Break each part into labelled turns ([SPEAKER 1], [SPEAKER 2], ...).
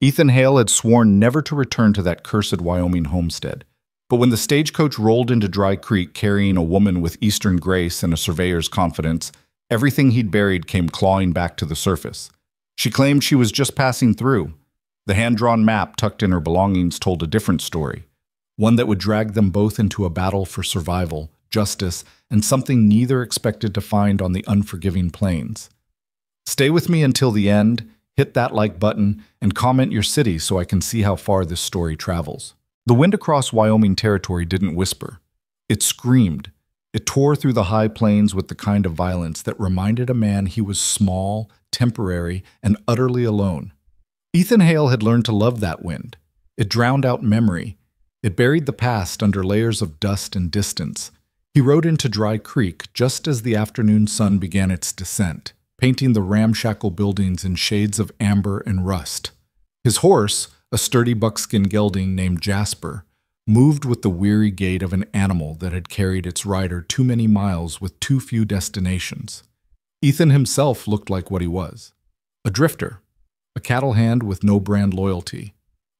[SPEAKER 1] Ethan Hale had sworn never to return to that cursed Wyoming homestead. But when the stagecoach rolled into Dry Creek carrying a woman with Eastern grace and a surveyor's confidence, everything he'd buried came clawing back to the surface. She claimed she was just passing through. The hand-drawn map tucked in her belongings told a different story, one that would drag them both into a battle for survival, justice, and something neither expected to find on the unforgiving plains. Stay with me until the end, hit that like button, and comment your city so I can see how far this story travels. The wind across Wyoming territory didn't whisper. It screamed. It tore through the high plains with the kind of violence that reminded a man he was small, temporary, and utterly alone. Ethan Hale had learned to love that wind. It drowned out memory. It buried the past under layers of dust and distance. He rode into Dry Creek just as the afternoon sun began its descent, painting the ramshackle buildings in shades of amber and rust. His horse, a sturdy buckskin gelding named Jasper, moved with the weary gait of an animal that had carried its rider too many miles with too few destinations. Ethan himself looked like what he was: a drifter, a cattle hand with no brand loyalty,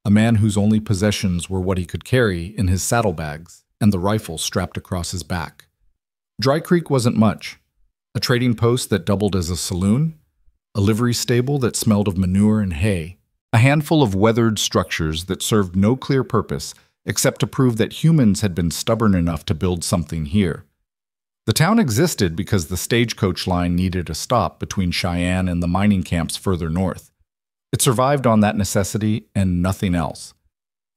[SPEAKER 1] a man whose only possessions were what he could carry in his saddlebags and the rifle strapped across his back. Dry Creek wasn't much: a trading post that doubled as a saloon, a livery stable that smelled of manure and hay, a handful of weathered structures that served no clear purpose except to prove that humans had been stubborn enough to build something here. The town existed because the stagecoach line needed a stop between Cheyenne and the mining camps further north. It survived on that necessity and nothing else.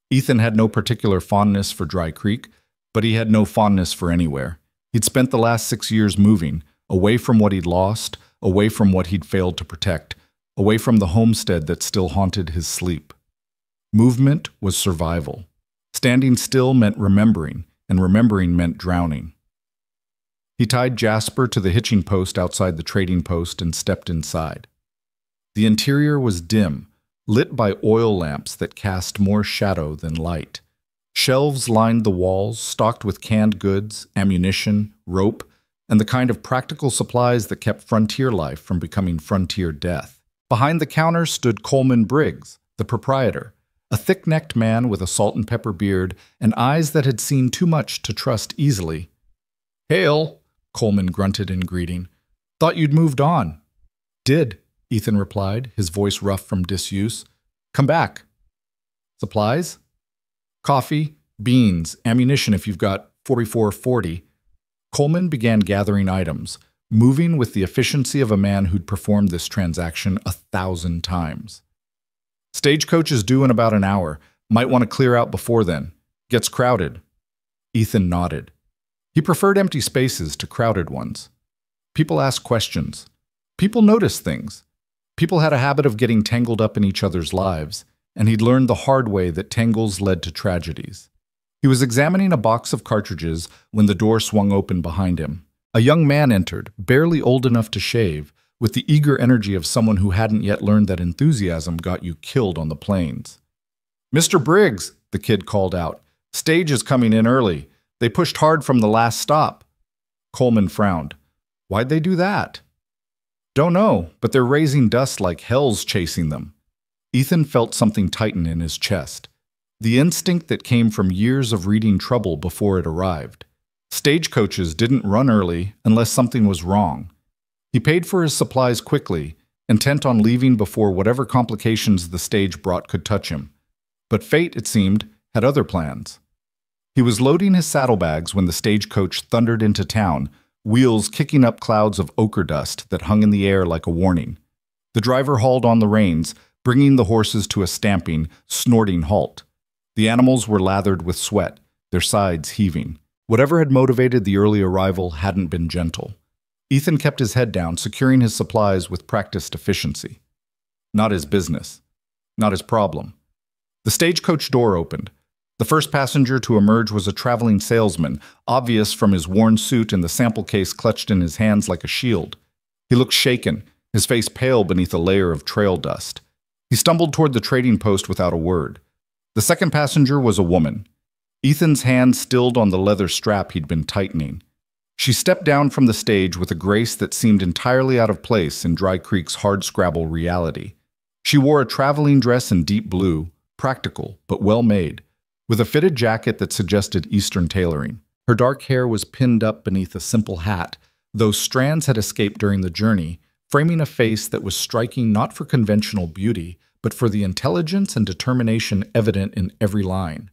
[SPEAKER 1] Ethan had no particular fondness for Dry Creek, but he had no fondness for anywhere. He'd spent the last 6 years moving, away from what he'd lost, away from what he'd failed to protect, away from the homestead that still haunted his sleep. Movement was survival. Standing still meant remembering, and remembering meant drowning. He tied Jasper to the hitching post outside the trading post and stepped inside. The interior was dim, lit by oil lamps that cast more shadow than light. Shelves lined the walls, stocked with canned goods, ammunition, rope, and the kind of practical supplies that kept frontier life from becoming frontier death. Behind the counter stood Coleman Briggs, the proprietor, a thick-necked man with a salt and pepper beard and eyes that had seen too much to trust easily. "Hail," Coleman grunted in greeting. "Thought you'd moved on." "Did," Ethan replied, his voice rough from disuse. "Come back." "Supplies?" "Coffee, beans, ammunition if you've got 44-40. Coleman began gathering items, moving with the efficiency of a man who'd performed this transaction 1,000 times. "Stagecoach is due in about an hour. Might want to clear out before then. Gets crowded." Ethan nodded. He preferred empty spaces to crowded ones. People asked questions. People noticed things. People had a habit of getting tangled up in each other's lives, and he'd learned the hard way that tangles led to tragedies. He was examining a box of cartridges when the door swung open behind him. A young man entered, barely old enough to shave, with the eager energy of someone who hadn't yet learned that enthusiasm got you killed on the plains. "Mr. Briggs," the kid called out. "Stage is coming in early. They pushed hard from the last stop." Coleman frowned. "Why'd they do that?" "Don't know, but they're raising dust like hell's chasing them." Ethan felt something tighten in his chest. The instinct that came from years of reading trouble before it arrived. Stagecoaches didn't run early unless something was wrong. He paid for his supplies quickly, intent on leaving before whatever complications the stage brought could touch him. But fate, it seemed, had other plans. He was loading his saddlebags when the stagecoach thundered into town, wheels kicking up clouds of ochre dust that hung in the air like a warning. The driver hauled on the reins, bringing the horses to a stamping, snorting halt. The animals were lathered with sweat, their sides heaving. Whatever had motivated the early arrival hadn't been gentle. Ethan kept his head down, securing his supplies with practiced efficiency. Not his business. Not his problem. The stagecoach door opened. The first passenger to emerge was a traveling salesman, obvious from his worn suit and the sample case clutched in his hands like a shield. He looked shaken, his face pale beneath a layer of trail dust. He stumbled toward the trading post without a word. The second passenger was a woman. Ethan's hand stilled on the leather strap he'd been tightening. She stepped down from the stage with a grace that seemed entirely out of place in Dry Creek's hardscrabble reality. She wore a traveling dress in deep blue, practical but well made, with a fitted jacket that suggested Eastern tailoring. Her dark hair was pinned up beneath a simple hat, though strands had escaped during the journey, framing a face that was striking not for conventional beauty, but for the intelligence and determination evident in every line.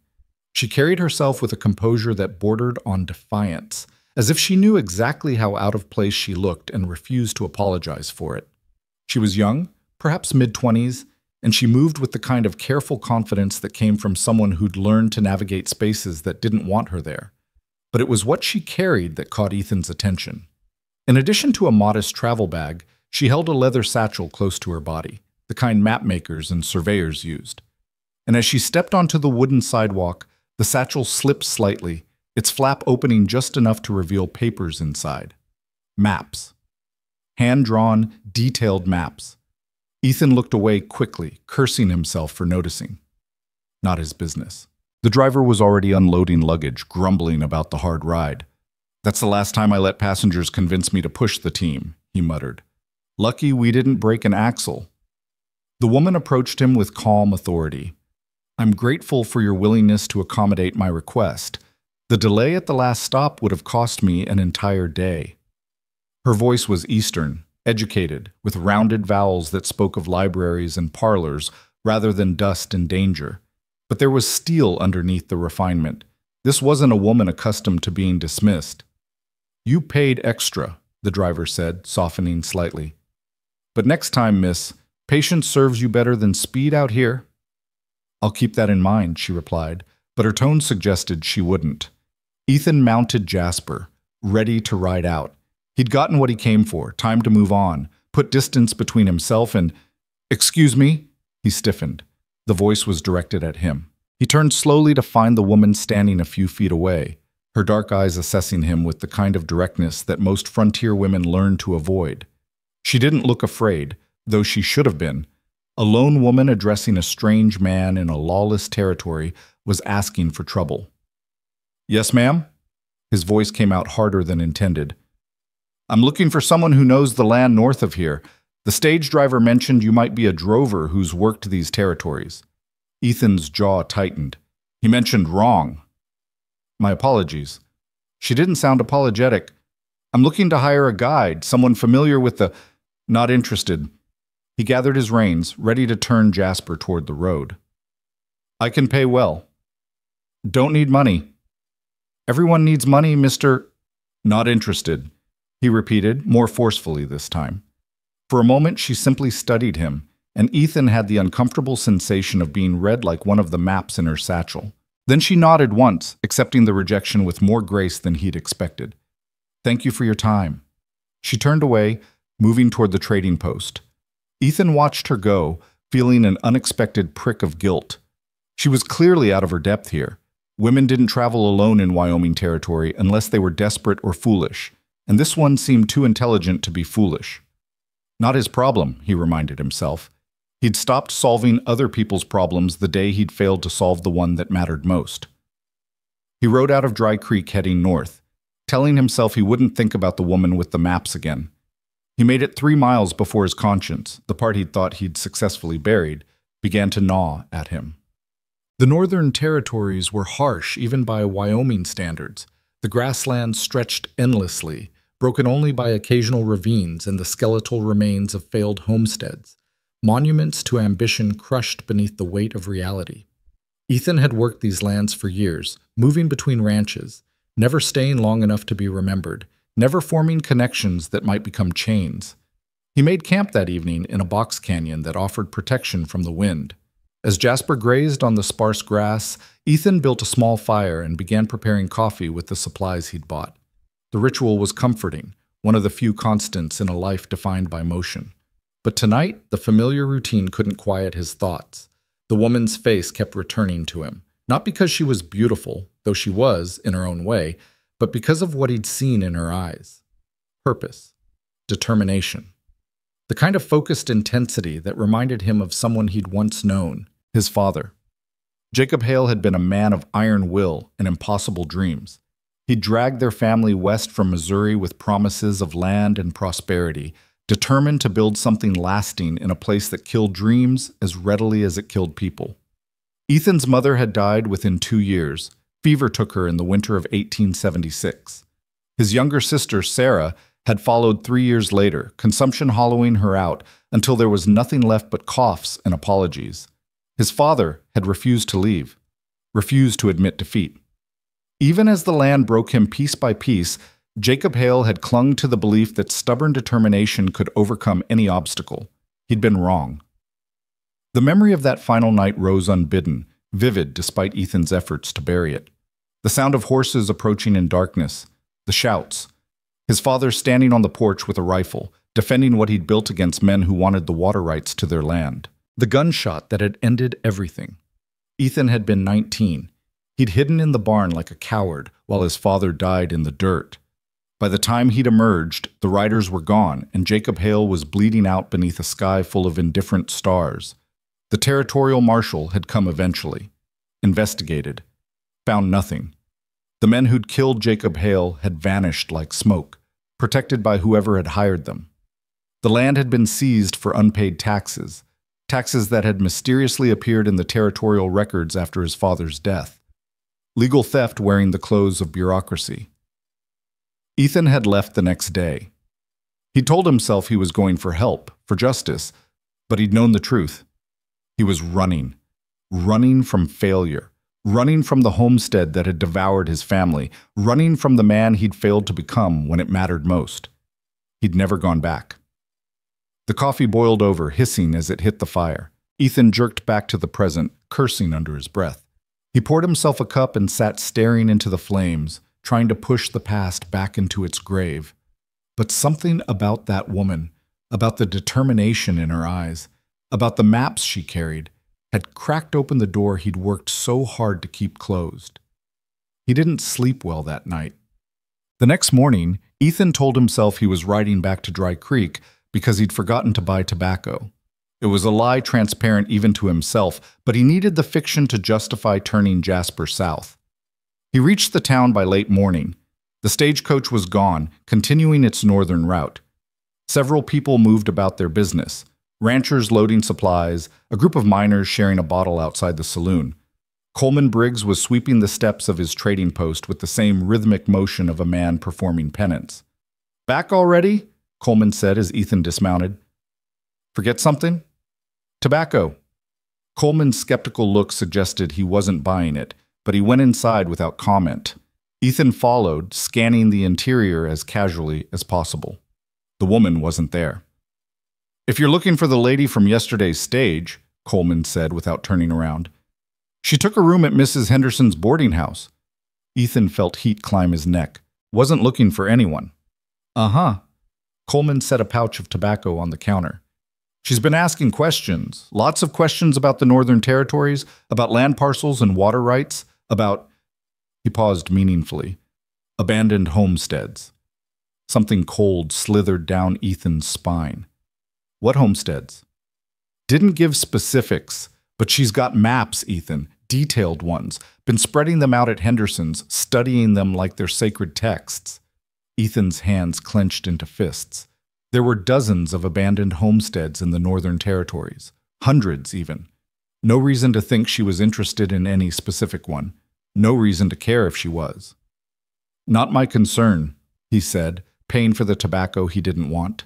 [SPEAKER 1] She carried herself with a composure that bordered on defiance, as if she knew exactly how out of place she looked and refused to apologize for it. She was young, perhaps mid-20s, and she moved with the kind of careful confidence that came from someone who'd learned to navigate spaces that didn't want her there. But it was what she carried that caught Ethan's attention. In addition to a modest travel bag, she held a leather satchel close to her body, the kind mapmakers and surveyors used. And as she stepped onto the wooden sidewalk, the satchel slipped slightly, its flap opening just enough to reveal papers inside. Maps. Hand-drawn, detailed maps. Ethan looked away quickly, cursing himself for noticing. Not his business. The driver was already unloading luggage, grumbling about the hard ride. "That's the last time I let passengers convince me to push the team," he muttered. "Lucky we didn't break an axle." The woman approached him with calm authority. "I'm grateful for your willingness to accommodate my request. The delay at the last stop would have cost me an entire day." Her voice was Eastern, educated, with rounded vowels that spoke of libraries and parlors rather than dust and danger. But there was steel underneath the refinement. This wasn't a woman accustomed to being dismissed. "You paid extra," the driver said, softening slightly. "But next time, miss, patience serves you better than speed out here." "I'll keep that in mind," she replied, but her tone suggested she wouldn't. Ethan mounted Jasper, ready to ride out. He'd gotten what he came for, time to move on, put distance between himself and— "Excuse me?" He stiffened. The voice was directed at him. He turned slowly to find the woman standing a few feet away, her dark eyes assessing him with the kind of directness that most frontier women learn to avoid. She didn't look afraid, though she should have been. A lone woman addressing a strange man in a lawless territory was asking for trouble. "Yes, ma'am?" His voice came out harder than intended. "I'm looking for someone who knows the land north of here. The stage driver mentioned you might be a drover who's worked these territories." Ethan's jaw tightened. He mentioned wrong. "My apologies." She didn't sound apologetic. "I'm looking to hire a guide, someone familiar with the— Not interested." He gathered his reins, ready to turn Jasper toward the road. "I can pay well." "Don't need money." "Everyone needs money, Mr. Not interested," he repeated, more forcefully this time. For a moment, she simply studied him, and Ethan had the uncomfortable sensation of being read like one of the maps in her satchel. Then she nodded once, accepting the rejection with more grace than he'd expected. "Thank you for your time." She turned away, moving toward the trading post. Ethan watched her go, feeling an unexpected prick of guilt. She was clearly out of her depth here. Women didn't travel alone in Wyoming territory unless they were desperate or foolish, and this one seemed too intelligent to be foolish. Not his problem, he reminded himself. He'd stopped solving other people's problems the day he'd failed to solve the one that mattered most. He rode out of Dry Creek heading north, telling himself he wouldn't think about the woman with the maps again. He made it 3 miles before his conscience, the part he'd thought he'd successfully buried, began to gnaw at him. The northern territories were harsh even by Wyoming standards. The grasslands stretched endlessly, broken only by occasional ravines and the skeletal remains of failed homesteads, monuments to ambition crushed beneath the weight of reality. Ethan had worked these lands for years, moving between ranches, never staying long enough to be remembered, never forming connections that might become chains. He made camp that evening in a box canyon that offered protection from the wind. As Jasper grazed on the sparse grass, Ethan built a small fire and began preparing coffee with the supplies he'd bought. The ritual was comforting, one of the few constants in a life defined by motion. But tonight, the familiar routine couldn't quiet his thoughts. The woman's face kept returning to him, not because she was beautiful, though she was, in her own way, but because of what he'd seen in her eyes. Purpose. Determination. The kind of focused intensity that reminded him of someone he'd once known, his father. Jacob Hale had been a man of iron will and impossible dreams. He'd dragged their family west from Missouri with promises of land and prosperity, determined to build something lasting in a place that killed dreams as readily as it killed people. Ethan's mother had died within 2 years. Fever took her in the winter of 1876. His younger sister, Sarah, had followed 3 years later, consumption hollowing her out until there was nothing left but coughs and apologies. His father had refused to leave, refused to admit defeat. Even as the land broke him piece by piece, Jacob Hale had clung to the belief that stubborn determination could overcome any obstacle. He'd been wrong. The memory of that final night rose unbidden, vivid despite Ethan's efforts to bury it. The sound of horses approaching in darkness, the shouts, his father standing on the porch with a rifle, defending what he'd built against men who wanted the water rights to their land. The gunshot that had ended everything. Ethan had been 19. He'd hidden in the barn like a coward while his father died in the dirt. By the time he'd emerged, the riders were gone, and Jacob Hale was bleeding out beneath a sky full of indifferent stars. The territorial marshal had come eventually, investigated, found nothing. The men who'd killed Jacob Hale had vanished like smoke, protected by whoever had hired them. The land had been seized for unpaid taxes, taxes that had mysteriously appeared in the territorial records after his father's death. Legal theft wearing the clothes of bureaucracy. Ethan had left the next day. He told himself he was going for help, for justice, but he'd known the truth. He was running from failure, running from the homestead that had devoured his family, running from the man he'd failed to become when it mattered most. He'd never gone back. The coffee boiled over, hissing as it hit the fire. Ethan jerked back to the present, cursing under his breath. He poured himself a cup and sat staring into the flames, trying to push the past back into its grave. But something about that woman, about the determination in her eyes, about the maps she carried, had cracked open the door he'd worked so hard to keep closed. He didn't sleep well that night. The next morning, Ethan told himself he was riding back to Dry Creek because he'd forgotten to buy tobacco. It was a lie transparent even to himself, but he needed the fiction to justify turning Jasper south. He reached the town by late morning. The stagecoach was gone, continuing its northern route. Several people moved about their business. Ranchers loading supplies, a group of miners sharing a bottle outside the saloon. Coleman Briggs was sweeping the steps of his trading post with the same rhythmic motion of a man performing penance. "Back already?" Coleman said as Ethan dismounted. "Forget something?" "Tobacco." Coleman's skeptical look suggested he wasn't buying it, but he went inside without comment. Ethan followed, scanning the interior as casually as possible. The woman wasn't there. "If you're looking for the lady from yesterday's stage," Coleman said without turning around, "she took a room at Mrs. Henderson's boarding house." Ethan felt heat climb his neck. "Wasn't looking for anyone." "Uh-huh." Coleman set a pouch of tobacco on the counter. "She's been asking questions, lots of questions about the Northern Territories, about land parcels and water rights, about—" He paused meaningfully. "Abandoned homesteads." Something cold slithered down Ethan's spine. "What homesteads?" "Didn't give specifics, but she's got maps, Ethan, detailed ones, been spreading them out at Henderson's, studying them like they're sacred texts." Ethan's hands clenched into fists. There were dozens of abandoned homesteads in the Northern Territories, hundreds even. No reason to think she was interested in any specific one. No reason to care if she was. "Not my concern," he said, paying for the tobacco he didn't want.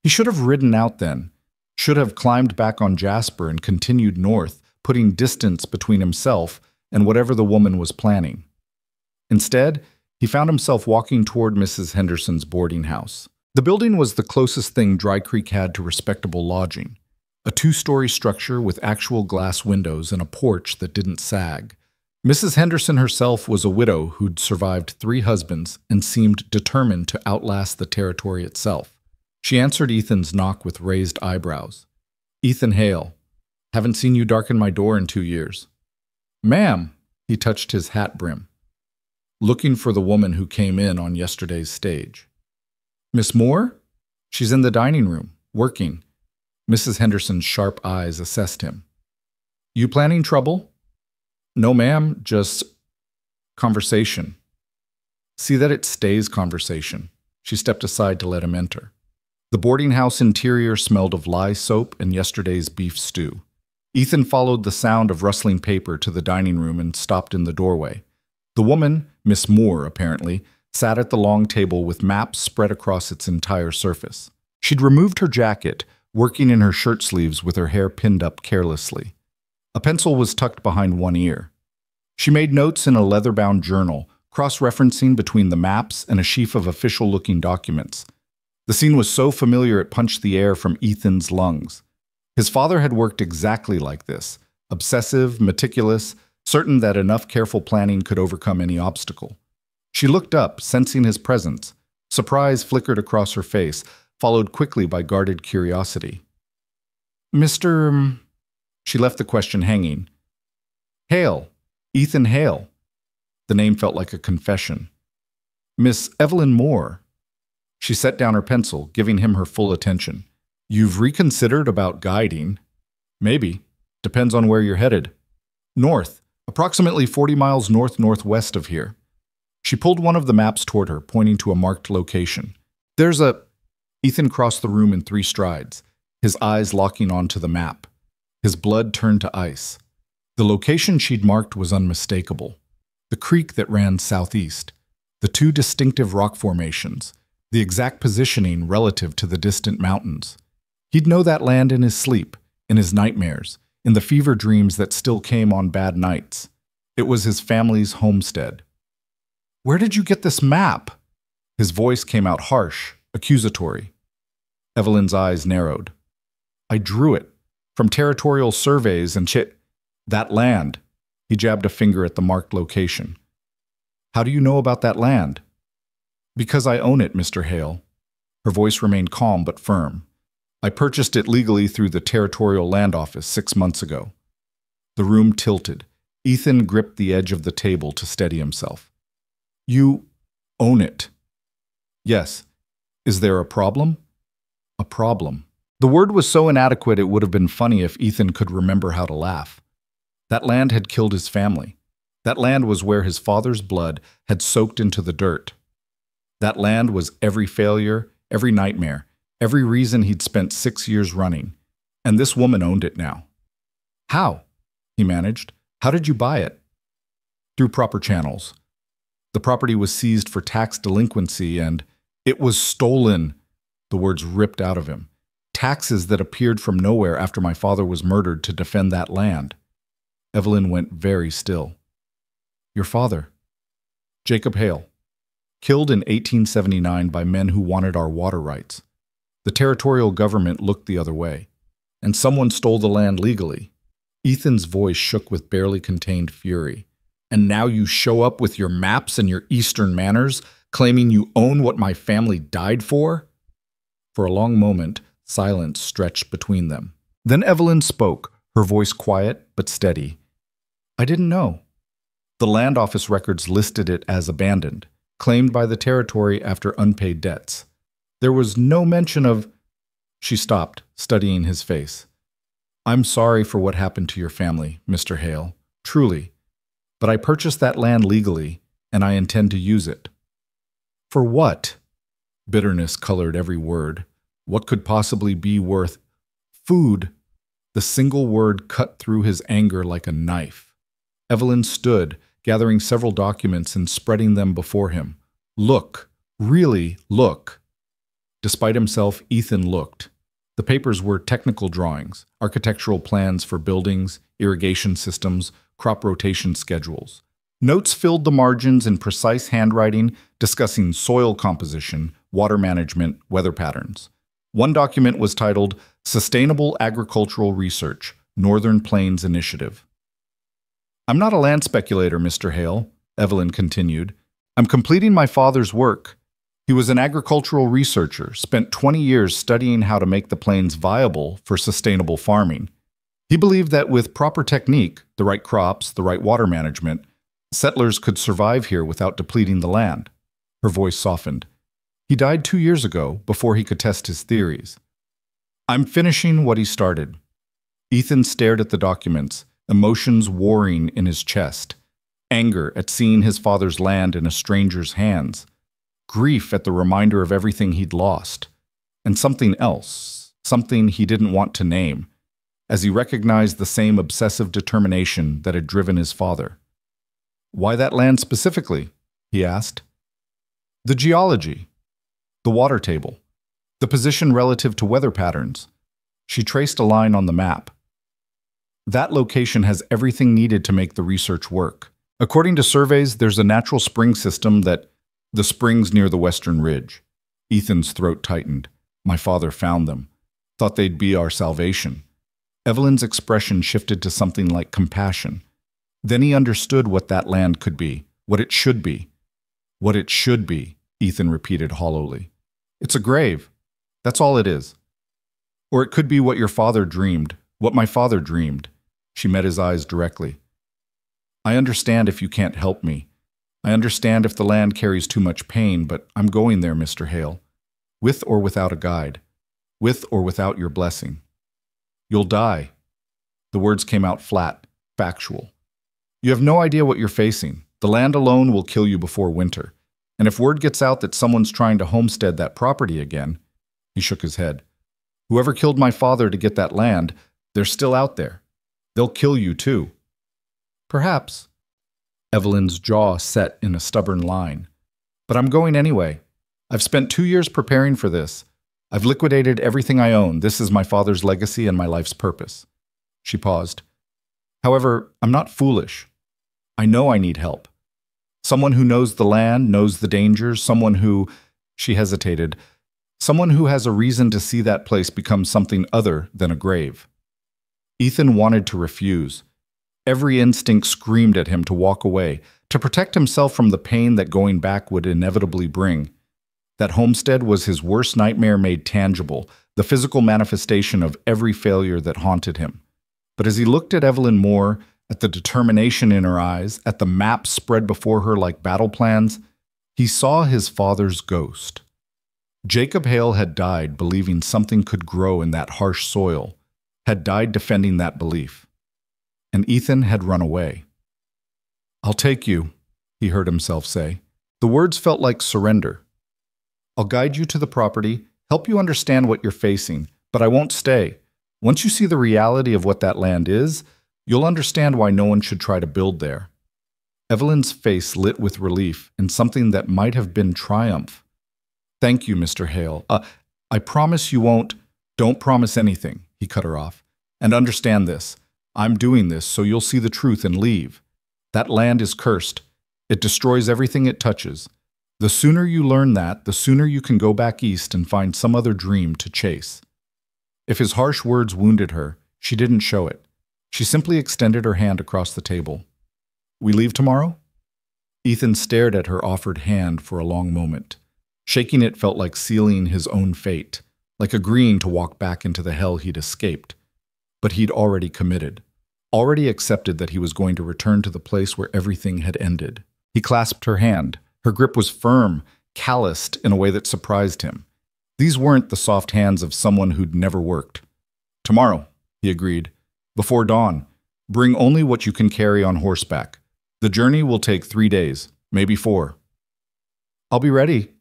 [SPEAKER 1] He should have ridden out then, should have climbed back on Jasper and continued north, putting distance between himself and whatever the woman was planning. Instead, he found himself walking toward Mrs. Henderson's boarding house. The building was the closest thing Dry Creek had to respectable lodging. A 2-story structure with actual glass windows and a porch that didn't sag. Mrs. Henderson herself was a widow who'd survived 3 husbands and seemed determined to outlast the territory itself. She answered Ethan's knock with raised eyebrows. "Ethan Hale. Haven't seen you darken my door in 2 years." "Ma'am," he touched his hat brim. "Looking for the woman who came in on yesterday's stage." "Miss Moore?" "She's in the dining room, working." Mrs. Henderson's sharp eyes assessed him. "You planning trouble?" "No, ma'am, just conversation." "See that it stays conversation." She stepped aside to let him enter. The boarding house interior smelled of lye soap and yesterday's beef stew. Ethan followed the sound of rustling paper to the dining room and stopped in the doorway. The woman, Miss Moore apparently, sat at the long table with maps spread across its entire surface. She'd removed her jacket, working in her shirt sleeves with her hair pinned up carelessly. A pencil was tucked behind one ear. She made notes in a leather-bound journal, cross-referencing between the maps and a sheaf of official-looking documents. The scene was so familiar it punched the air from Ethan's lungs. His father had worked exactly like this, obsessive, meticulous, certain that enough careful planning could overcome any obstacle. She looked up, sensing his presence. Surprise flickered across her face, followed quickly by guarded curiosity. Mr. She left the question hanging. Hale. Ethan Hale. The name felt like a confession. Miss Evelyn Moore. She set down her pencil, giving him her full attention. You've reconsidered about guiding? Maybe. Depends on where you're headed. North. Approximately 40 miles north-northwest of here. She pulled one of the maps toward her, pointing to a marked location. There's a... Ethan crossed the room in 3 strides, his eyes locking onto the map. His blood turned to ice. The location she'd marked was unmistakable. The creek that ran southeast. The 2 distinctive rock formations. The exact positioning relative to the distant mountains. He'd know that land in his sleep, in his nightmares, in the fever dreams that still came on bad nights. It was his family's homestead. Where did you get this map? His voice came out harsh, accusatory. Evelyn's eyes narrowed. I drew it, from territorial surveys and that land. He jabbed a finger at the marked location. How do you know about that land? Because I own it, Mr. Hale. Her voice remained calm but firm. I purchased it legally through the Territorial Land Office 6 months ago. The room tilted. Ethan gripped the edge of the table to steady himself. You own it. Yes. Is there a problem? A problem. The word was so inadequate it would have been funny if Ethan could remember how to laugh. That land had killed his family. That land was where his father's blood had soaked into the dirt. That land was every failure, every nightmare, every reason he'd spent 6 years running. And this woman owned it now. How? He managed. How did you buy it? Through proper channels. The property was seized for tax delinquency and it was stolen. The words ripped out of him. Taxes that appeared from nowhere after my father was murdered to defend that land. Evelyn went very still. Your father, Jacob Hale, killed in 1879 by men who wanted our water rights. The territorial government looked the other way, and someone stole the land legally. Ethan's voice shook with barely contained fury. And now you show up with your maps and your Eastern manners, claiming you own what my family died for? For a long moment, silence stretched between them. Then Evelyn spoke, her voice quiet but steady. I didn't know. The land office records listed it as abandoned, claimed by the territory after unpaid debts. There was no mention of... She stopped, studying his face. I'm sorry for what happened to your family, Mr. Hale, truly. But I purchased that land legally, and I intend to use it. For what? Bitterness colored every word. What could possibly be worth... Food. The single word cut through his anger like a knife. Evelyn stood, gathering several documents and spreading them before him. Look. Really look. Despite himself, Ethan looked. The papers were technical drawings, architectural plans for buildings, irrigation systems, crop rotation schedules. Notes filled the margins in precise handwriting discussing soil composition, water management, weather patterns. One document was titled Sustainable Agricultural Research, Northern Plains Initiative. I'm not a land speculator, Mr. Hale, Evelyn continued. I'm completing my father's work. He was an agricultural researcher, spent 20 years studying how to make the plains viable for sustainable farming. He believed that with proper technique, the right crops, the right water management, settlers could survive here without depleting the land. Her voice softened. He died 2 years ago, before he could test his theories. I'm finishing what he started. Ethan stared at the documents, emotions warring in his chest. Anger at seeing his father's land in a stranger's hands. Grief at the reminder of everything he'd lost. and something else, something he didn't want to name, as he recognized the same obsessive determination that had driven his father. "Why that land specifically?" he asked. "The geology, the water table, the position relative to weather patterns." She traced a line on the map. "That location has everything needed to make the research work. According to surveys, there's a natural spring system the springs near the western ridge." Ethan's throat tightened. "My father found them. Thought they'd be our salvation." Evelyn's expression shifted to something like compassion. Then he understood what that land could be, what it should be. "What it should be," Ethan repeated hollowly. "It's a grave. That's all it is. Or it could be what your father dreamed, what my father dreamed." She met his eyes directly. "I understand if you can't help me. I understand if the land carries too much pain, but I'm going there, Mr. Hale. With or without a guide. With or without your blessing. You'll die." The words came out flat, factual. "You have no idea what you're facing. The land alone will kill you before winter. And if word gets out that someone's trying to homestead that property again," he shook his head, "whoever killed my father to get that land, they're still out there. They'll kill you too." "Perhaps." Evelyn's jaw set in a stubborn line. "But I'm going anyway. I've spent 2 years preparing for this. I've liquidated everything I own. This is my father's legacy and my life's purpose." She paused. "However, I'm not foolish. I know I need help. Someone who knows the land, knows the dangers, someone who—" She hesitated. "Someone who has a reason to see that place become something other than a grave." Ethan wanted to refuse. Every instinct screamed at him to walk away, to protect himself from the pain that going back would inevitably bring. That homestead was his worst nightmare made tangible, the physical manifestation of every failure that haunted him. But as he looked at Evelyn more, at the determination in her eyes, at the maps spread before her like battle plans, he saw his father's ghost. Jacob Hale had died believing something could grow in that harsh soil, had died defending that belief. And Ethan had run away. "I'll take you," he heard himself say. The words felt like surrender. "I'll guide you to the property, help you understand what you're facing, but I won't stay. Once you see the reality of what that land is, you'll understand why no one should try to build there." Evelyn's face lit with relief and something that might have been triumph. "Thank you, Mr. Hale. I promise you won't—" "Don't promise anything," he cut her off. "And understand this. I'm doing this so you'll see the truth and leave. That land is cursed. It destroys everything it touches. The sooner you learn that, the sooner you can go back east and find some other dream to chase." If his harsh words wounded her, she didn't show it. She simply extended her hand across the table. "We leave tomorrow?" Ethan stared at her offered hand for a long moment. Shaking it felt like sealing his own fate, like agreeing to walk back into the hell he'd escaped. But he'd already committed, already accepted that he was going to return to the place where everything had ended. He clasped her hand. Her grip was firm, calloused in a way that surprised him. These weren't the soft hands of someone who'd never worked. "Tomorrow," he agreed. "Before dawn. Bring only what you can carry on horseback. The journey will take 3 days, maybe 4. "I'll be ready."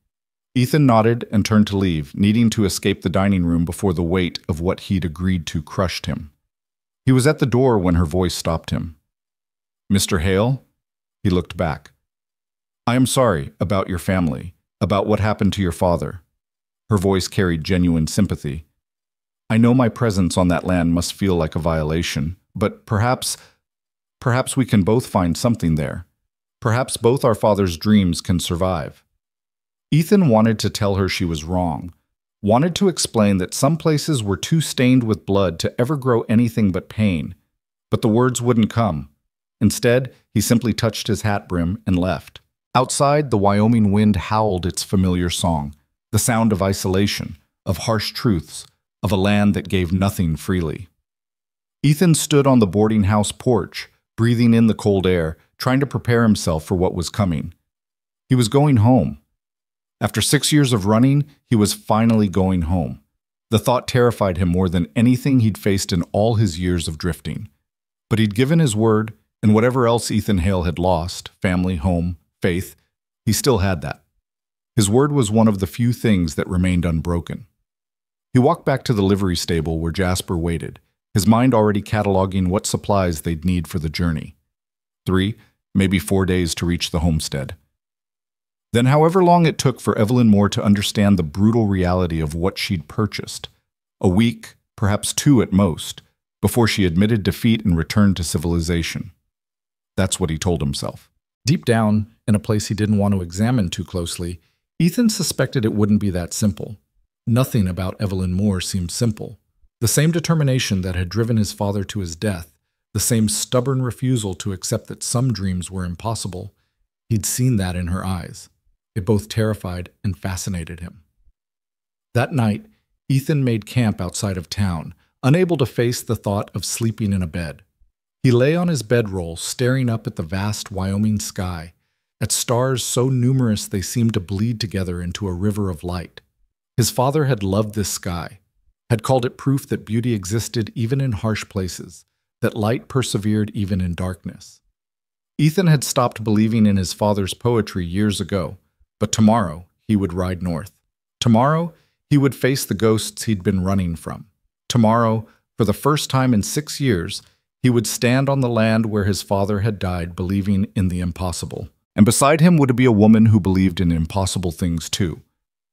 [SPEAKER 1] Ethan nodded and turned to leave, needing to escape the dining room before the weight of what he'd agreed to crushed him. He was at the door when her voice stopped him. "Mr. Hale?" He looked back. "I am sorry about your family, about what happened to your father." Her voice carried genuine sympathy. "I know my presence on that land must feel like a violation, but perhaps we can both find something there. Perhaps both our father's dreams can survive." Ethan wanted to tell her she was wrong, wanted to explain that some places were too stained with blood to ever grow anything but pain, but the words wouldn't come. Instead, he simply touched his hat brim and left. Outside, the Wyoming wind howled its familiar song, the sound of isolation, of harsh truths, of a land that gave nothing freely. Ethan stood on the boarding house porch, breathing in the cold air, trying to prepare himself for what was coming. He was going home. After 6 years of running, he was finally going home. The thought terrified him more than anything he'd faced in all his years of drifting. But he'd given his word, and whatever else Ethan Hale had lost, family, home, faith, he still had that. His word was one of the few things that remained unbroken. He walked back to the livery stable where Jasper waited, his mind already cataloging what supplies they'd need for the journey. 3, maybe 4 days to reach the homestead. Then however long it took for Evelyn Moore to understand the brutal reality of what she'd purchased. A week, perhaps 2 at most, before she admitted defeat and returned to civilization. That's what he told himself. Deep down, in a place he didn't want to examine too closely, Ethan suspected it wouldn't be that simple. Nothing about Evelyn Moore seemed simple. The same determination that had driven his father to his death, the same stubborn refusal to accept that some dreams were impossible, he'd seen that in her eyes. It both terrified and fascinated him. That night, Ethan made camp outside of town, unable to face the thought of sleeping in a bed. He lay on his bedroll, staring up at the vast Wyoming sky, at stars so numerous they seemed to bleed together into a river of light. His father had loved this sky, had called it proof that beauty existed even in harsh places, that light persevered even in darkness. Ethan had stopped believing in his father's poetry years ago, but tomorrow he would ride north. Tomorrow he would face the ghosts he'd been running from. Tomorrow, for the first time in 6 years, he would stand on the land where his father had died, believing in the impossible. And beside him would be a woman who believed in impossible things too.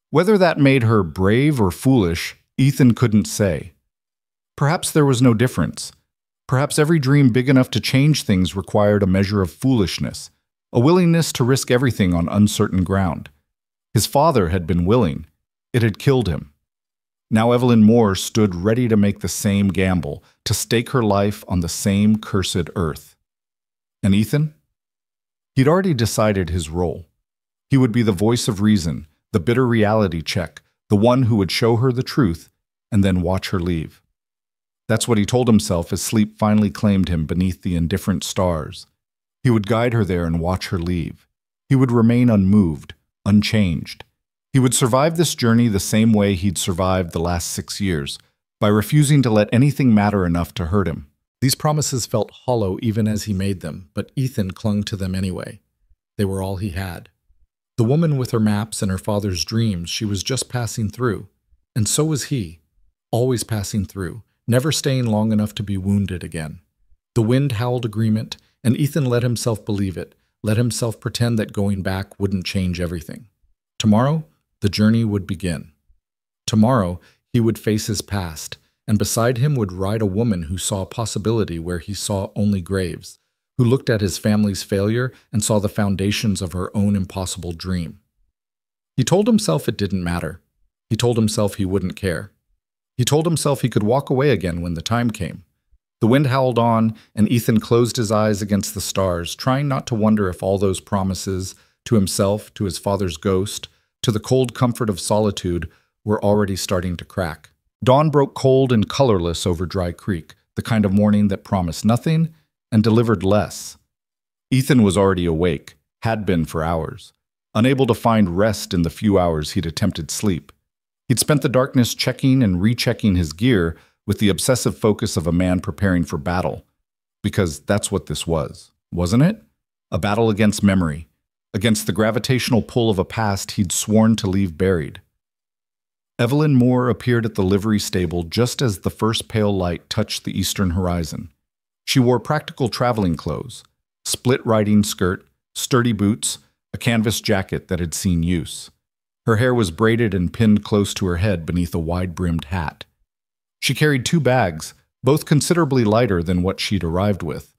[SPEAKER 1] Whether that made her brave or foolish, Ethan couldn't say. Perhaps there was no difference. Perhaps every dream big enough to change things required a measure of foolishness, a willingness to risk everything on uncertain ground. His father had been willing. It had killed him. Now Evelyn Moore stood ready to make the same gamble, to stake her life on the same cursed earth. And Ethan? He'd already decided his role. He would be the voice of reason, the bitter reality check, the one who would show her the truth and then watch her leave. That's what he told himself as sleep finally claimed him beneath the indifferent stars. He would guide her there and watch her leave. He would remain unmoved, unchanged. He would survive this journey the same way he'd survived the last 6 years, by refusing to let anything matter enough to hurt him. These promises felt hollow even as he made them, but Ethan clung to them anyway. They were all he had. The woman with her maps and her father's dreams, she was just passing through. And so was he, always passing through, never staying long enough to be wounded again. The wind howled agreement, and Ethan let himself believe it, let himself pretend that going back wouldn't change everything. Tomorrow, the journey would begin. Tomorrow, he would face his past, and beside him would ride a woman who saw possibility where he saw only graves, who looked at his family's failure and saw the foundations of her own impossible dream. He told himself it didn't matter. He told himself he wouldn't care. He told himself he could walk away again when the time came. The wind howled on, and Ethan closed his eyes against the stars, trying not to wonder if all those promises, to himself, to his father's ghost, to the cold comfort of solitude, were already starting to crack. Dawn broke cold and colorless over Dry Creek, the kind of morning that promised nothing and delivered less. Ethan was already awake, had been for hours, unable to find rest in the few hours he'd attempted sleep. He'd spent the darkness checking and rechecking his gear with the obsessive focus of a man preparing for battle. Because that's what this was, wasn't it? A battle against memory, against the gravitational pull of a past he'd sworn to leave buried. Evelyn Moore appeared at the livery stable just as the first pale light touched the eastern horizon. She wore practical traveling clothes, split riding skirt, sturdy boots, a canvas jacket that had seen use. Her hair was braided and pinned close to her head beneath a wide-brimmed hat. She carried 2 bags, both considerably lighter than what she'd arrived with.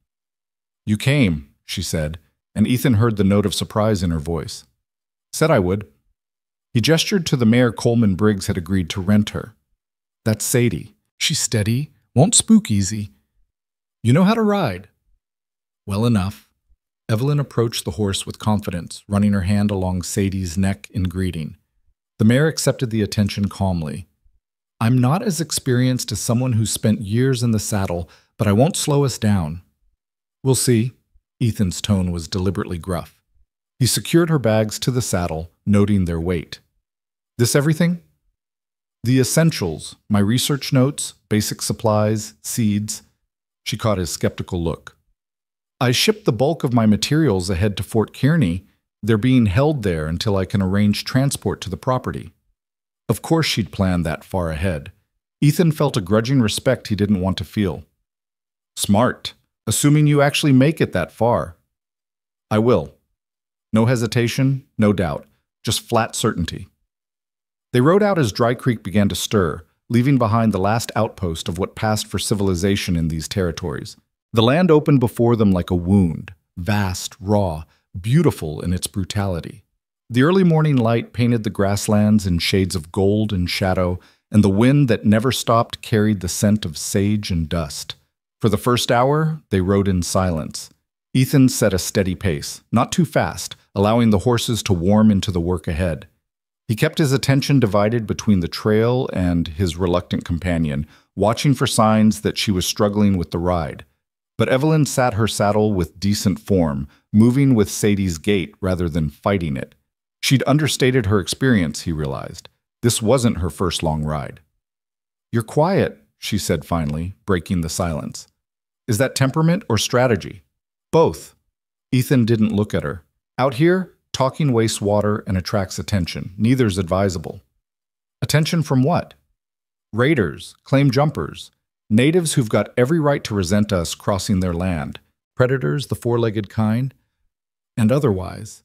[SPEAKER 1] "You came," she said, and Ethan heard the note of surprise in her voice. "Said I would." He gestured to the mare Coleman Briggs had agreed to rent her. "That's Sadie. She's steady, won't spook easy. You know how to ride." "Well enough." Evelyn approached the horse with confidence, running her hand along Sadie's neck in greeting. The mare accepted the attention calmly. "I'm not as experienced as someone who's spent years in the saddle, but I won't slow us down." "We'll see." Ethan's tone was deliberately gruff. He secured her bags to the saddle, noting their weight. "This everything?" "The essentials, my research notes, basic supplies, seeds." She caught his skeptical look. "I shipped the bulk of my materials ahead to Fort Kearney. They're being held there until I can arrange transport to the property." Of course she'd planned that far ahead. Ethan felt a grudging respect he didn't want to feel. Smart, assuming you actually make it that far. I will. No hesitation, no doubt, just flat certainty. They rode out as Dry Creek began to stir, leaving behind the last outpost of what passed for civilization in these territories. The land opened before them like a wound, vast, raw, beautiful in its brutality. The early morning light painted the grasslands in shades of gold and shadow, and the wind that never stopped carried the scent of sage and dust. For the first hour, they rode in silence. Ethan set a steady pace, not too fast, allowing the horses to warm into the work ahead. He kept his attention divided between the trail and his reluctant companion, watching for signs that she was struggling with the ride. But Evelyn sat her saddle with decent form, moving with Sadie's gait rather than fighting it. She'd understated her experience, he realized. This wasn't her first long ride. "You're quiet," she said finally, breaking the silence. "Is that temperament or strategy?" "Both." Ethan didn't look at her. "Out here, talking wastes water and attracts attention. Neither's advisable." "Attention from what?" "Raiders, claim jumpers, natives who've got every right to resent us crossing their land, predators, the four-legged kind, and otherwise."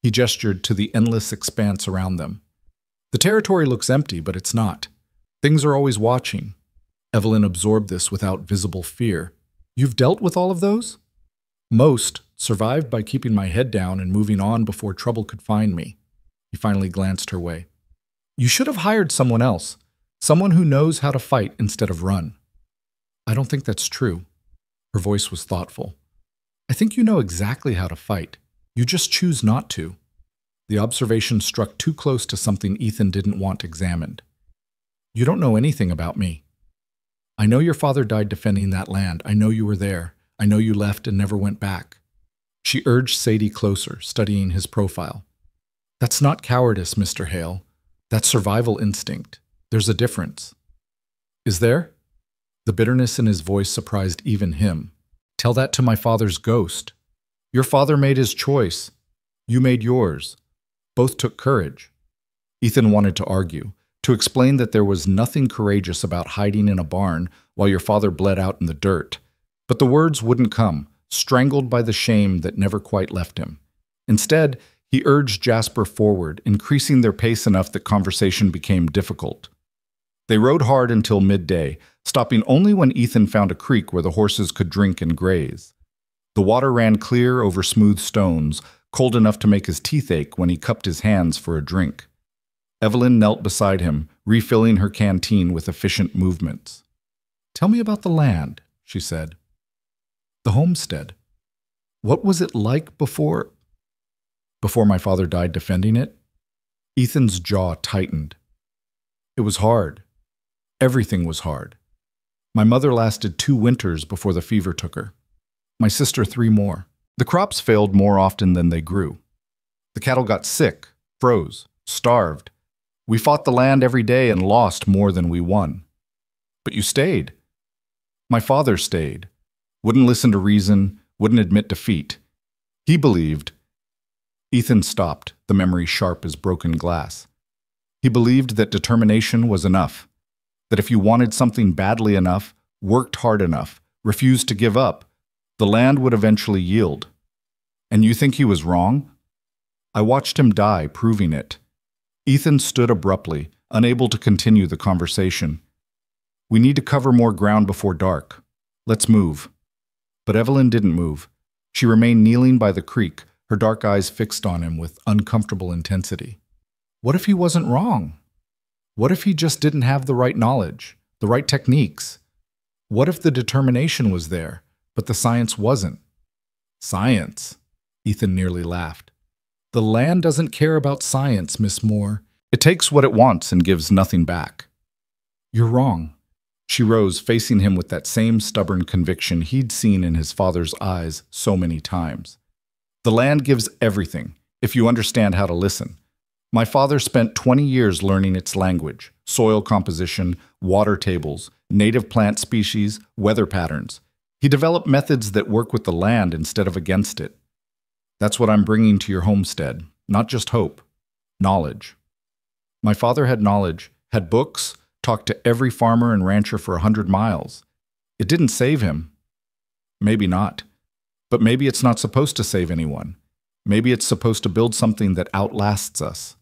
[SPEAKER 1] He gestured to the endless expanse around them. "The territory looks empty, but it's not. Things are always watching." Evelyn absorbed this without visible fear. "You've dealt with all of those?" "Most. Survived by keeping my head down and moving on before trouble could find me." He finally glanced her way. "You should have hired someone else. Someone who knows how to fight instead of run." "I don't think that's true." Her voice was thoughtful. "I think you know exactly how to fight. You just choose not to." The observation struck too close to something Ethan didn't want examined. "You don't know anything about me. I know your father died defending that land. I know you were there. I know you left and never went back." She urged Sadie closer, studying his profile. "That's not cowardice, Mr. Hale. That's survival instinct. There's a difference." "Is there?" The bitterness in his voice surprised even him. "Tell that to my father's ghost. Your father made his choice. You made yours. Both took courage." Ethan wanted to argue, to explain that there was nothing courageous about hiding in a barn while your father bled out in the dirt. But the words wouldn't come, strangled by the shame that never quite left him. Instead, he urged Jasper forward, increasing their pace enough that conversation became difficult. They rode hard until midday, stopping only when Ethan found a creek where the horses could drink and graze. The water ran clear over smooth stones, cold enough to make his teeth ache when he cupped his hands for a drink. Evelyn knelt beside him, refilling her canteen with efficient movements. "Tell me about the land," she said. "The homestead. What was it like before my father died defending it?" Ethan's jaw tightened. "It was hard. Everything was hard. My mother lasted 2 winters before the fever took her. My sister 3 more. The crops failed more often than they grew. The cattle got sick, froze, starved. We fought the land every day and lost more than we won. But you stayed." "My father stayed. Wouldn't listen to reason, wouldn't admit defeat. He believed—" Ethan stopped, the memory sharp as broken glass. "He believed that determination was enough. That if you wanted something badly enough, worked hard enough, refused to give up, the land would eventually yield. And you think he was wrong?" I watched him die, proving it. Ethan stood abruptly, unable to continue the conversation. "We need to cover more ground before dark. Let's move." But Evelyn didn't move. She remained kneeling by the creek, her dark eyes fixed on him with uncomfortable intensity. What if he wasn't wrong? What if he just didn't have the right knowledge, the right techniques? What if the determination was there, but the science wasn't? "Science?" Ethan nearly laughed. "The land doesn't care about science, Miss Moore. It takes what it wants and gives nothing back." "You're wrong." She rose, facing him with that same stubborn conviction he'd seen in his father's eyes so many times. "The land gives everything, if you understand how to listen. My father spent 20 years learning its language, soil composition, water tables, native plant species, weather patterns. He developed methods that work with the land instead of against it. That's what I'm bringing to your homestead, not just hope, knowledge." My father had knowledge, had books, talked to every farmer and rancher for 100 miles. It didn't save him. Maybe not. But maybe it's not supposed to save anyone. Maybe it's supposed to build something that outlasts us.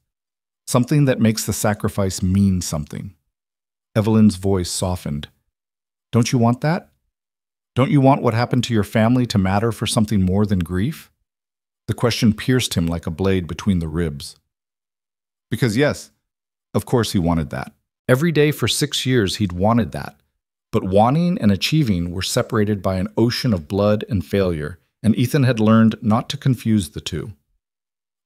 [SPEAKER 1] Something that makes the sacrifice mean something. Evelyn's voice softened. Don't you want that? Don't you want what happened to your family to matter for something more than grief? The question pierced him like a blade between the ribs. Because yes, of course he wanted that. Every day for 6 years he'd wanted that. But wanting and achieving were separated by an ocean of blood and failure, and Ethan had learned not to confuse the two.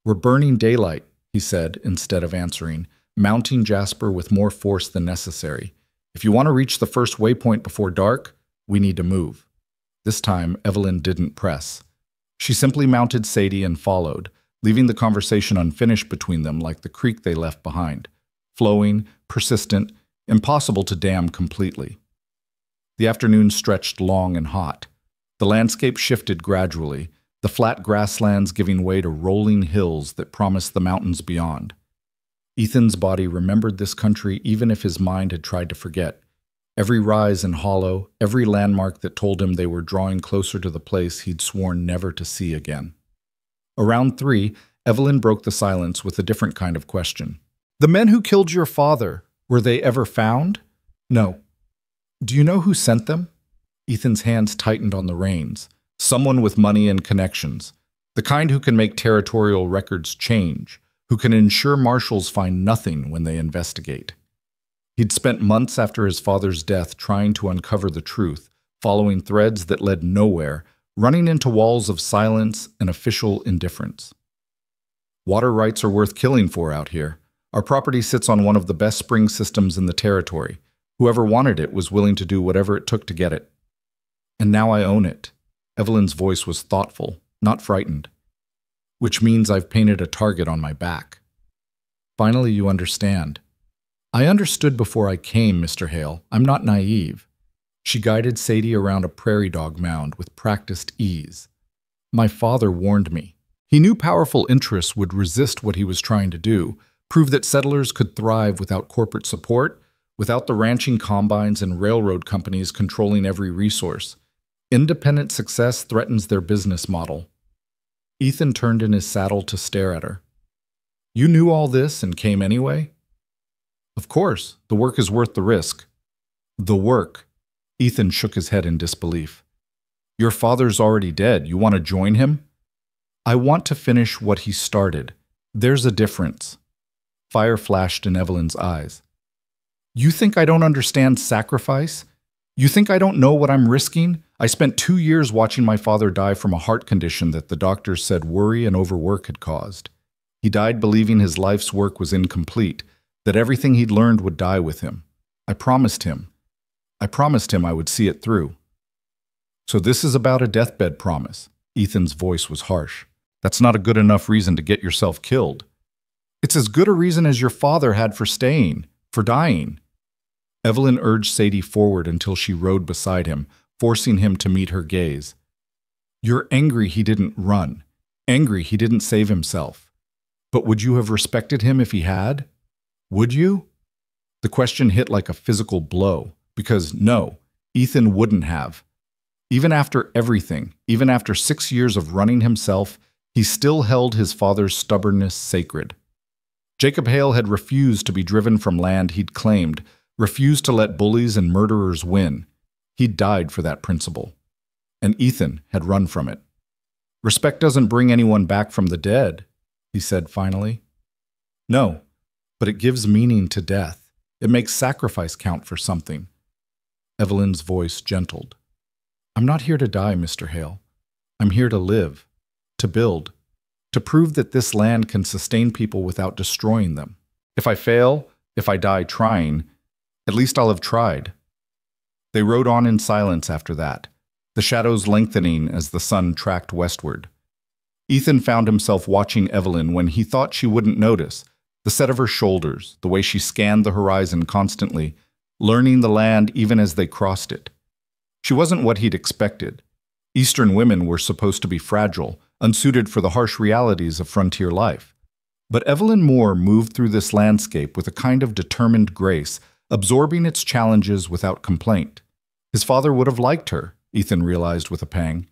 [SPEAKER 1] We're burning daylight, he said, instead of answering, mounting Jasper with more force than necessary. If you want to reach the first waypoint before dark, we need to move. This time, Evelyn didn't press. She simply mounted Sadie and followed, leaving the conversation unfinished between them like the creek they left behind, flowing, persistent, impossible to dam completely. The afternoon stretched long and hot. The landscape shifted gradually, the flat grasslands giving way to rolling hills that promised the mountains beyond. Ethan's body remembered this country even if his mind had tried to forget. Every rise and hollow, every landmark that told him they were drawing closer to the place he'd sworn never to see again. Around 3, Evelyn broke the silence with a different kind of question. The men who killed your father, were they ever found? No. Do you know who sent them? Ethan's hands tightened on the reins. Someone with money and connections. The kind who can make territorial records change, who can ensure marshals find nothing when they investigate. He'd spent months after his father's death trying to uncover the truth, following threads that led nowhere, running into walls of silence and official indifference. Water rights are worth killing for out here. Our property sits on one of the best spring systems in the territory. Whoever wanted it was willing to do whatever it took to get it. And now I own it. Evelyn's voice was thoughtful, not frightened. Which means I've painted a target on my back. Finally, you understand. I understood before I came, Mr. Hale. I'm not naive. She guided Sadie around a prairie dog mound with practiced ease. My father warned me. He knew powerful interests would resist what he was trying to do, prove that settlers could thrive without corporate support, without the ranching combines and railroad companies controlling every resource. Independent success threatens their business model. Ethan turned in his saddle to stare at her. You knew all this and came anyway? Of course, the work is worth the risk. The work. Ethan shook his head in disbelief. Your father's already dead. You want to join him? I want to finish what he started. There's a difference. Fire flashed in Evelyn's eyes. You think I don't understand sacrifice? You think I don't know what I'm risking? I spent 2 years watching my father die from a heart condition that the doctors said worry and overwork had caused. He died believing his life's work was incomplete, that everything he'd learned would die with him. I promised him I would see it through. So this is about a deathbed promise. Ethan's voice was harsh. That's not a good enough reason to get yourself killed. It's as good a reason as your father had for staying, for dying. Evelyn urged Sadie forward until she rode beside him, forcing him to meet her gaze. You're angry he didn't run, angry he didn't save himself. But would you have respected him if he had? Would you? The question hit like a physical blow, because no, Ethan wouldn't have. Even after everything, even after 6 years of running himself, he still held his father's stubbornness sacred. Jacob Hale had refused to be driven from land he'd claimed, refused to let bullies and murderers win. He'd died for that principle. And Ethan had run from it. Respect doesn't bring anyone back from the dead, he said finally. No, but it gives meaning to death. It makes sacrifice count for something. Evelyn's voice gentled. I'm not here to die, Mr. Hale. I'm here to live, to build, to prove that this land can sustain people without destroying them. If I fail, if I die trying, at least I'll have tried. They rode on in silence after that, the shadows lengthening as the sun tracked westward. Ethan found himself watching Evelyn when he thought she wouldn't notice, the set of her shoulders, the way she scanned the horizon constantly, learning the land even as they crossed it. She wasn't what he'd expected. Eastern women were supposed to be fragile, unsuited for the harsh realities of frontier life. But Evelyn Moore moved through this landscape with a kind of determined grace, absorbing its challenges without complaint. His father would have liked her, Ethan realized with a pang.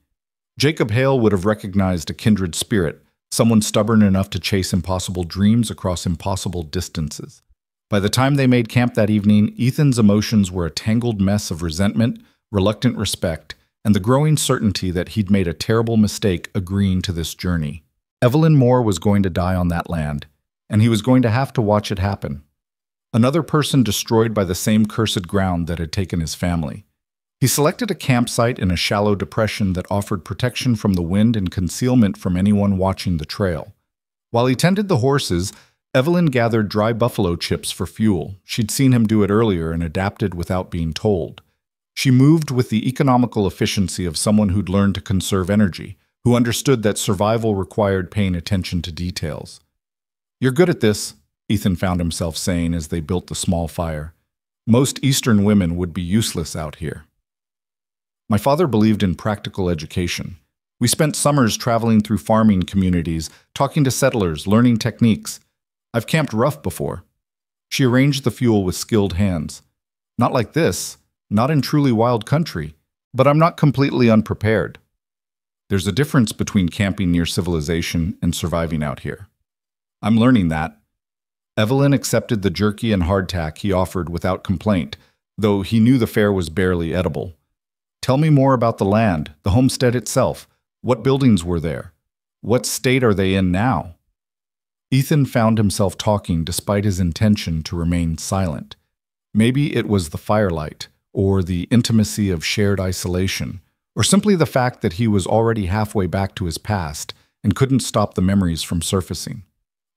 [SPEAKER 1] Jacob Hale would have recognized a kindred spirit, someone stubborn enough to chase impossible dreams across impossible distances. By the time they made camp that evening, Ethan's emotions were a tangled mess of resentment, reluctant respect, and the growing certainty that he'd made a terrible mistake agreeing to this journey. Evelyn Moore was going to die on that land, and he was going to have to watch it happen. Another person destroyed by the same cursed ground that had taken his family. He selected a campsite in a shallow depression that offered protection from the wind and concealment from anyone watching the trail. While he tended the horses, Evelyn gathered dry buffalo chips for fuel. She'd seen him do it earlier and adapted without being told. She moved with the economical efficiency of someone who'd learned to conserve energy, who understood that survival required paying attention to details. "You're good at this," Ethan found himself saying as they built the small fire. "Most Eastern women would be useless out here." My father believed in practical education. We spent summers traveling through farming communities, talking to settlers, learning techniques. I've camped rough before. She arranged the fuel with skilled hands. Not like this, not in truly wild country, but I'm not completely unprepared. There's a difference between camping near civilization and surviving out here. I'm learning that. Evelyn accepted the jerky and hardtack he offered without complaint, though he knew the fare was barely edible. "Tell me more about the land, the homestead itself. What buildings were there? What state are they in now?" Ethan found himself talking despite his intention to remain silent. Maybe it was the firelight, or the intimacy of shared isolation, or simply the fact that he was already halfway back to his past and couldn't stop the memories from surfacing.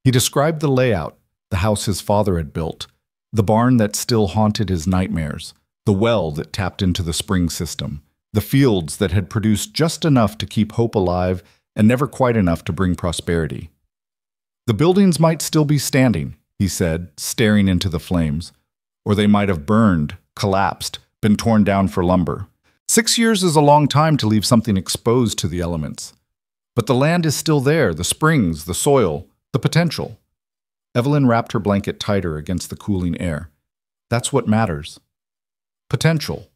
[SPEAKER 1] He described the layout, the house his father had built, the barn that still haunted his nightmares, the well that tapped into the spring system, the fields that had produced just enough to keep hope alive and never quite enough to bring prosperity. "The buildings might still be standing," he said, staring into the flames, "or they might have burned, collapsed, been torn down for lumber. 6 years is a long time to leave something exposed to the elements. But the land is still there, the springs, the soil, the potential." Evelyn wrapped her blanket tighter against the cooling air. "That's what matters. Potential."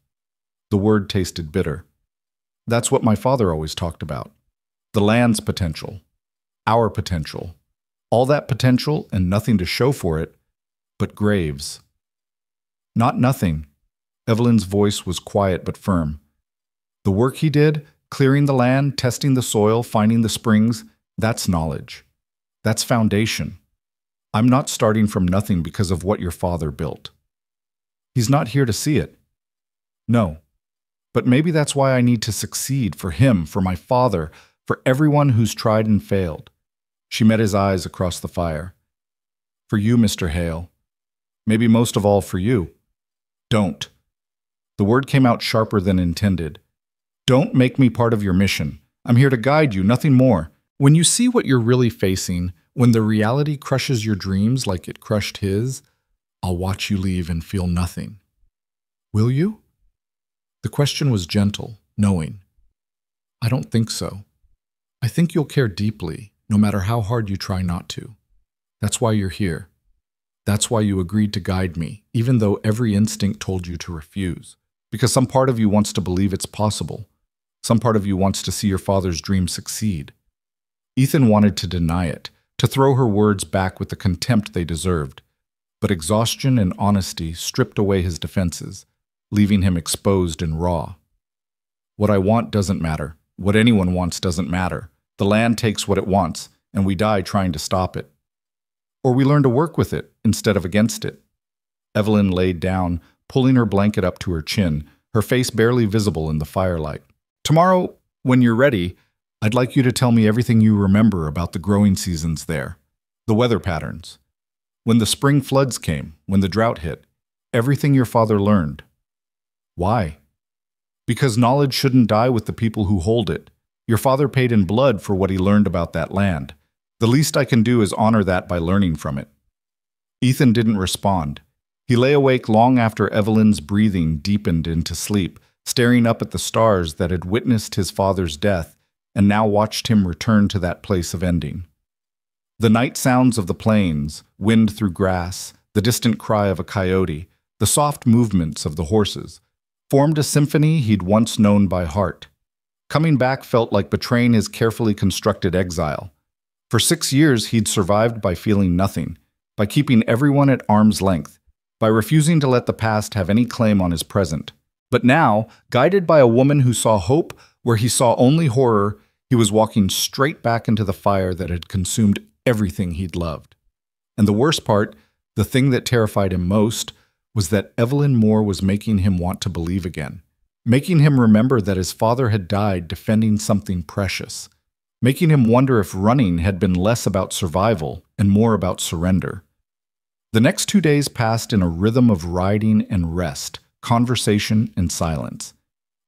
[SPEAKER 1] The word tasted bitter. "That's what my father always talked about. The land's potential. Our potential. All that potential and nothing to show for it, but graves." "Not nothing." Evelyn's voice was quiet but firm. "The work he did, clearing the land, testing the soil, finding the springs, that's knowledge. That's foundation. I'm not starting from nothing because of what your father built. He's not here to see it. No. But maybe that's why I need to succeed for him, for my father, for everyone who's tried and failed." She met his eyes across the fire. "For you, Mr. Hale. Maybe most of all for you. Don't." The word came out sharper than intended. "Don't make me part of your mission. I'm here to guide you, nothing more. When you see what you're really facing, when the reality crushes your dreams like it crushed his, I'll watch you leave and feel nothing. Will you?" The question was gentle, knowing. "I don't think so. I think you'll care deeply, no matter how hard you try not to. That's why you're here. That's why you agreed to guide me, even though every instinct told you to refuse. Because some part of you wants to believe it's possible. Some part of you wants to see your father's dream succeed." Ethan wanted to deny it, to throw her words back with the contempt they deserved. But exhaustion and honesty stripped away his defenses, leaving him exposed and raw. "What I want doesn't matter. What anyone wants doesn't matter. The land takes what it wants, and we die trying to stop it. Or we learn to work with it instead of against it." Evelyn laid down, pulling her blanket up to her chin, her face barely visible in the firelight. "Tomorrow, when you're ready, I'd like you to tell me everything you remember about the growing seasons there, the weather patterns. When the spring floods came, when the drought hit, everything your father learned. Why? Because knowledge shouldn't die with the people who hold it. Your father paid in blood for what he learned about that land. The least I can do is honor that by learning from it." Ethan didn't respond. He lay awake long after Evelyn's breathing deepened into sleep, staring up at the stars that had witnessed his father's death and now watched him return to that place of ending. The night sounds of the plains, wind through grass, the distant cry of a coyote, the soft movements of the horses, formed a symphony he'd once known by heart. Coming back felt like betraying his carefully constructed exile. For 6 years, he'd survived by feeling nothing, by keeping everyone at arm's length, by refusing to let the past have any claim on his present. But now, guided by a woman who saw hope where he saw only horror, he was walking straight back into the fire that had consumed everything he'd loved. And the worst part, the thing that terrified him most, was that Evelyn Moore was making him want to believe again, making him remember that his father had died defending something precious, making him wonder if running had been less about survival and more about surrender. The next 2 days passed in a rhythm of riding and rest, conversation and silence.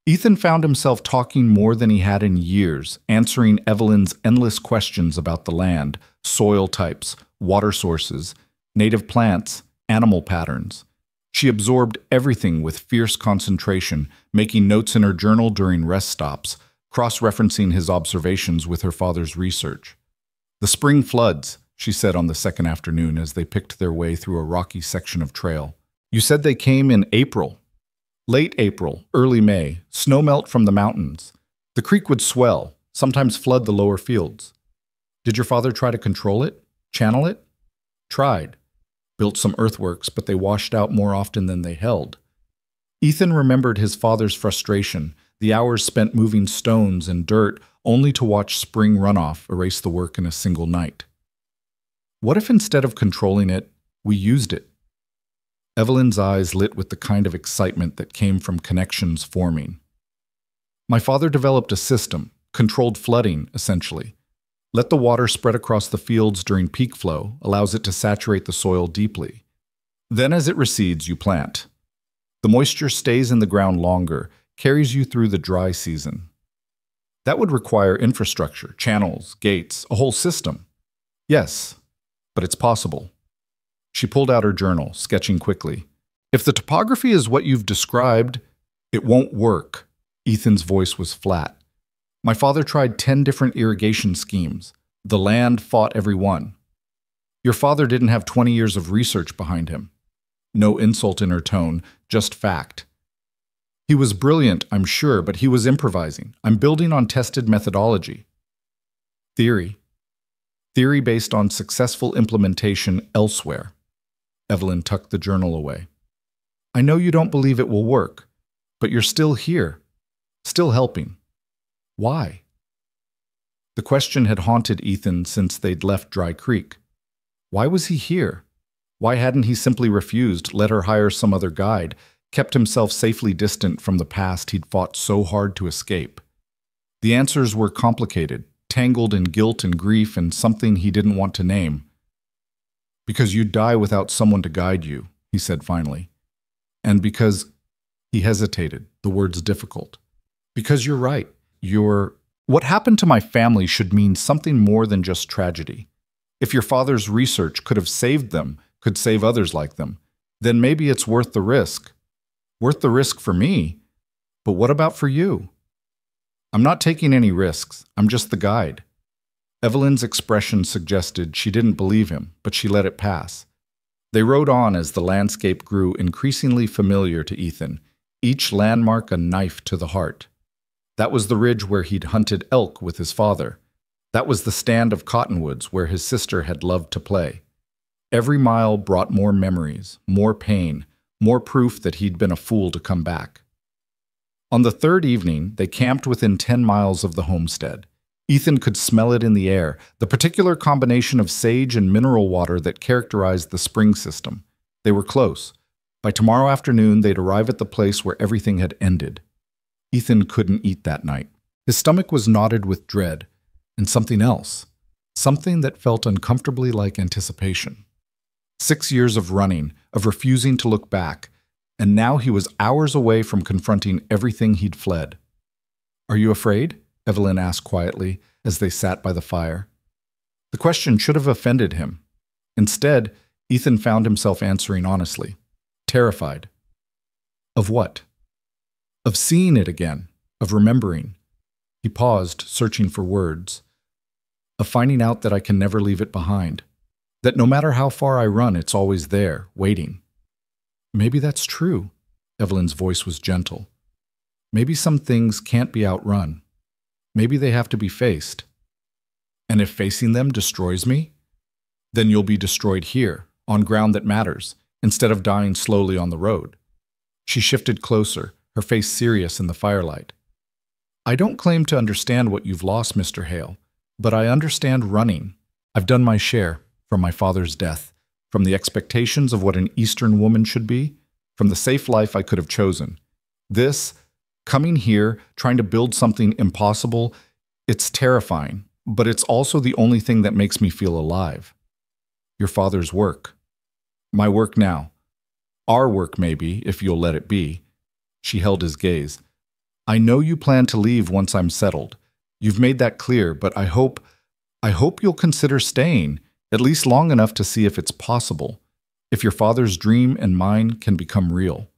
[SPEAKER 1] Ethan found himself talking more than he had in years, answering Evelyn's endless questions about the land, soil types, water sources, native plants, animal patterns. She absorbed everything with fierce concentration, making notes in her journal during rest stops, cross-referencing his observations with her father's research. "The spring floods," she said on the second afternoon as they picked their way through a rocky section of trail. "You said they came in April." Late April, early May, snowmelt from the mountains. The creek would swell, sometimes flood the lower fields. "Did your father try to control it? Channel it?" "Tried. Built some earthworks, but they washed out more often than they held." Ethan remembered his father's frustration, the hours spent moving stones and dirt only to watch spring runoff erase the work in a single night. "What if instead of controlling it, we used it?" Evelyn's eyes lit with the kind of excitement that came from connections forming. "My father developed a system, controlled flooding, essentially. Let the water spread across the fields during peak flow, allows it to saturate the soil deeply. Then as it recedes, you plant. The moisture stays in the ground longer, carries you through the dry season. That would require infrastructure, channels, gates, a whole system. Yes, but it's possible." She pulled out her journal, sketching quickly. "If the topography is what you've described, it won't work." Ethan's voice was flat. "My father tried 10 different irrigation schemes. The land fought every one. Your father didn't have 20 years of research behind him." No insult in her tone, just fact. "He was brilliant, I'm sure, but he was improvising. I'm building on tested methodology." "Theory. Theory based on successful implementation elsewhere." Evelyn tucked the journal away. "I know you don't believe it will work, but you're still here, still helping. Why?" The question had haunted Ethan since they'd left Dry Creek. Why was he here? Why hadn't he simply refused, let her hire some other guide, kept himself safely distant from the past he'd fought so hard to escape? The answers were complicated, tangled in guilt and grief and something he didn't want to name. "Because you'd die without someone to guide you," he said finally. "And because—" he hesitated, the words difficult. "Because you're right. What happened to my family should mean something more than just tragedy. If your father's research could have saved them, could save others like them, then maybe it's worth the risk. Worth the risk for me, but what about for you?" "I'm not taking any risks. I'm just the guide." Evelyn's expression suggested she didn't believe him, but she let it pass. They rode on as the landscape grew increasingly familiar to Ethan, each landmark a knife to the heart. That was the ridge where he'd hunted elk with his father. That was the stand of cottonwoods where his sister had loved to play. Every mile brought more memories, more pain, more proof that he'd been a fool to come back. On the third evening, they camped within 10 miles of the homestead. Ethan could smell it in the air, the particular combination of sage and mineral water that characterized the spring system. They were close. By tomorrow afternoon, they'd arrive at the place where everything had ended. Ethan couldn't eat that night. His stomach was knotted with dread, and something else. Something that felt uncomfortably like anticipation. 6 years of running, of refusing to look back, and now he was hours away from confronting everything he'd fled. "Are you afraid?" Evelyn asked quietly as they sat by the fire. The question should have offended him. Instead, Ethan found himself answering honestly. Terrified. Of what? Of seeing it again, of remembering. He paused, searching for words. of finding out that I can never leave it behind, that no matter how far I run, it's always there, waiting. Maybe that's true. Evelyn's voice was gentle. Maybe some things can't be outrun. Maybe they have to be faced. And if facing them destroys me, then you'll be destroyed here, on ground that matters, instead of dying slowly on the road. She shifted closer, her face serious in the firelight. I don't claim to understand what you've lost, Mr. Hale, but I understand running. I've done my share, from my father's death, from the expectations of what an Eastern woman should be, from the safe life I could have chosen. This, coming here, trying to build something impossible, it's terrifying, but it's also the only thing that makes me feel alive. Your father's work. My work now. Our work, maybe, if you'll let it be. She held his gaze. I know you plan to leave once I'm settled. You've made that clear, but I hope you'll consider staying, at least long enough to see if it's possible, if your father's dream and mine can become real.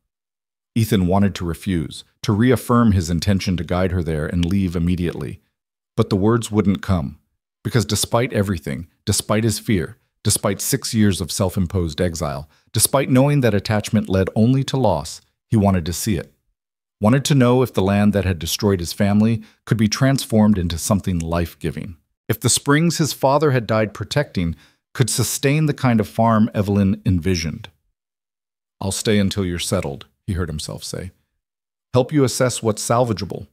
[SPEAKER 1] Ethan wanted to refuse, to reaffirm his intention to guide her there and leave immediately. But the words wouldn't come, because despite everything, despite his fear, despite 6 years of self-imposed exile, despite knowing that attachment led only to loss, he wanted to see it. Wanted to know if the land that had destroyed his family could be transformed into something life-giving. If the springs his father had died protecting could sustain the kind of farm Evelyn envisioned. I'll stay until you're settled, he heard himself say. Help you assess what's salvageable.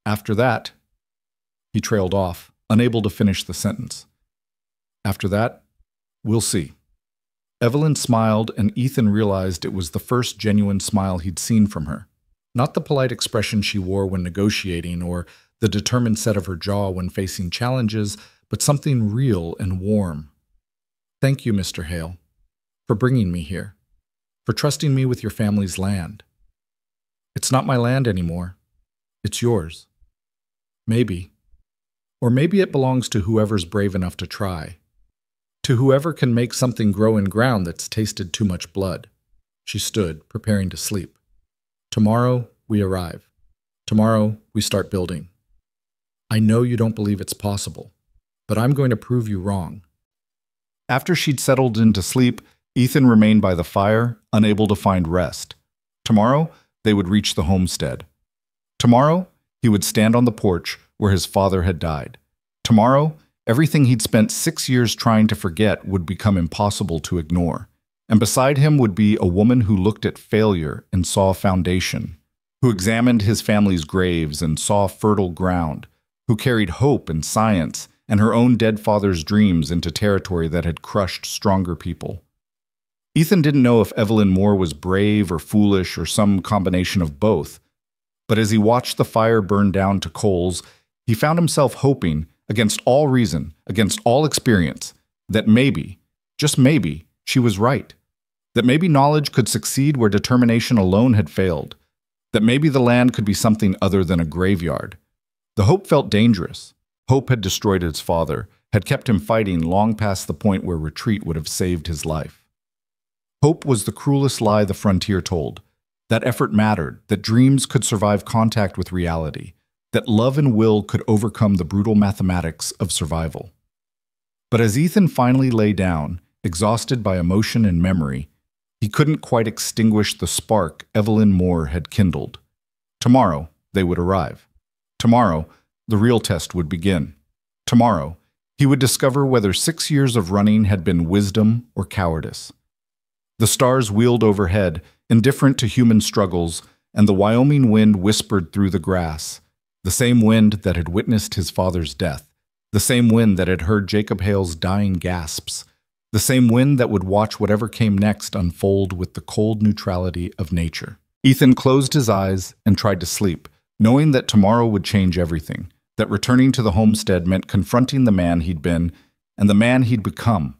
[SPEAKER 1] After that, he trailed off, unable to finish the sentence. After that, we'll see. Evelyn smiled, and Ethan realized it was the first genuine smile he'd seen from her. Not the polite expression she wore when negotiating or the determined set of her jaw when facing challenges, but something real and warm. Thank you, Mr. Hale, for bringing me here, for trusting me with your family's land. It's not my land anymore. It's yours. Maybe. Or maybe it belongs to whoever's brave enough to try. To whoever can make something grow in ground that's tasted too much blood. She stood, preparing to sleep. Tomorrow, we arrive. Tomorrow, we start building. I know you don't believe it's possible, but I'm going to prove you wrong. After she'd settled into sleep, Ethan remained by the fire, unable to find rest. Tomorrow, they would reach the homestead. Tomorrow, he would stand on the porch where his father had died. Tomorrow, everything he'd spent 6 years trying to forget would become impossible to ignore. And beside him would be a woman who looked at failure and saw a foundation, who examined his family's graves and saw fertile ground, who carried hope and science and her own dead father's dreams into territory that had crushed stronger people. Ethan didn't know if Evelyn Moore was brave or foolish or some combination of both, but as he watched the fire burn down to coals, he found himself hoping, against all reason, against all experience, that maybe, just maybe, she was right. That maybe knowledge could succeed where determination alone had failed. That maybe the land could be something other than a graveyard. The hope felt dangerous. Hope had destroyed his father, had kept him fighting long past the point where retreat would have saved his life. Hope was the cruelest lie the frontier told. That effort mattered, that dreams could survive contact with reality, that love and will could overcome the brutal mathematics of survival. But as Ethan finally lay down, exhausted by emotion and memory, he couldn't quite extinguish the spark Evelyn Moore had kindled. Tomorrow, they would arrive. Tomorrow, the real test would begin. Tomorrow, he would discover whether 6 years of running had been wisdom or cowardice. The stars wheeled overhead, indifferent to human struggles, and the Wyoming wind whispered through the grass, the same wind that had witnessed his father's death, the same wind that had heard Jacob Hale's dying gasps, the same wind that would watch whatever came next unfold with the cold neutrality of nature. Ethan closed his eyes and tried to sleep, knowing that tomorrow would change everything, that returning to the homestead meant confronting the man he'd been and the man he'd become,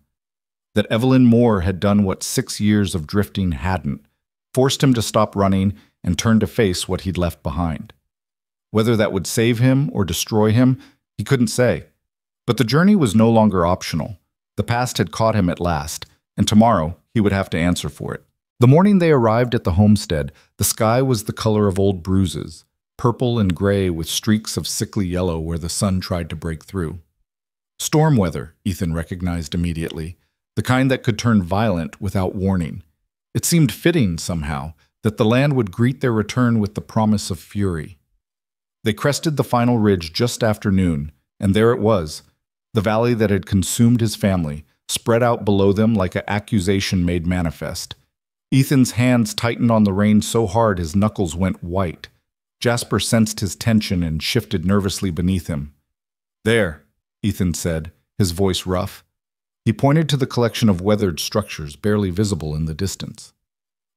[SPEAKER 1] that Evelyn Moore had done what 6 years of drifting hadn't, forced him to stop running and turn to face what he'd left behind. Whether that would save him or destroy him, he couldn't say. But the journey was no longer optional. The past had caught him at last, and tomorrow he would have to answer for it. The morning they arrived at the homestead, the sky was the color of old bruises, purple and gray with streaks of sickly yellow where the sun tried to break through. Storm weather, Ethan recognized immediately, the kind that could turn violent without warning. It seemed fitting, somehow, that the land would greet their return with the promise of fury. They crested the final ridge just after noon, and there it was, the valley that had consumed his family, spread out below them like an accusation made manifest. Ethan's hands tightened on the reins so hard his knuckles went white. Jasper sensed his tension and shifted nervously beneath him. "There," Ethan said, his voice rough. He pointed to the collection of weathered structures barely visible in the distance.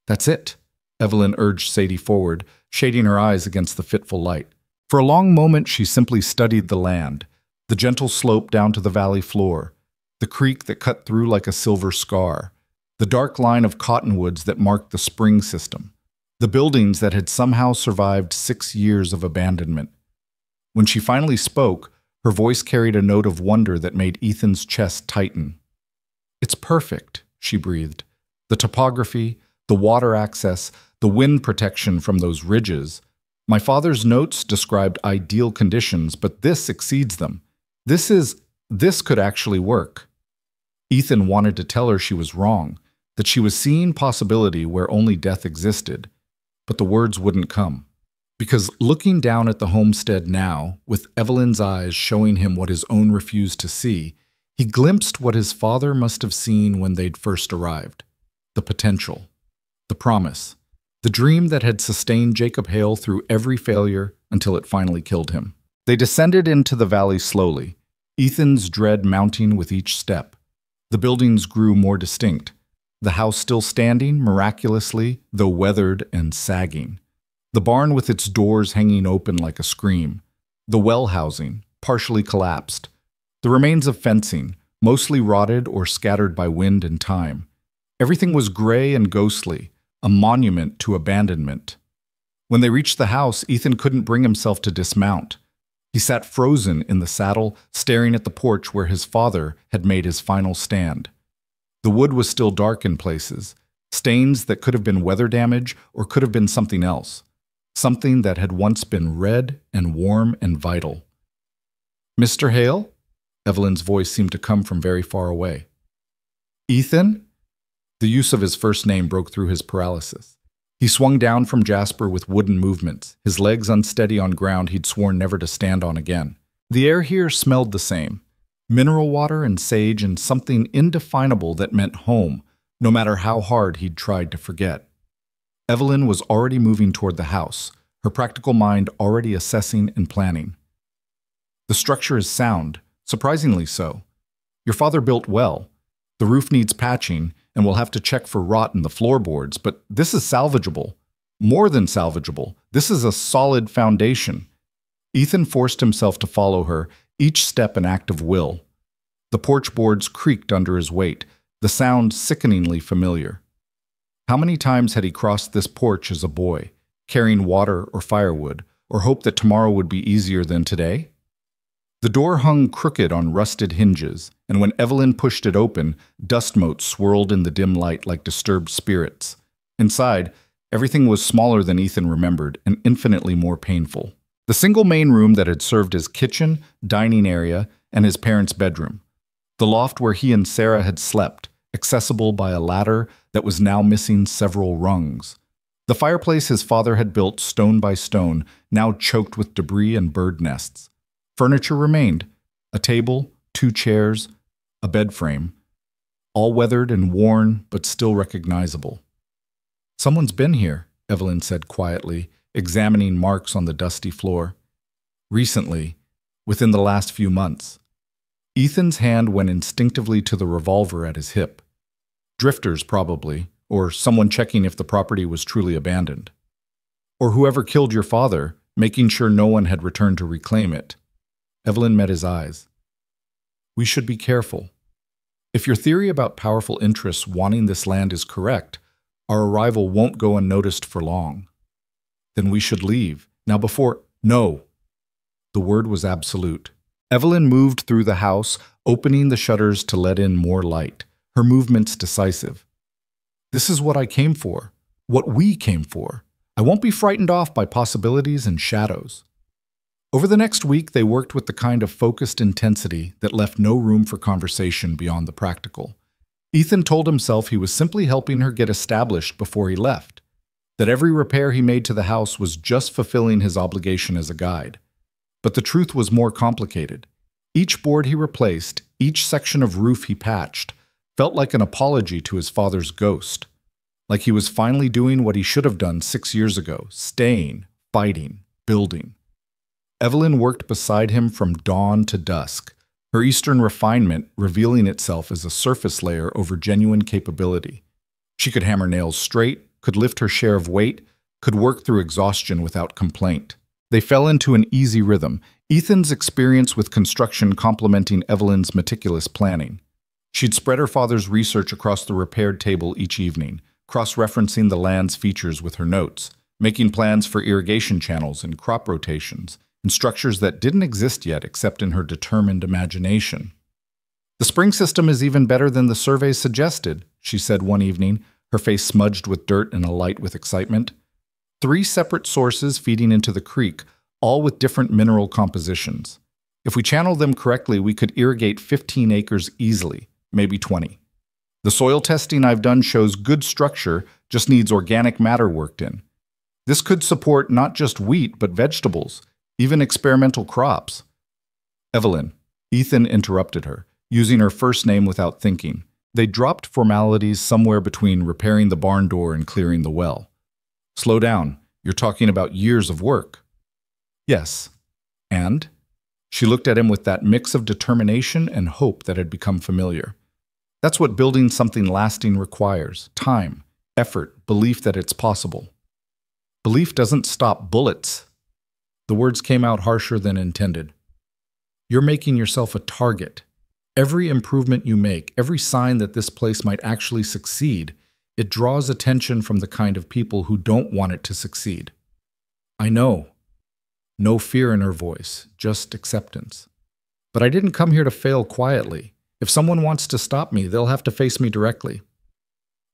[SPEAKER 1] "That's it," Evelyn urged Sadie forward, shading her eyes against the fitful light. For a long moment she simply studied the land, the gentle slope down to the valley floor, the creek that cut through like a silver scar, the dark line of cottonwoods that marked the spring system, the buildings that had somehow survived 6 years of abandonment. When she finally spoke, her voice carried a note of wonder that made Ethan's chest tighten. "It's perfect," she breathed. "The topography, the water access, the wind protection from those ridges. My father's notes described ideal conditions, but this exceeds them. This could actually work." Ethan wanted to tell her she was wrong, that she was seeing possibility where only death existed, but the words wouldn't come. Because looking down at the homestead now, with Evelyn's eyes showing him what his own refused to see, he glimpsed what his father must have seen when they'd first arrived. The potential, the promise, the dream that had sustained Jacob Hale through every failure until it finally killed him. They descended into the valley slowly, Ethan's dread mounting with each step. The buildings grew more distinct, the house still standing miraculously, though weathered and sagging. The barn with its doors hanging open like a scream. The well housing, partially collapsed. The remains of fencing, mostly rotted or scattered by wind and time. Everything was gray and ghostly, a monument to abandonment. When they reached the house, Ethan couldn't bring himself to dismount. He sat frozen in the saddle, staring at the porch where his father had made his final stand. The wood was still dark in places, stains that could have been weather damage or could have been something else. Something that had once been red and warm and vital. "Mr. Hale?" Evelyn's voice seemed to come from very far away. "Ethan?" The use of his first name broke through his paralysis. He swung down from Jasper with wooden movements, his legs unsteady on ground he'd sworn never to stand on again. The air here smelled the same. Mineral water and sage and something indefinable that meant home, no matter how hard he'd tried to forget. Evelyn was already moving toward the house, her practical mind already assessing and planning. "The structure is sound, surprisingly so. Your father built well. The roof needs patching, and we'll have to check for rot in the floorboards, but this is salvageable. More than salvageable. This is a solid foundation." Ethan forced himself to follow her, each step an act of will. The porch boards creaked under his weight, the sound sickeningly familiar. How many times had he crossed this porch as a boy, carrying water or firewood, or hoped that tomorrow would be easier than today? The door hung crooked on rusted hinges, and when Evelyn pushed it open, dust motes swirled in the dim light like disturbed spirits. Inside, everything was smaller than Ethan remembered, and infinitely more painful. The single main room that had served as kitchen, dining area, and his parents' bedroom. The loft where he and Sarah had slept, accessible by a ladder that was now missing several rungs. The fireplace his father had built stone by stone, now choked with debris and bird nests. Furniture remained, a table, 2 chairs, a bed frame, all weathered and worn but still recognizable. "Someone's been here," Evelyn said quietly, examining marks on the dusty floor. "Recently, within the last few months." Ethan's hand went instinctively to the revolver at his hip. Drifters, probably, or someone checking if the property was truly abandoned. Or whoever killed your father, making sure no one had returned to reclaim it. Evelyn met his eyes. "We should be careful. If your theory about powerful interests wanting this land is correct, our arrival won't go unnoticed for long. Then we should leave. Now before—" "No!" The word was absolute. Evelyn moved through the house, opening the shutters to let in more light, her movements decisive. "This is what I came for. What we came for. I won't be frightened off by possibilities and shadows." Over the next week, they worked with the kind of focused intensity that left no room for conversation beyond the practical. Ethan told himself he was simply helping her get established before he left, that every repair he made to the house was just fulfilling his obligation as a guide. But the truth was more complicated. Each board he replaced, each section of roof he patched, felt like an apology to his father's ghost. Like he was finally doing what he should have done 6 years ago, staying, fighting, building. Evelyn worked beside him from dawn to dusk, her Eastern refinement revealing itself as a surface layer over genuine capability. She could hammer nails straight, could lift her share of weight, could work through exhaustion without complaint. They fell into an easy rhythm, Ethan's experience with construction complementing Evelyn's meticulous planning. She'd spread her father's research across the repaired table each evening, cross-referencing the land's features with her notes, making plans for irrigation channels and crop rotations, and structures that didn't exist yet except in her determined imagination. "The spring system is even better than the surveys suggested," she said one evening, her face smudged with dirt and alight with excitement. 3 separate sources feeding into the creek, all with different mineral compositions. If we channel them correctly, we could irrigate 15 acres easily, maybe 20. The soil testing I've done shows good structure, just needs organic matter worked in. This could support not just wheat, but vegetables, even experimental crops. "Evelyn," Ethan interrupted her, using her first name without thinking. They dropped formalities somewhere between repairing the barn door and clearing the well. "Slow down. You're talking about years of work." "Yes. And?" She looked at him with that mix of determination and hope that had become familiar. "That's what building something lasting requires: time, effort, belief that it's possible." "Belief doesn't stop bullets." The words came out harsher than intended. "You're making yourself a target. Every improvement you make, every sign that this place might actually succeed, it draws attention from the kind of people who don't want it to succeed." "I know." No fear in her voice, just acceptance. "But I didn't come here to fail quietly. If someone wants to stop me, they'll have to face me directly."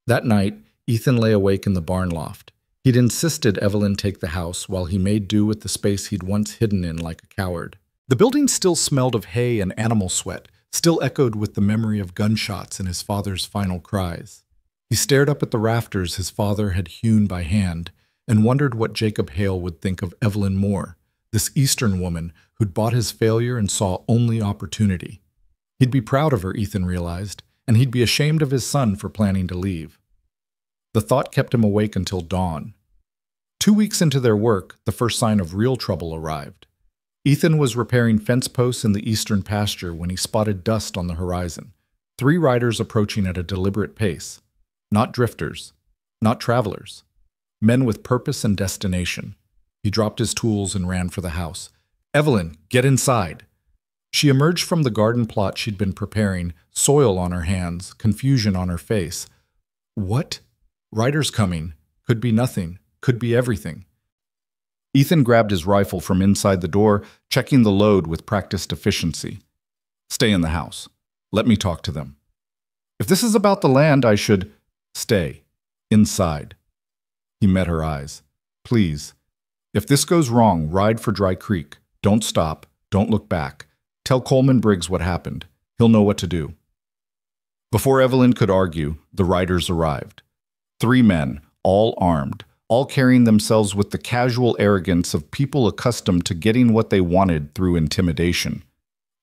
[SPEAKER 1] That night, Ethan lay awake in the barn loft. He'd insisted Evelyn take the house while he made do with the space he'd once hidden in like a coward. The building still smelled of hay and animal sweat, still echoed with the memory of gunshots and his father's final cries. He stared up at the rafters his father had hewn by hand and wondered what Jacob Hale would think of Evelyn Moore, this Eastern woman who'd bought his failure and saw only opportunity. He'd be proud of her, Ethan realized, and he'd be ashamed of his son for planning to leave. The thought kept him awake until dawn. 2 weeks into their work, the first sign of real trouble arrived. Ethan was repairing fence posts in the eastern pasture when he spotted dust on the horizon. 3 riders approaching at a deliberate pace. Not drifters, not travelers. Men with purpose and destination. He dropped his tools and ran for the house. "Evelyn, get inside." She emerged from the garden plot she'd been preparing, soil on her hands, confusion on her face. "What?" "Riders coming. Could be nothing. Could be everything." Ethan grabbed his rifle from inside the door, checking the load with practiced efficiency. "Stay in the house. Let me talk to them. If this is about the land, I should—" "Stay. Inside." He met her eyes. "Please. If this goes wrong, ride for Dry Creek. Don't stop. Don't look back. Tell Coleman Briggs what happened. He'll know what to do." Before Evelyn could argue, the riders arrived. 3 men, all armed, all carrying themselves with the casual arrogance of people accustomed to getting what they wanted through intimidation.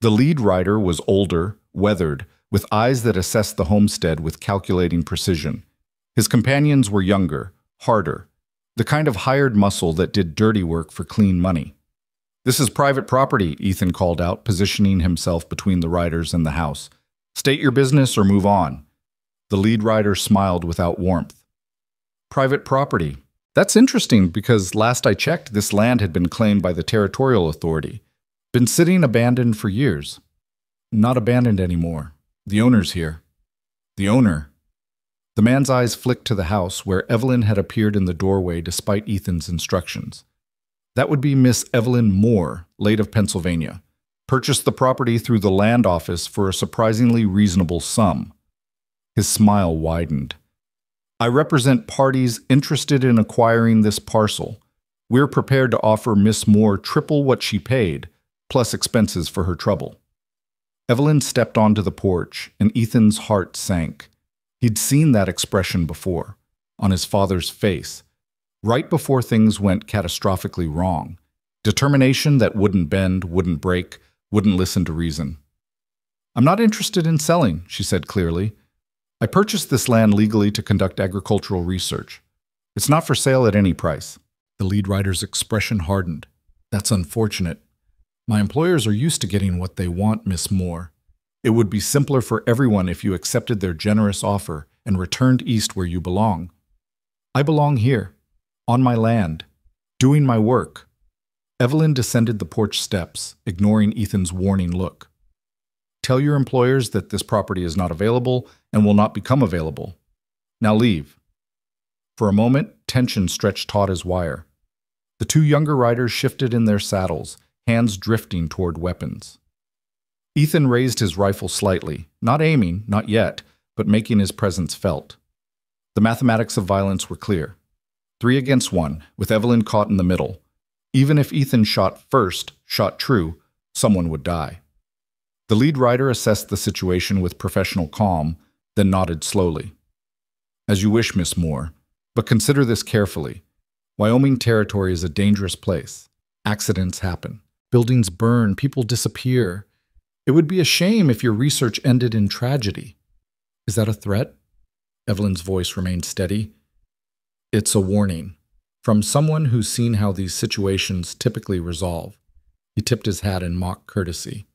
[SPEAKER 1] The lead rider was older, weathered, with eyes that assessed the homestead with calculating precision. His companions were younger, harder, the kind of hired muscle that did dirty work for clean money. "This is private property," Ethan called out, positioning himself between the riders and the house. "State your business or move on." The lead rider smiled without warmth. "Private property. That's interesting because last I checked, this land had been claimed by the territorial authority. Been sitting abandoned for years." "Not abandoned anymore. The owner's here." "The owner?" The man's eyes flicked to the house where Evelyn had appeared in the doorway despite Ethan's instructions. That would be Miss Evelyn Moore, late of Pennsylvania. Purchased the property through the land office for a surprisingly reasonable sum. His smile widened. "I represent parties interested in acquiring this parcel. We're prepared to offer Miss Moore triple what she paid, plus expenses for her trouble." Evelyn stepped onto the porch, and Ethan's heart sank. He'd seen that expression before, on his father's face, right before things went catastrophically wrong. Determination that wouldn't bend, wouldn't break, wouldn't listen to reason. "I'm not interested in selling," she said clearly. "I purchased this land legally to conduct agricultural research. It's not for sale at any price." The lead writer's expression hardened. "That's unfortunate. My employers are used to getting what they want, Miss Moore. It would be simpler for everyone if you accepted their generous offer and returned east where you belong." "I belong here, on my land, doing my work." Evelyn descended the porch steps, ignoring Ethan's warning look. "Tell your employers that this property is not available and will not become available. Now leave." For a moment, tension stretched taut as wire. The two younger riders shifted in their saddles, hands drifting toward weapons. Ethan raised his rifle slightly, not aiming, not yet, but making his presence felt. The mathematics of violence were clear. 3 against 1, with Evelyn caught in the middle. Even if Ethan shot first, shot true, someone would die. The lead rider assessed the situation with professional calm, then nodded slowly. "As you wish, Miss Moore, but consider this carefully. Wyoming territory is a dangerous place. Accidents happen. Buildings burn, people disappear. It would be a shame if your research ended in tragedy." "Is that a threat?" Evelyn's voice remained steady. "It's a warning, from someone who's seen how these situations typically resolve." He tipped his hat in mock courtesy.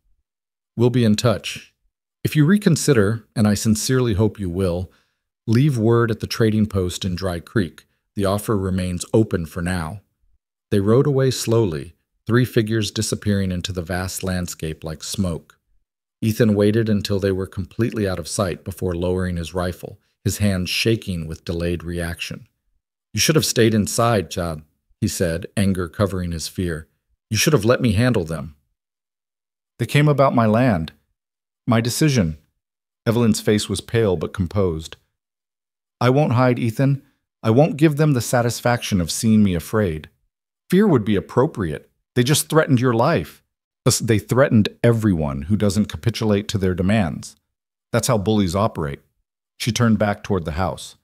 [SPEAKER 1] "We'll be in touch. If you reconsider, and I sincerely hope you will, leave word at the trading post in Dry Creek. The offer remains open for now." They rode away slowly, 3 figures disappearing into the vast landscape like smoke. Ethan waited until they were completely out of sight before lowering his rifle, his hands shaking with delayed reaction. "You should have stayed inside, Chad," he said, anger covering his fear. "You should have let me handle them." "They came about my land. My decision." Evelyn's face was pale but composed. "I won't hide, Ethan. I won't give them the satisfaction of seeing me afraid. Fear would be appropriate. They just threatened your life. They threatened everyone who doesn't capitulate to their demands. That's how bullies operate." She turned back toward the house.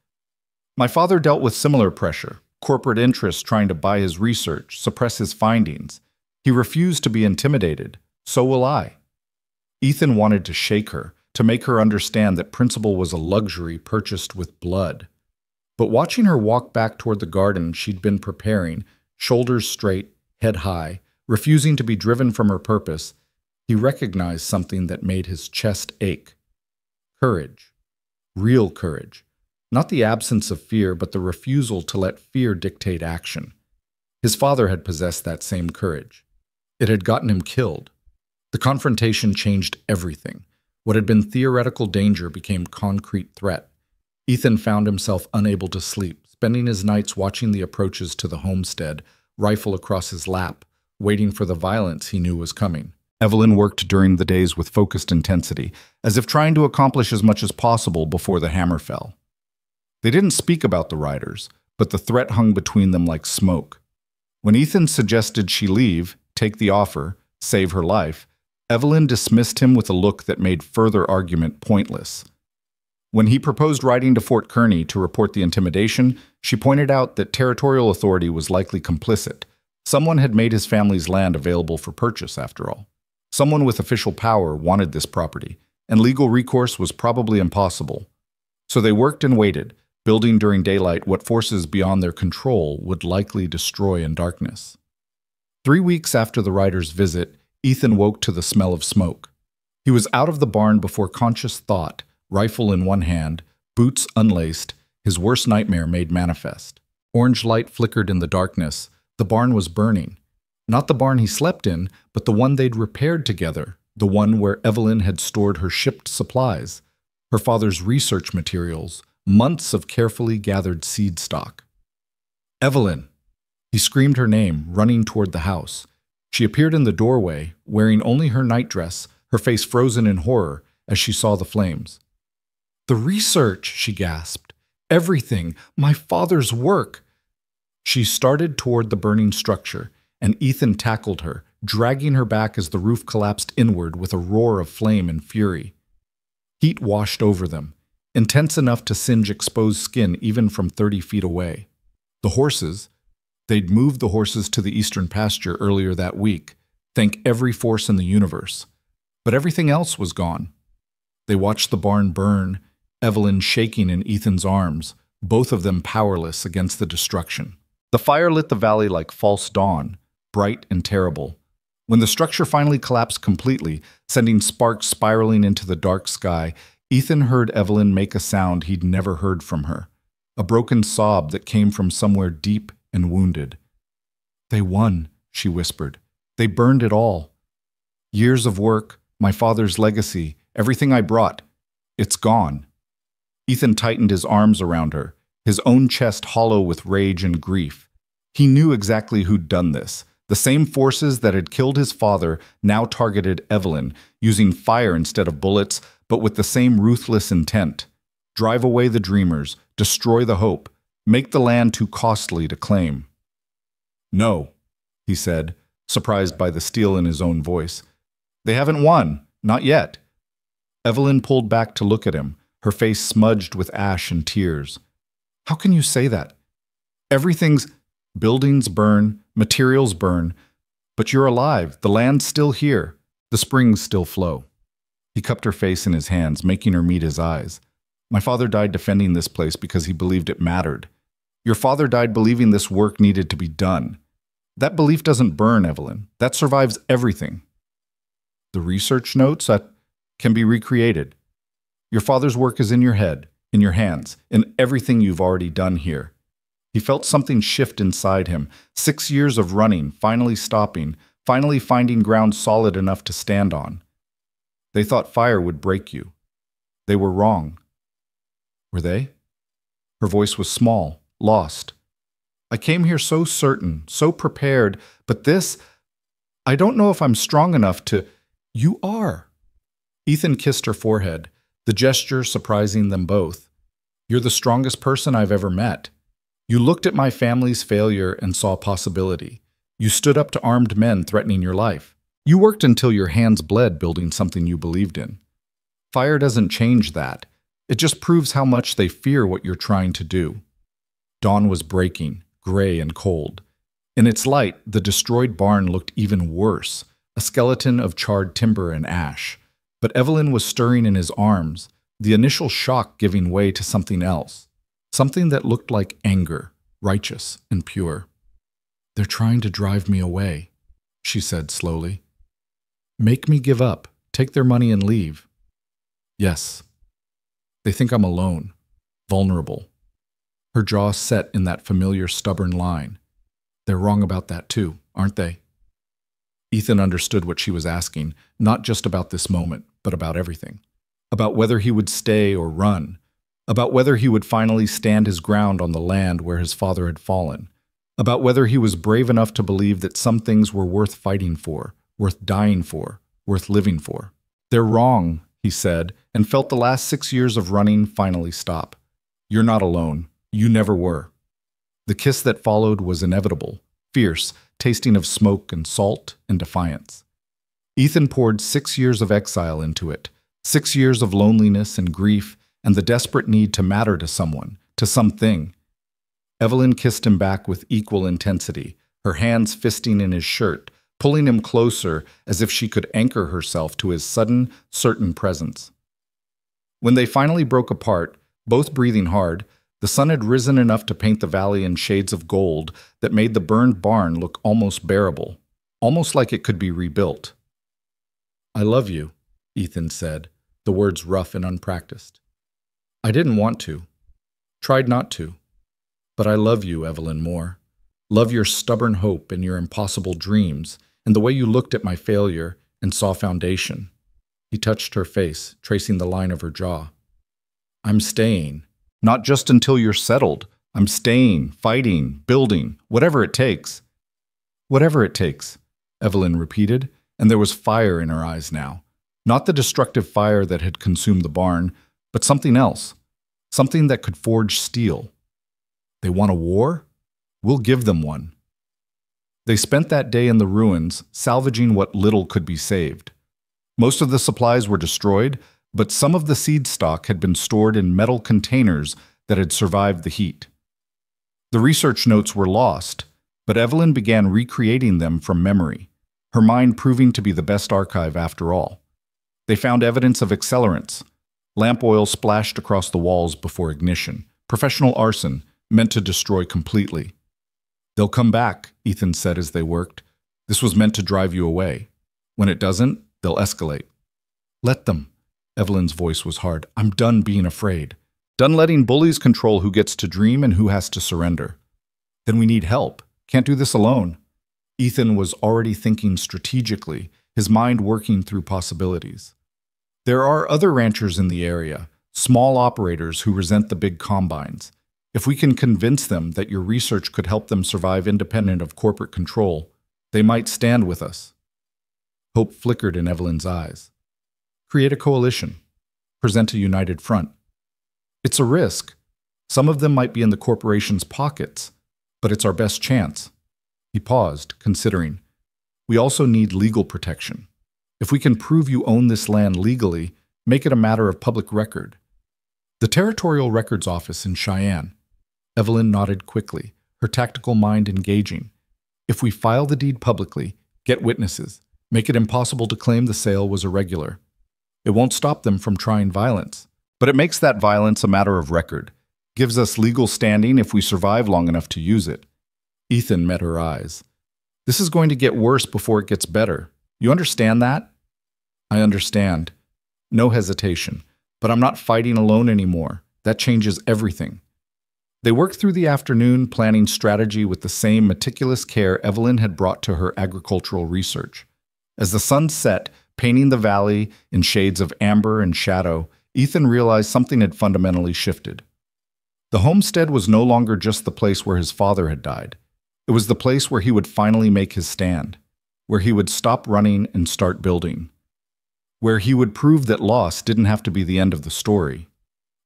[SPEAKER 1] "My father dealt with similar pressure, corporate interests trying to buy his research, suppress his findings. He refused to be intimidated. So will I." Ethan wanted to shake her, to make her understand that principle was a luxury purchased with blood. But watching her walk back toward the garden she'd been preparing, shoulders straight, head high, refusing to be driven from her purpose, he recognized something that made his chest ache. Courage. Real courage. Not the absence of fear, but the refusal to let fear dictate action. His father had possessed that same courage. It had gotten him killed. The confrontation changed everything. What had been theoretical danger became concrete threat. Ethan found himself unable to sleep, spending his nights watching the approaches to the homestead, rifle across his lap, waiting for the violence he knew was coming. Evelyn worked during the days with focused intensity, as if trying to accomplish as much as possible before the hammer fell. They didn't speak about the riders, but the threat hung between them like smoke. When Ethan suggested she leave, take the offer, save her life, Evelyn dismissed him with a look that made further argument pointless. When he proposed riding to Fort Kearney to report the intimidation, she pointed out that territorial authority was likely complicit. Someone had made his family's land available for purchase, after all. Someone with official power wanted this property, and legal recourse was probably impossible. So they worked and waited, building during daylight what forces beyond their control would likely destroy in darkness. 3 weeks after the rider's visit, Ethan woke to the smell of smoke. He was out of the barn before conscious thought, rifle in one hand, boots unlaced, his worst nightmare made manifest. Orange light flickered in the darkness. The barn was burning. Not the barn he slept in, but the one they'd repaired together, the one where Evelyn had stored her shipped supplies, her father's research materials, months of carefully gathered seed stock. "Evelyn!" He screamed her name, running toward the house. She appeared in the doorway, wearing only her nightdress, her face frozen in horror as she saw the flames. "The research!" she gasped. "Everything! My father's work!" She started toward the burning structure, and Ethan tackled her, dragging her back as the roof collapsed inward with a roar of flame and fury. Heat washed over them, intense enough to singe exposed skin even from 30 feet away. The horses, they'd moved the horses to the eastern pasture earlier that week, thank every force in the universe. But everything else was gone. They watched the barn burn, Evelyn shaking in Ethan's arms, both of them powerless against the destruction. The fire lit the valley like false dawn, bright and terrible. When the structure finally collapsed completely, sending sparks spiraling into the dark sky, Ethan heard Evelyn make a sound he'd never heard from her, a broken sob that came from somewhere deep and wounded. "They won," she whispered. "They burned it all. Years of work, my father's legacy, everything I brought, it's gone." Ethan tightened his arms around her, his own chest hollow with rage and grief. He knew exactly who'd done this. The same forces that had killed his father now targeted Evelyn, using fire instead of bullets, but with the same ruthless intent. Drive away the dreamers, destroy the hope, make the land too costly to claim. "No," he said, surprised by the steel in his own voice. "They haven't won, not yet." Evelyn pulled back to look at him, her face smudged with ash and tears. "How can you say that? Buildings burn, materials burn, but you're alive, the land's still here, the springs still flow." He cupped her face in his hands, making her meet his eyes. "My father died defending this place because he believed it mattered. Your father died believing this work needed to be done. That belief doesn't burn, Evelyn. That survives everything. The research notes that can be recreated. Your father's work is in your head, in your hands, in everything you've already done here." He felt something shift inside him. 6 years of running, finally stopping, finally finding ground solid enough to stand on. They thought fire would break you. They were wrong. Were they? Her voice was small, lost. "I came here so certain, so prepared, but I don't know if I'm strong enough to—" "You are." Ethan kissed her forehead, the gesture surprising them both. "You're the strongest person I've ever met. You looked at my family's failure and saw possibility. You stood up to armed men threatening your life. You worked until your hands bled building something you believed in. Fire doesn't change that. It just proves how much they fear what you're trying to do." Dawn was breaking, gray and cold. In its light, the destroyed barn looked even worse, a skeleton of charred timber and ash. But Evelyn was stirring in his arms, the initial shock giving way to something else. Something that looked like anger, righteous and pure. "They're trying to drive me away," she said slowly. "Make me give up, take their money and leave." "Yes. They think I'm alone, vulnerable." Her jaw set in that familiar stubborn line. "They're wrong about that too, aren't they?" Ethan understood what she was asking, not just about this moment, but about everything. About whether he would stay or run. About whether he would finally stand his ground on the land where his father had fallen. About whether he was brave enough to believe that some things were worth fighting for, worth dying for, worth living for. "They're wrong," he said, and felt the last 6 years of running finally stop. "You're not alone. You never were." The kiss that followed was inevitable, fierce, tasting of smoke and salt and defiance. Ethan poured 6 years of exile into it, 6 years of loneliness and grief, and the desperate need to matter to someone, to something. Evelyn kissed him back with equal intensity, her hands fisting in his shirt, pulling him closer as if she could anchor herself to his sudden, certain presence. When they finally broke apart, both breathing hard, the sun had risen enough to paint the valley in shades of gold that made the burned barn look almost bearable, almost like it could be rebuilt. "I love you," Ethan said, the words rough and unpracticed. "I didn't want to. Tried not to. But I love you, Evelyn Moore. Love your stubborn hope and your impossible dreams, and the way you looked at my failure and saw foundation." He touched her face, tracing the line of her jaw. "I'm staying. Not just until you're settled. I'm staying, fighting, building, whatever it takes." "Whatever it takes," Evelyn repeated, and there was fire in her eyes now. Not the destructive fire that had consumed the barn, but something else. Something that could forge steel. "They want a war?" We'll give them one. They spent that day in the ruins, salvaging what little could be saved. Most of the supplies were destroyed, but some of the seed stock had been stored in metal containers that had survived the heat. The research notes were lost, but Evelyn began recreating them from memory, her mind proving to be the best archive after all. They found evidence of accelerants, lamp oil splashed across the walls before ignition, professional arson meant to destroy completely. "They'll come back," Ethan said as they worked. "This was meant to drive you away. When it doesn't, they'll escalate." "Let them." Evelyn's voice was hard. "I'm done being afraid. Done letting bullies control who gets to dream and who has to surrender." "Then we need help. Can't do this alone." Ethan was already thinking strategically, his mind working through possibilities. "There are other ranchers in the area, small operators who resent the big combines. If we can convince them that your research could help them survive independent of corporate control, they might stand with us." Hope flickered in Evelyn's eyes. "Create a coalition. Present a united front. It's a risk. Some of them might be in the corporation's pockets, but it's our best chance." He paused, considering. "We also need legal protection. If we can prove you own this land legally, make it a matter of public record." "The Territorial Records Office in Cheyenne." Evelyn nodded quickly, her tactical mind engaging. "If we file the deed publicly, get witnesses, make it impossible to claim the sale was irregular. It won't stop them from trying violence, but it makes that violence a matter of record, gives us legal standing if we survive long enough to use it." Ethan met her eyes. "This is going to get worse before it gets better. You understand that?" "I understand." No hesitation. "But I'm not fighting alone anymore. That changes everything." They worked through the afternoon, planning strategy with the same meticulous care Evelyn had brought to her agricultural research. As the sun set, painting the valley in shades of amber and shadow, Ethan realized something had fundamentally shifted. The homestead was no longer just the place where his father had died. It was the place where he would finally make his stand, where he would stop running and start building, where he would prove that loss didn't have to be the end of the story.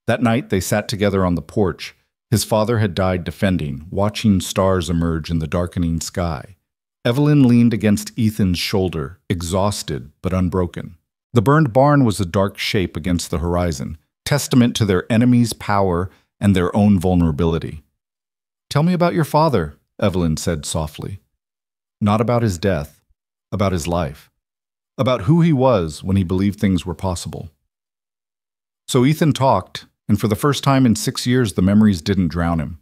[SPEAKER 1] That night they sat together on the porch. His father had died defending, watching stars emerge in the darkening sky. Evelyn leaned against Ethan's shoulder, exhausted but unbroken. The burned barn was a dark shape against the horizon, testament to their enemy's power and their own vulnerability. "Tell me about your father," Evelyn said softly. "Not about his death, about his life. About who he was when he believed things were possible." So Ethan talked, and for the first time in 6 years the memories didn't drown him.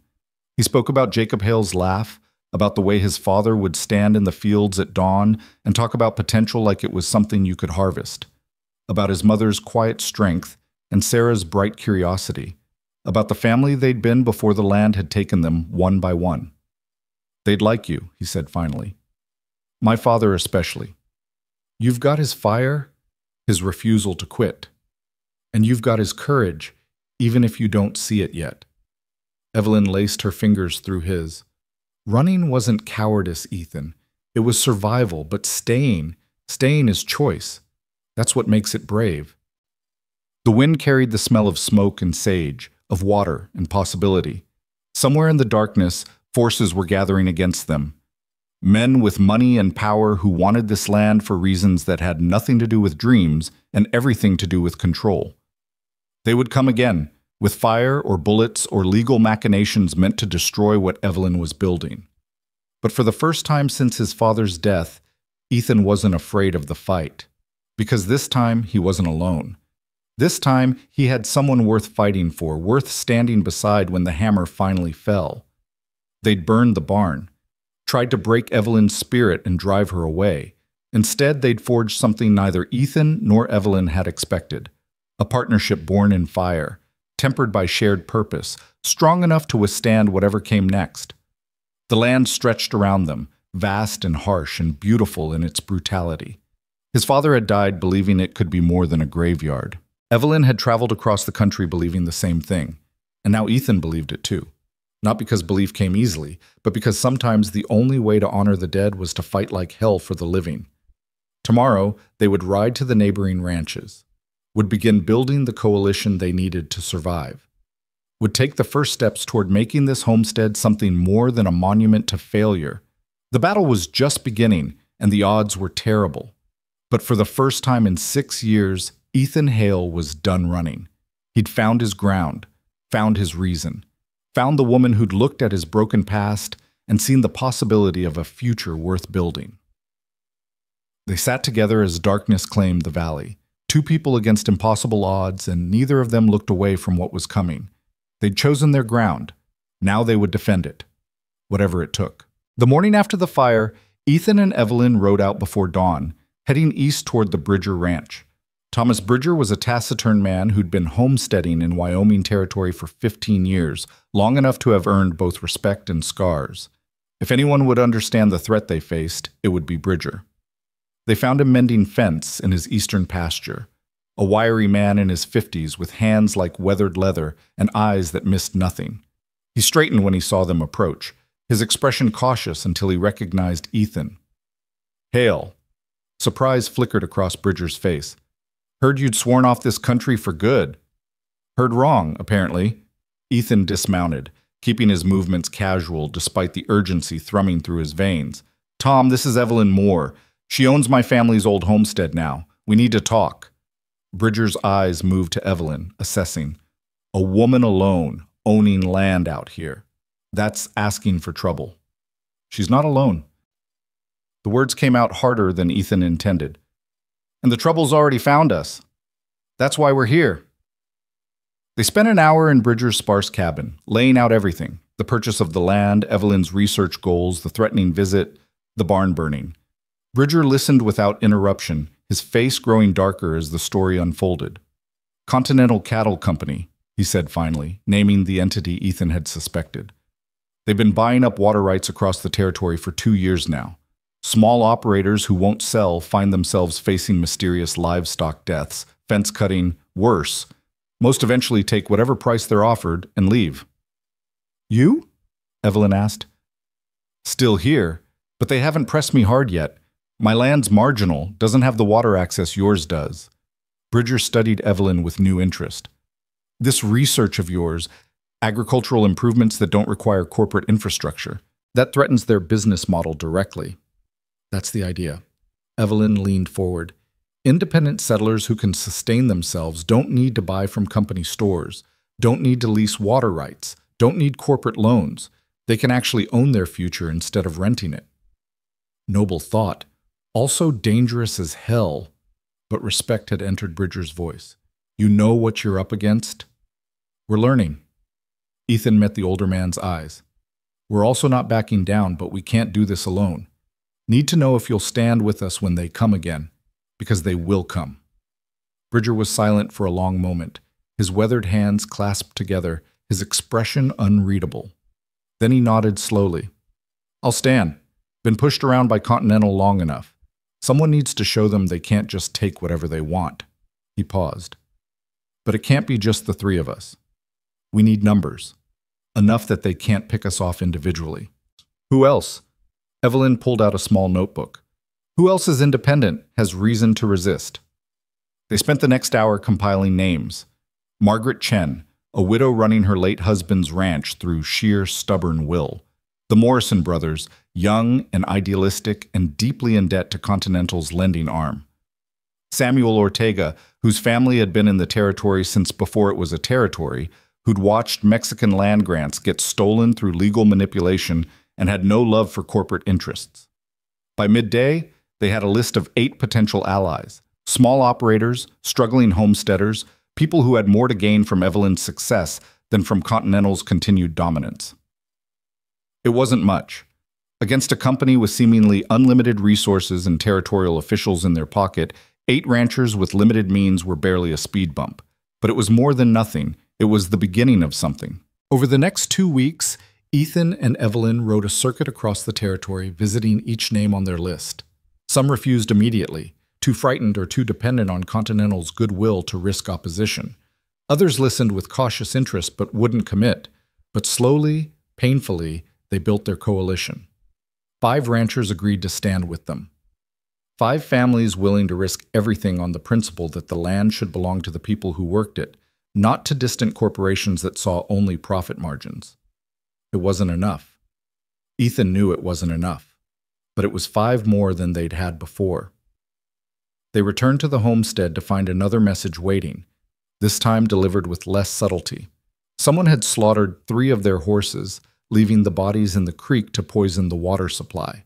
[SPEAKER 1] He spoke about Jacob Hale's laugh, about the way his father would stand in the fields at dawn and talk about potential like it was something you could harvest, about his mother's quiet strength and Sarah's bright curiosity, about the family they'd been before the land had taken them one by one. "They'd like you," he said finally. "My father especially. You've got his fire, his refusal to quit. And you've got his courage, even if you don't see it yet." Evelyn laced her fingers through his. "Running wasn't cowardice, Ethan. It was survival, but staying is choice. That's what makes it brave." The wind carried the smell of smoke and sage, of water and possibility. Somewhere in the darkness, forces were gathering against them. Men with money and power who wanted this land for reasons that had nothing to do with dreams and everything to do with control. They would come again, with fire or bullets or legal machinations meant to destroy what Evelyn was building. But for the first time since his father's death, Ethan wasn't afraid of the fight. Because this time, he wasn't alone. This time, he had someone worth fighting for, worth standing beside when the hammer finally fell. They'd burned the barn, tried to break Evelyn's spirit and drive her away. Instead, they'd forged something neither Ethan nor Evelyn had expected. A partnership born in fire, tempered by shared purpose, strong enough to withstand whatever came next. The land stretched around them, vast and harsh and beautiful in its brutality. His father had died believing it could be more than a graveyard. Evelyn had traveled across the country believing the same thing, and now Ethan believed it too. Not because belief came easily, but because sometimes the only way to honor the dead was to fight like hell for the living. Tomorrow, they would ride to the neighboring ranches, would begin building the coalition they needed to survive. would take the first steps toward making this homestead something more than a monument to failure. The battle was just beginning, and the odds were terrible. But for the first time in 6 years, Ethan Hale was done running. He'd found his ground, found his reason, found the woman who'd looked at his broken past and seen the possibility of a future worth building. They sat together as darkness claimed the valley, two people against impossible odds, and neither of them looked away from what was coming. They'd chosen their ground. Now they would defend it, whatever it took. The morning after the fire, Ethan and Evelyn rode out before dawn, heading east toward the Bridger Ranch. Thomas Bridger was a taciturn man who'd been homesteading in Wyoming territory for 15 years, long enough to have earned both respect and scars. If anyone would understand the threat they faced, it would be Bridger. They found him mending fence in his eastern pasture, a wiry man in his 50s with hands like weathered leather and eyes that missed nothing. He straightened when he saw them approach, his expression cautious until he recognized Ethan. "Hale." Surprise flickered across Bridger's face. "Heard you'd sworn off this country for good." "Heard wrong, apparently." Ethan dismounted, keeping his movements casual despite the urgency thrumming through his veins. "Tom, this is Evelyn Moore. She owns my family's old homestead now. We need to talk." Bridger's eyes moved to Evelyn, assessing. "A woman alone, owning land out here. That's asking for trouble." "She's not alone." The words came out harder than Ethan intended. "And the trouble's already found us. That's why we're here." They spent an hour in Bridger's sparse cabin, laying out everything: the purchase of the land, Evelyn's research goals, the threatening visit, the barn burning. Bridger listened without interruption, his face growing darker as the story unfolded. "Continental Cattle Company," he said finally, naming the entity Ethan had suspected. "They've been buying up water rights across the territory for 2 years now. Small operators who won't sell find themselves facing mysterious livestock deaths, fence cutting, worse. Most eventually take whatever price they're offered and leave." "You?" Evelyn asked. "Still here, but they haven't pressed me hard yet. My land's marginal, doesn't have the water access yours does." Bridger studied Evelyn with new interest. "This research of yours, agricultural improvements that don't require corporate infrastructure, that threatens their business model directly." "That's the idea." Evelyn leaned forward. "Independent settlers who can sustain themselves don't need to buy from company stores, don't need to lease water rights, don't need corporate loans. They can actually own their future instead of renting it." Noble thought. Also dangerous as hell, but respect had entered Bridger's voice. "You know what you're up against?" "We're learning." Ethan met the older man's eyes. "We're also not backing down, but we can't do this alone. Need to know if you'll stand with us when they come again, because they will come." Bridger was silent for a long moment, his weathered hands clasped together, his expression unreadable. Then he nodded slowly. "I'll stand. Been pushed around by Continental long enough. Someone needs to show them they can't just take whatever they want." He paused. "But it can't be just the 3 of us. We need numbers. Enough that they can't pick us off individually." "Who else?" Evelyn pulled out a small notebook. "Who else is independent, has reason to resist?" They spent the next hour compiling names. Margaret Chen, a widow running her late husband's ranch through sheer stubborn will. The Morrison brothers, young and idealistic and deeply in debt to Continental's lending arm. Samuel Ortega, whose family had been in the territory since before it was a territory, who'd watched Mexican land grants get stolen through legal manipulation and had no love for corporate interests. By midday, they had a list of 8 potential allies: small operators, struggling homesteaders, people who had more to gain from Evelyn's success than from Continental's continued dominance. It wasn't much. Against a company with seemingly unlimited resources and territorial officials in their pocket, 8 ranchers with limited means were barely a speed bump. But it was more than nothing. It was the beginning of something. Over the next 2 weeks, Ethan and Evelyn rode a circuit across the territory, visiting each name on their list. Some refused immediately, too frightened or too dependent on Continental's goodwill to risk opposition. Others listened with cautious interest but wouldn't commit. But slowly, painfully, they built their coalition. 5 ranchers agreed to stand with them. 5 families willing to risk everything on the principle that the land should belong to the people who worked it, not to distant corporations that saw only profit margins. It wasn't enough. Ethan knew it wasn't enough, but it was 5 more than they'd had before. They returned to the homestead to find another message waiting, this time delivered with less subtlety. Someone had slaughtered 3 of their horses, leaving the bodies in the creek to poison the water supply.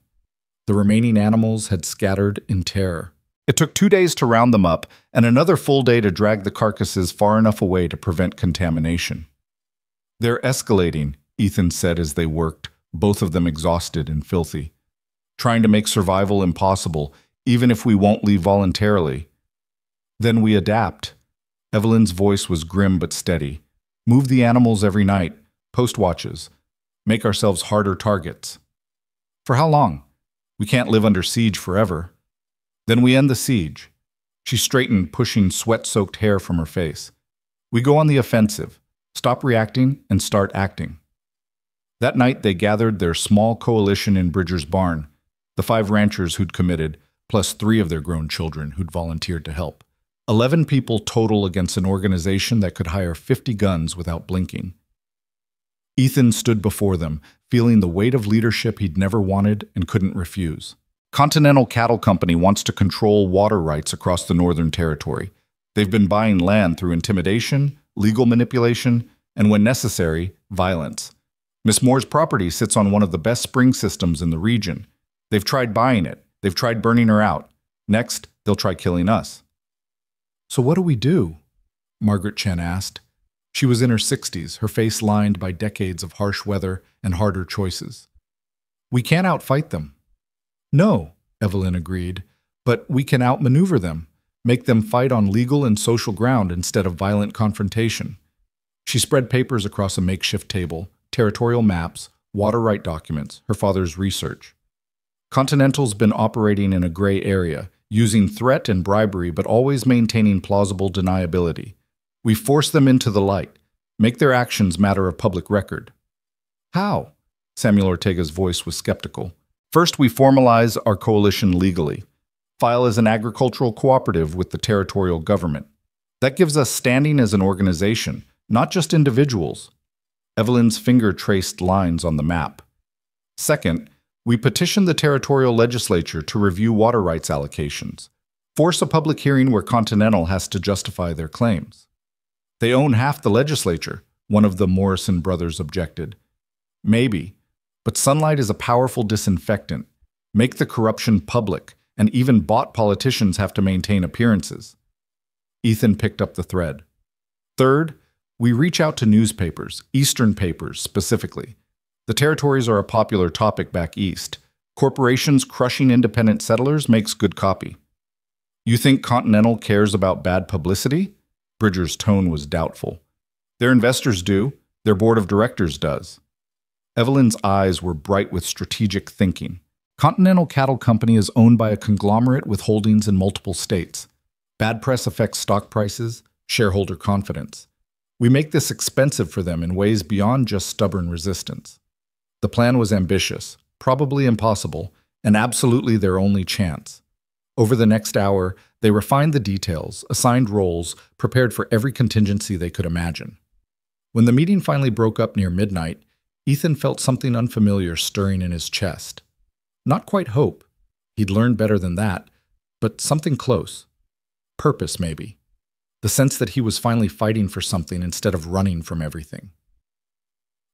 [SPEAKER 1] The remaining animals had scattered in terror. It took 2 days to round them up, and another full day to drag the carcasses far enough away to prevent contamination. "They're escalating," Ethan said as they worked, both of them exhausted and filthy. "Trying to make survival impossible, even if we won't leave voluntarily. Then we adapt." Evelyn's voice was grim but steady. "Move the animals every night, post watches, make ourselves harder targets." "For how long? We can't live under siege forever." "Then we end the siege." She straightened, pushing sweat-soaked hair from her face. "We go on the offensive, stop reacting, and start acting." That night they gathered their small coalition in Bridger's barn, the 5 ranchers who'd committed, plus 3 of their grown children who'd volunteered to help. 11 people total against an organization that could hire 50 guns without blinking. Ethan stood before them, feeling the weight of leadership he'd never wanted and couldn't refuse. Continental Cattle Company wants to control water rights across the Northern Territory. They've been buying land through intimidation, legal manipulation, and when necessary, violence. Miss Moore's property sits on one of the best spring systems in the region. They've tried buying it. They've tried burning her out. Next, they'll try killing us. "So what do we do?" Margaret Chen asked. She was in her 60s, her face lined by decades of harsh weather and harder choices. "We can't outfight them." "No," Evelyn agreed, "but we can outmaneuver them, make them fight on legal and social ground instead of violent confrontation." She spread papers across a makeshift table, territorial maps, water right documents, her father's research. Continental's been operating in a gray area, using threat and bribery but always maintaining plausible deniability. We force them into the light, make their actions matter of public record. "How?" Samuel Ortega's voice was skeptical. "First, we formalize our coalition legally, file as an agricultural cooperative with the territorial government. That gives us standing as an organization, not just individuals." Evelyn's finger traced lines on the map. "Second, we petition the territorial legislature to review water rights allocations, force a public hearing where Continental has to justify their claims." "They own half the legislature," one of the Morrison brothers objected. "Maybe, but sunlight is a powerful disinfectant. Make the corruption public, and even bought politicians have to maintain appearances." Ethan picked up the thread. "Third, we reach out to newspapers, Eastern papers specifically. The territories are a popular topic back east. Corporations crushing independent settlers makes good copy." "You think Continental cares about bad publicity?" Bridger's tone was doubtful. "Their investors do. Their board of directors does." Evelyn's eyes were bright with strategic thinking. Continental Cattle Company is owned by a conglomerate with holdings in multiple states. Bad press affects stock prices, shareholder confidence. We make this expensive for them in ways beyond just stubborn resistance. The plan was ambitious, probably impossible, and absolutely their only chance. Over the next hour, they refined the details, assigned roles, prepared for every contingency they could imagine. When the meeting finally broke up near midnight, Ethan felt something unfamiliar stirring in his chest. Not quite hope. He'd learned better than that, but something close. Purpose, maybe. The sense that he was finally fighting for something instead of running from everything.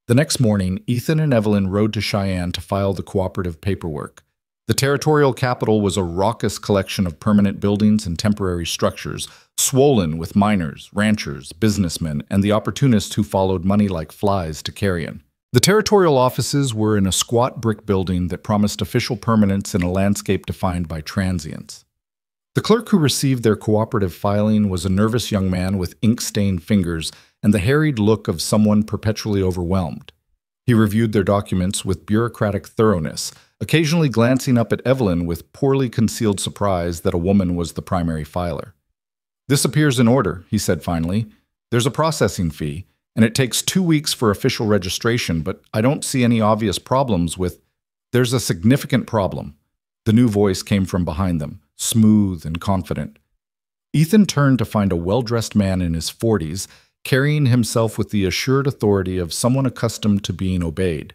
[SPEAKER 1] The next morning, Ethan and Evelyn rode to Cheyenne to file the cooperative paperwork. The territorial capital was a raucous collection of permanent buildings and temporary structures, swollen with miners, ranchers, businessmen, and the opportunists who followed money like flies to carrion. The territorial offices were in a squat brick building that promised official permanence in a landscape defined by transients. The clerk who received their cooperative filing was a nervous young man with ink-stained fingers and the harried look of someone perpetually overwhelmed. He reviewed their documents with bureaucratic thoroughness, occasionally glancing up at Evelyn with poorly concealed surprise that a woman was the primary filer. "This appears in order," he said finally. "There's a processing fee, and it takes 2 weeks for official registration, but I don't see any obvious problems with—" "There's a significant problem." The new voice came from behind them, smooth and confident. Ethan turned to find a well-dressed man in his 40s, carrying himself with the assured authority of someone accustomed to being obeyed.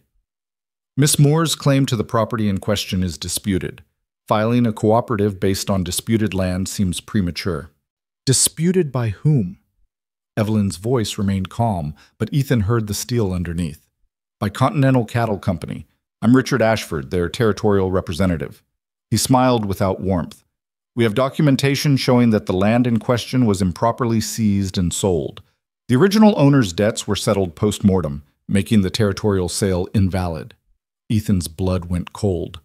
[SPEAKER 1] Miss Moore's claim to the property in question is disputed. Filing a cooperative based on disputed land seems premature. Disputed by whom? Evelyn's voice remained calm, but Ethan heard the steel underneath. By Continental Cattle Company. I'm Richard Ashford, their territorial representative. He smiled without warmth. We have documentation showing that the land in question was improperly seized and sold. The original owner's debts were settled post-mortem, making the territorial sale invalid. Ethan's blood went cold.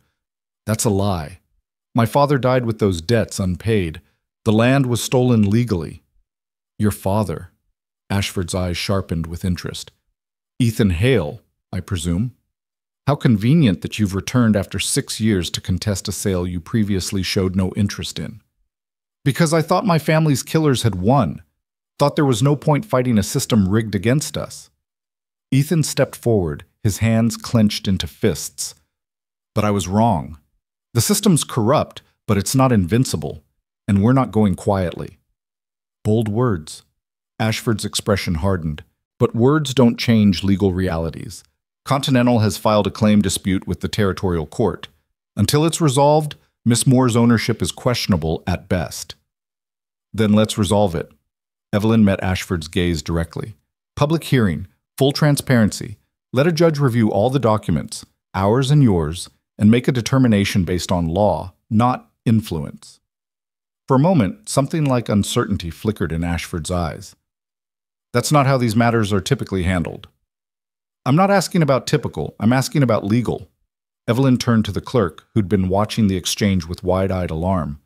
[SPEAKER 1] That's a lie. My father died with those debts unpaid. The land was stolen legally. Your father? Ashford's eyes sharpened with interest. Ethan Hale, I presume. How convenient that you've returned after 6 years to contest a sale you previously showed no interest in. Because I thought my family's killers had won. Thought there was no point fighting a system rigged against us. Ethan stepped forward, his hands clenched into fists. But I was wrong. The system's corrupt, but it's not invincible, and we're not going quietly. Bold words. Ashford's expression hardened. But words don't change legal realities. Continental has filed a claim dispute with the territorial court. Until it's resolved, Miss Moore's ownership is questionable at best. Then let's resolve it. Evelyn met Ashford's gaze directly. Public hearing, full transparency. Let a judge review all the documents, ours and yours, and make a determination based on law, not influence. For a moment, something like uncertainty flickered in Ashford's eyes. That's not how these matters are typically handled. I'm not asking about typical, I'm asking about legal. Evelyn turned to the clerk, who'd been watching the exchange with wide-eyed alarm.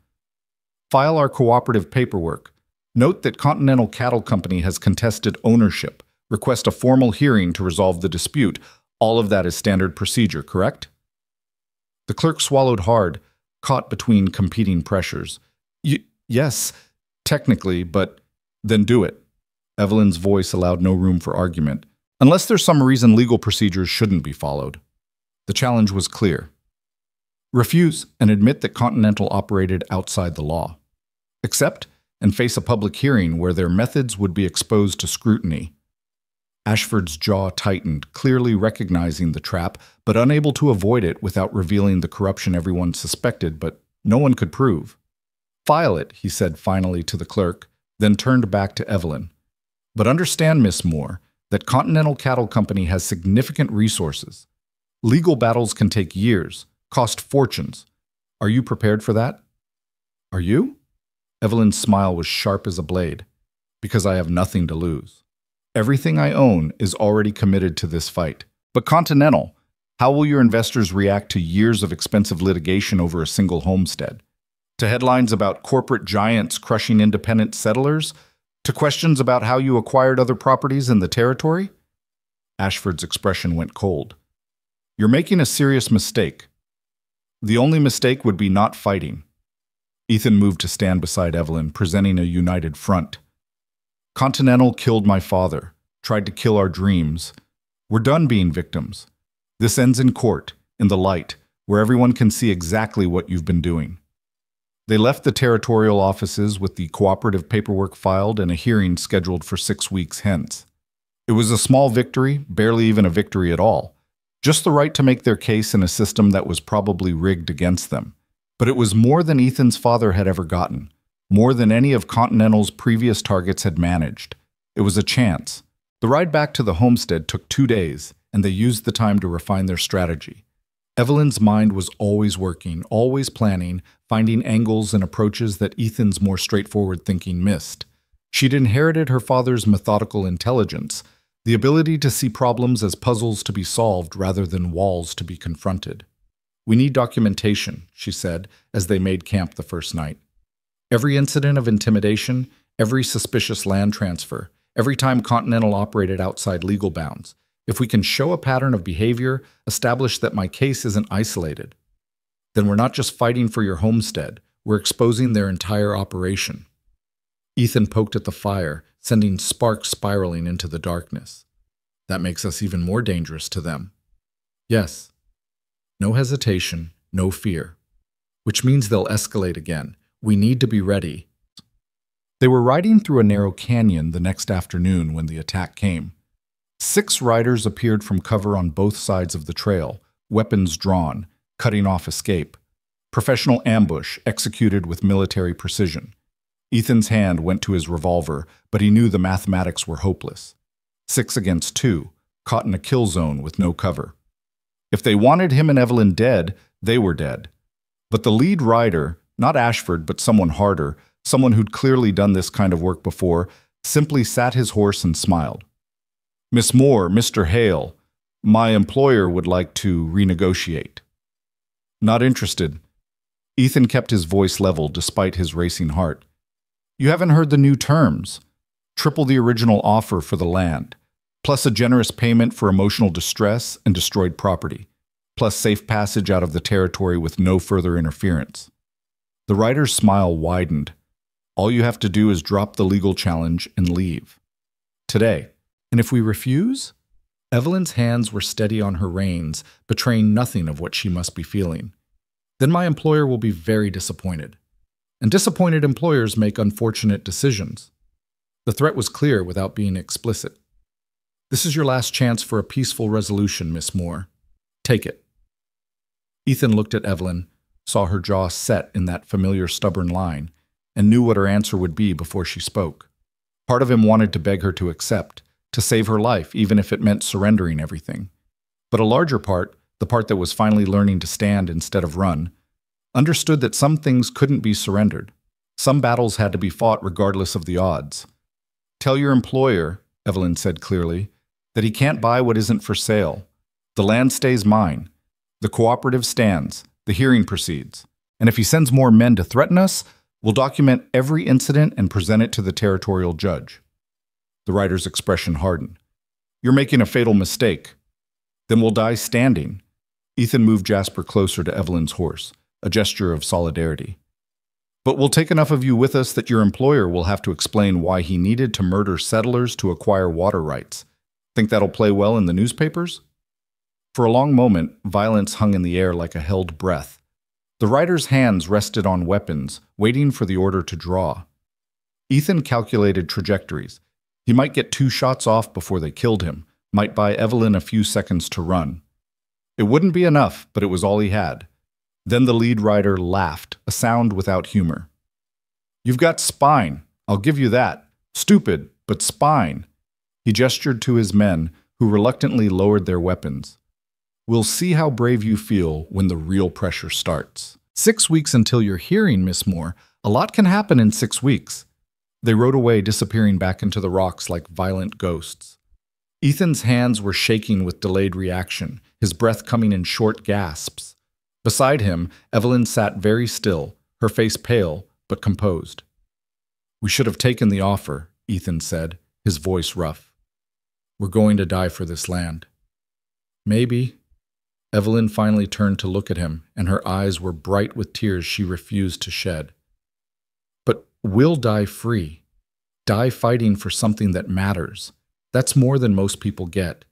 [SPEAKER 1] File our cooperative paperwork. Note that Continental Cattle Company has contested ownership. Request a formal hearing to resolve the dispute. All of that is standard procedure, correct? The clerk swallowed hard, caught between competing pressures. Yes, technically, but then do it. Evelyn's voice allowed no room for argument. Unless there's some reason legal procedures shouldn't be followed. The challenge was clear. Refuse and admit that Continental operated outside the law. Accept and face a public hearing where their methods would be exposed to scrutiny. Ashford's jaw tightened, clearly recognizing the trap, but unable to avoid it without revealing the corruption everyone suspected, but no one could prove. File it, he said finally to the clerk, then turned back to Evelyn. But understand, Miss Moore, that Continental Cattle Company has significant resources. Legal battles can take years, cost fortunes. Are you prepared for that? Are you? Evelyn's smile was sharp as a blade. Because I have nothing to lose. Everything I own is already committed to this fight. But Continental, how will your investors react to years of expensive litigation over a single homestead? To headlines about corporate giants crushing independent settlers? To questions about how you acquired other properties in the territory? Ashford's expression went cold. You're making a serious mistake. The only mistake would be not fighting. Ethan moved to stand beside Evelyn, presenting a united front. Continental killed my father, tried to kill our dreams. We're done being victims. This ends in court, in the light, where everyone can see exactly what you've been doing. They left the territorial offices with the cooperative paperwork filed and a hearing scheduled for 6 weeks hence. It was a small victory, barely even a victory at all. Just the right to make their case in a system that was probably rigged against them. But it was more than Ethan's father had ever gotten, more than any of Continental's previous targets had managed. It was a chance. The ride back to the homestead took 2 days, and they used the time to refine their strategy. Evelyn's mind was always working, always planning, finding angles and approaches that Ethan's more straightforward thinking missed. She'd inherited her father's methodical intelligence, the ability to see problems as puzzles to be solved rather than walls to be confronted. We need documentation, she said, as they made camp the first night. Every incident of intimidation, every suspicious land transfer, every time Continental operated outside legal bounds. If we can show a pattern of behavior, establish that my case isn't isolated, then we're not just fighting for your homestead, we're exposing their entire operation. Ethan poked at the fire, sending sparks spiraling into the darkness. That makes us even more dangerous to them. Yes. No hesitation, no fear. Which means they'll escalate again. We need to be ready. They were riding through a narrow canyon the next afternoon when the attack came. 6 riders appeared from cover on both sides of the trail, weapons drawn, cutting off escape. Professional ambush executed with military precision. Ethan's hand went to his revolver, but he knew the mathematics were hopeless. 6 against 2, caught in a kill zone with no cover. If they wanted him and Evelyn dead, they were dead. But the lead rider, not Ashford but someone harder, someone who'd clearly done this kind of work before, simply sat his horse and smiled. "Miss Moore, Mr. Hale, my employer would like to renegotiate." "Not interested." Ethan kept his voice level despite his racing heart. "You haven't heard the new terms. Triple the original offer for the land, plus a generous payment for emotional distress and destroyed property, plus safe passage out of the territory with no further interference." The rider's smile widened. "All you have to do is drop the legal challenge and leave. Today. And if we refuse?" Evelyn's hands were steady on her reins, betraying nothing of what she must be feeling. "Then my employer will be very disappointed. And disappointed employers make unfortunate decisions." The threat was clear without being explicit. "This is your last chance for a peaceful resolution, Miss Moore. Take it." Ethan looked at Evelyn, saw her jaw set in that familiar stubborn line, and knew what her answer would be before she spoke. Part of him wanted to beg her to accept, to save her life, even if it meant surrendering everything. But a larger part, the part that was finally learning to stand instead of run, understood that some things couldn't be surrendered. Some battles had to be fought regardless of the odds. "Tell your employer," Evelyn said clearly, "that he can't buy what isn't for sale. The land stays mine. The cooperative stands. The hearing proceeds. And if he sends more men to threaten us, we'll document every incident and present it to the territorial judge." The rider's expression hardened. "You're making a fatal mistake." "Then we'll die standing." Ethan moved Jasper closer to Evelyn's horse, a gesture of solidarity. "But we'll take enough of you with us that your employer will have to explain why he needed to murder settlers to acquire water rights. Think that'll play well in the newspapers?" For a long moment, violence hung in the air like a held breath. The rider's hands rested on weapons, waiting for the order to draw. Ethan calculated trajectories. He might get 2 shots off before they killed him, might buy Evelyn a few seconds to run. It wouldn't be enough, but it was all he had. Then the lead rider laughed, a sound without humor. "You've got spine, I'll give you that. Stupid, but spine." He gestured to his men, who reluctantly lowered their weapons. "We'll see how brave you feel when the real pressure starts." 6 weeks until your hearing, Miss Moore. A lot can happen in 6 weeks. They rode away, disappearing back into the rocks like violent ghosts. Ethan's hands were shaking with delayed reaction, his breath coming in short gasps. Beside him, Evelyn sat very still, her face pale, but composed. "We should have taken the offer," Ethan said, his voice rough. "We're going to die for this land." "Maybe." Evelyn finally turned to look at him, and her eyes were bright with tears she refused to shed. "But we'll die free. Die fighting for something that matters. That's more than most people get."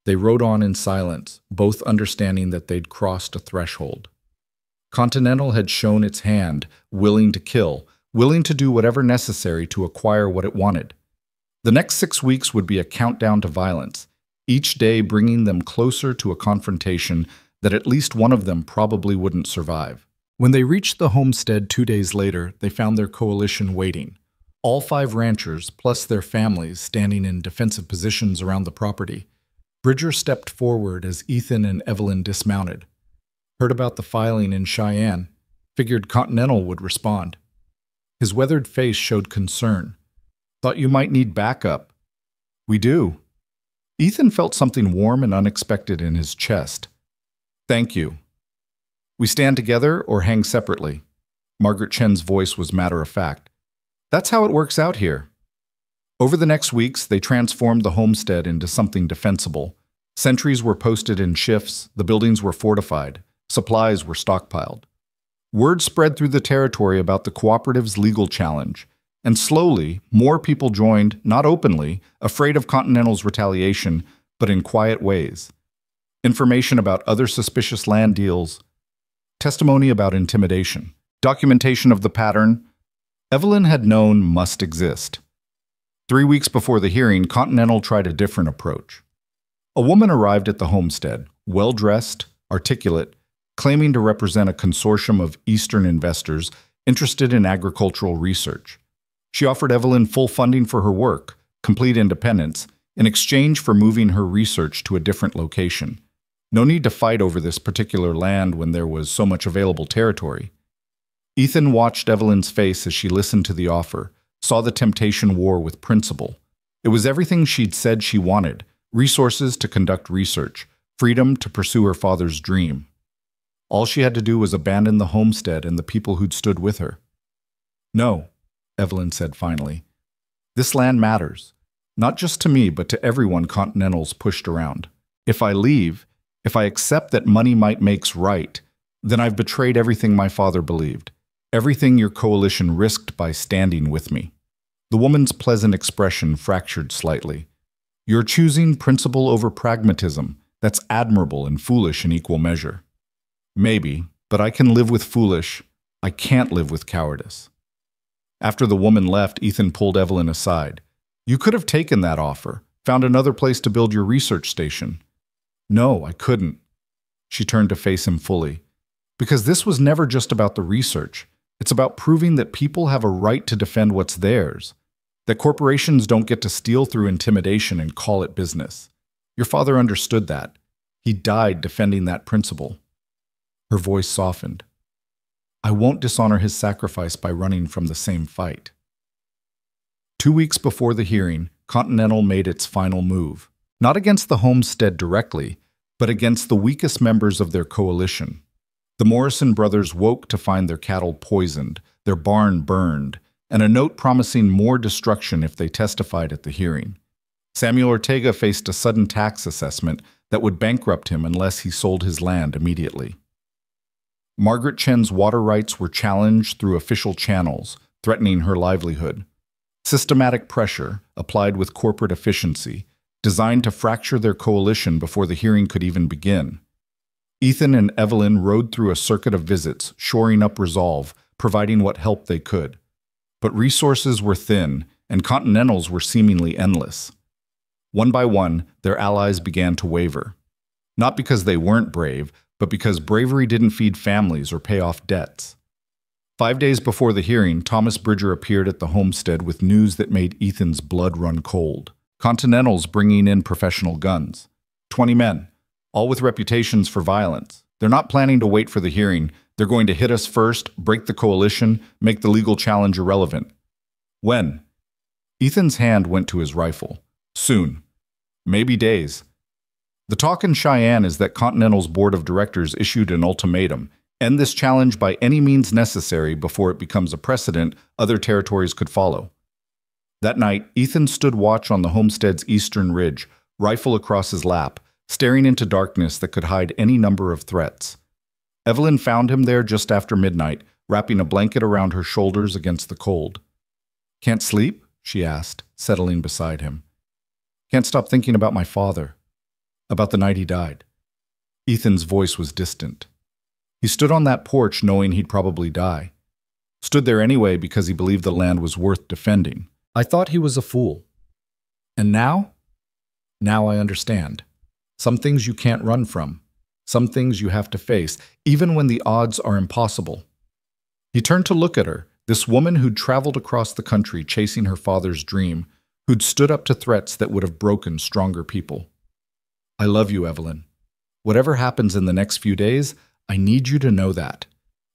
[SPEAKER 1] They rode on in silence, both understanding that they'd crossed a threshold. Continental had shown its hand, willing to kill, willing to do whatever necessary to acquire what it wanted. The next 6 weeks would be a countdown to violence, each day bringing them closer to a confrontation that at least one of them probably wouldn't survive. When they reached the homestead 2 days later, they found their coalition waiting. All 5 ranchers, plus their families, standing in defensive positions around the property. Bridger stepped forward as Ethan and Evelyn dismounted. Heard about the filing in Cheyenne. Figured Continental would respond. His weathered face showed concern. "Thought you might need backup." "We do." Ethan felt something warm and unexpected in his chest. "Thank you." "We stand together or hang separately?" Margaret Chen's voice was matter-of-fact. "That's how it works out here." Over the next weeks, they transformed the homestead into something defensible. Sentries were posted in shifts, the buildings were fortified, supplies were stockpiled. Word spread through the territory about the cooperative's legal challenge, and slowly, more people joined, not openly, afraid of Continental's retaliation, but in quiet ways. Information about other suspicious land deals, testimony about intimidation, documentation of the pattern. Evelyn had known must exist. 3 weeks before the hearing, Continental tried a different approach. A woman arrived at the homestead, well-dressed, articulate, claiming to represent a consortium of Eastern investors interested in agricultural research. She offered Evelyn full funding for her work, complete independence, in exchange for moving her research to a different location. No need to fight over this particular land when there was so much available territory. Ethan watched Evelyn's face as she listened to the offer, saw the temptation war with principle. It was everything she'd said she wanted: resources to conduct research, freedom to pursue her father's dream. All she had to do was abandon the homestead and the people who'd stood with her. "No," Evelyn said finally. "This land matters, not just to me, but to everyone Continental's pushed around. If I leave, if I accept that money might makes right, then I've betrayed everything my father believed, everything your coalition risked by standing with me." The woman's pleasant expression fractured slightly. "You're choosing principle over pragmatism. That's admirable and foolish in equal measure." "Maybe, but I can live with foolish. I can't live with cowardice." After the woman left, Ethan pulled Evelyn aside. "You could have taken that offer, found another place to build your research station." "No, I couldn't." She turned to face him fully. "Because this was never just about the research. It's about proving that people have a right to defend what's theirs, that corporations don't get to steal through intimidation and call it business. Your father understood that. He died defending that principle." Her voice softened. "I won't dishonor his sacrifice by running from the same fight." 2 weeks before the hearing, Continental made its final move, not against the homestead directly, but against the weakest members of their coalition. The Morrison brothers woke to find their cattle poisoned, their barn burned, and a note promising more destruction if they testified at the hearing. Samuel Ortega faced a sudden tax assessment that would bankrupt him unless he sold his land immediately. Margaret Chen's water rights were challenged through official channels, threatening her livelihood. Systematic pressure, applied with corporate efficiency, designed to fracture their coalition before the hearing could even begin. Ethan and Evelyn rode through a circuit of visits, shoring up resolve, providing what help they could. But resources were thin, and Continentals were seemingly endless. One by one, their allies began to waver. Not because they weren't brave, but because bravery didn't feed families or pay off debts. 5 days before the hearing, Thomas Bridger appeared at the homestead with news that made Ethan's blood run cold. Continentals bringing in professional guns. 20 men, all with reputations for violence. They're not planning to wait for the hearing. They're going to hit us first, break the coalition, make the legal challenge irrelevant. When? Ethan's hand went to his rifle. Soon. Maybe days. The talk in Cheyenne is that Continental's board of directors issued an ultimatum: end this challenge by any means necessary before it becomes a precedent other territories could follow. That night, Ethan stood watch on the homestead's eastern ridge, rifle across his lap, staring into darkness that could hide any number of threats. Evelyn found him there just after midnight, wrapping a blanket around her shoulders against the cold. "Can't sleep?" she asked, settling beside him. "Can't stop thinking about my father. About the night he died." Ethan's voice was distant. He stood on that porch knowing he'd probably die. Stood there anyway because he believed the land was worth defending. "I thought he was a fool. And now? Now I understand. Some things you can't run from. Some things you have to face, even when the odds are impossible." He turned to look at her, this woman who'd traveled across the country chasing her father's dream, who'd stood up to threats that would have broken stronger people. "I love you, Evelyn. Whatever happens in the next few days, I need you to know that.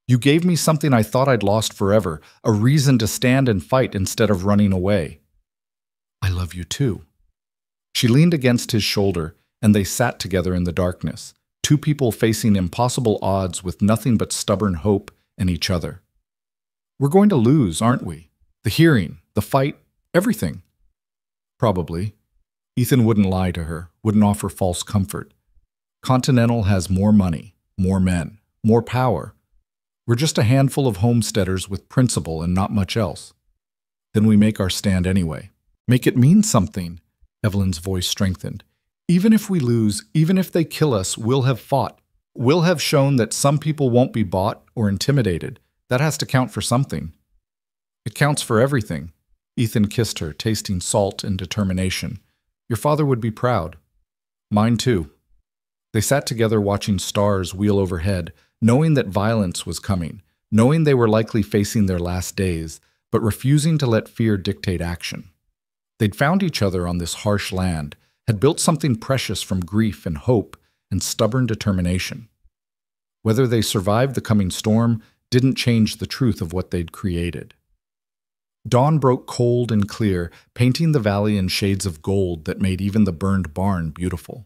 [SPEAKER 1] You gave me something I thought I'd lost forever, a reason to stand and fight instead of running away." "I love you too." She leaned against his shoulder, and they sat together in the darkness, two people facing impossible odds with nothing but stubborn hope and each other. "We're going to lose, aren't we? The hearing, the fight, everything." "Probably." Ethan wouldn't lie to her, wouldn't offer false comfort. "Continental has more money, more men, more power. We're just a handful of homesteaders with principle and not much else. Then we make our stand anyway. Make it mean something." Evelyn's voice strengthened. "Even if we lose, even if they kill us, we'll have fought. We'll have shown that some people won't be bought or intimidated. That has to count for something." It counts for everything. Ethan kissed her, tasting salt and determination. Your father would be proud. Mine too. They sat together watching stars wheel overhead, knowing that violence was coming, knowing they were likely facing their last days, but refusing to let fear dictate action. They'd found each other on this harsh land, had built something precious from grief and hope and stubborn determination. Whether they survived the coming storm didn't change the truth of what they'd created. Dawn broke cold and clear, painting the valley in shades of gold that made even the burned barn beautiful.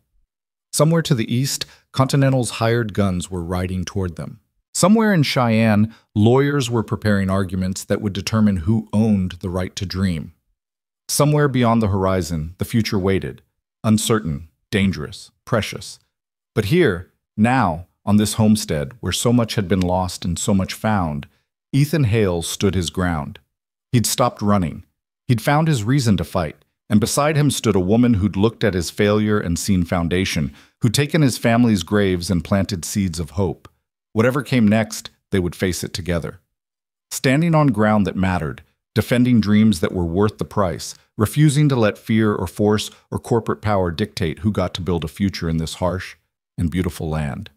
[SPEAKER 1] Somewhere to the east, Continental's hired guns were riding toward them. Somewhere in Cheyenne, lawyers were preparing arguments that would determine who owned the right to dream. Somewhere beyond the horizon, the future waited, uncertain, dangerous, precious. But here, now, on this homestead, where so much had been lost and so much found, Ethan Hale stood his ground. He'd stopped running. He'd found his reason to fight, and beside him stood a woman who'd looked at his failure and seen foundation, who'd taken his family's graves and planted seeds of hope. Whatever came next, they would face it together. Standing on ground that mattered, defending dreams that were worth the price, refusing to let fear or force or corporate power dictate who got to build a future in this harsh and beautiful land.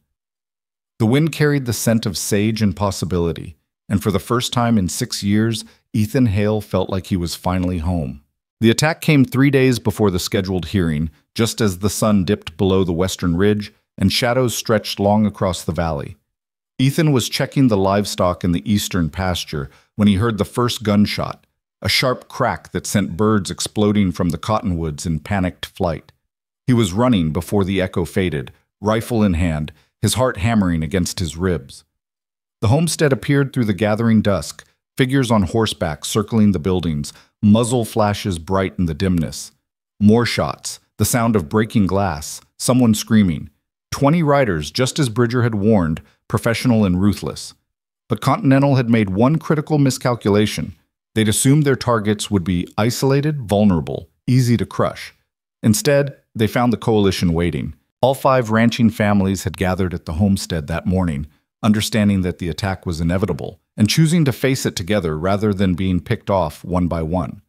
[SPEAKER 1] The wind carried the scent of sage and possibility, and for the first time in 6 years, Ethan Hale felt like he was finally home. The attack came 3 days before the scheduled hearing, just as the sun dipped below the western ridge and shadows stretched long across the valley. Ethan was checking the livestock in the eastern pasture when he heard the first gunshot, a sharp crack that sent birds exploding from the cottonwoods in panicked flight. He was running before the echo faded, rifle in hand, his heart hammering against his ribs. The homestead appeared through the gathering dusk, figures on horseback circling the buildings, muzzle flashes bright in the dimness. More shots, the sound of breaking glass, someone screaming. 20 riders, just as Bridger had warned, professional and ruthless. But Continental had made one critical miscalculation. They'd assumed their targets would be isolated, vulnerable, easy to crush. Instead, they found the coalition waiting. All 5 ranching families had gathered at the homestead that morning, understanding that the attack was inevitable, and choosing to face it together rather than being picked off one by one.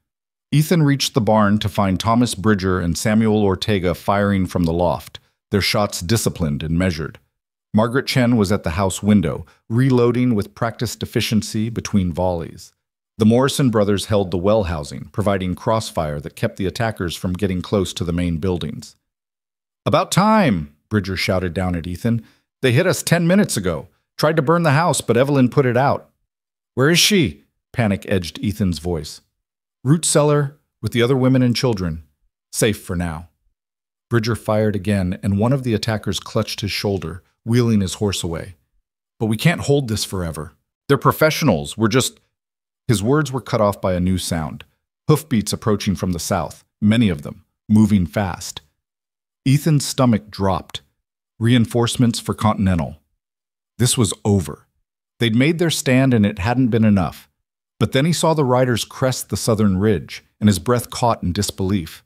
[SPEAKER 1] Ethan reached the barn to find Thomas Bridger and Samuel Ortega firing from the loft, their shots disciplined and measured. Margaret Chen was at the house window, reloading with practiced efficiency between volleys. The Morrison brothers held the well housing, providing crossfire that kept the attackers from getting close to the main buildings. "About time!" Bridger shouted down at Ethan. "They hit us 10 minutes ago. Tried to burn the house, but Evelyn put it out." "Where is she?" Panic edged Ethan's voice. "Root cellar, with the other women and children. Safe for now." Bridger fired again, and one of the attackers clutched his shoulder, wheeling his horse away. "But we can't hold this forever. They're professionals. We're just—" His words were cut off by a new sound. Hoofbeats approaching from the south, many of them, moving fast. Ethan's stomach dropped. Reinforcements for Continental. This was over. They'd made their stand and it hadn't been enough. But then he saw the riders crest the southern ridge, and his breath caught in disbelief.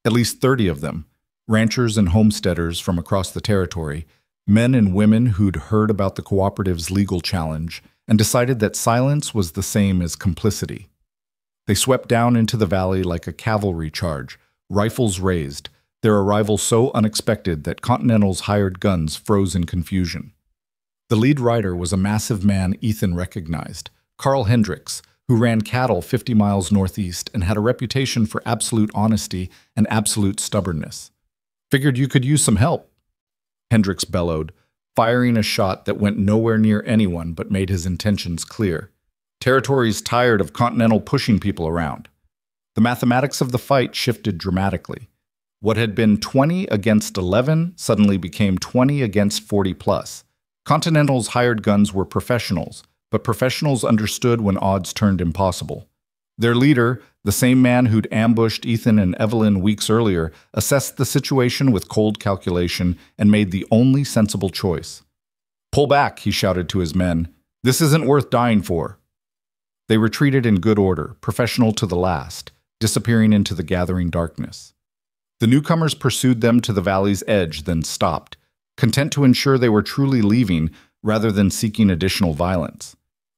[SPEAKER 1] At least 30 of them, ranchers and homesteaders from across the territory, men and women who'd heard about the cooperative's legal challenge and decided that silence was the same as complicity. They swept down into the valley like a cavalry charge, rifles raised, their arrival so unexpected that Continental's hired guns froze in confusion. The lead rider was a massive man Ethan recognized, Carl Hendricks, who ran cattle 50 miles northeast and had a reputation for absolute honesty and absolute stubbornness. "Figured you could use some help," Hendricks bellowed, firing a shot that went nowhere near anyone but made his intentions clear. Territory's tired of Continental pushing people around. The mathematics of the fight shifted dramatically. What had been 20 against 11 suddenly became 20 against 40 plus. Continental's hired guns were professionals, but professionals understood when odds turned impossible. Their leader, the same man who'd ambushed Ethan and Evelyn weeks earlier, assessed the situation with cold calculation and made the only sensible choice. "Pull back," he shouted to his men. "This isn't worth dying for." They retreated in good order, professional to the last, disappearing into the gathering darkness. The newcomers pursued them to the valley's edge, then stopped, content to ensure they were truly leaving rather than seeking additional violence.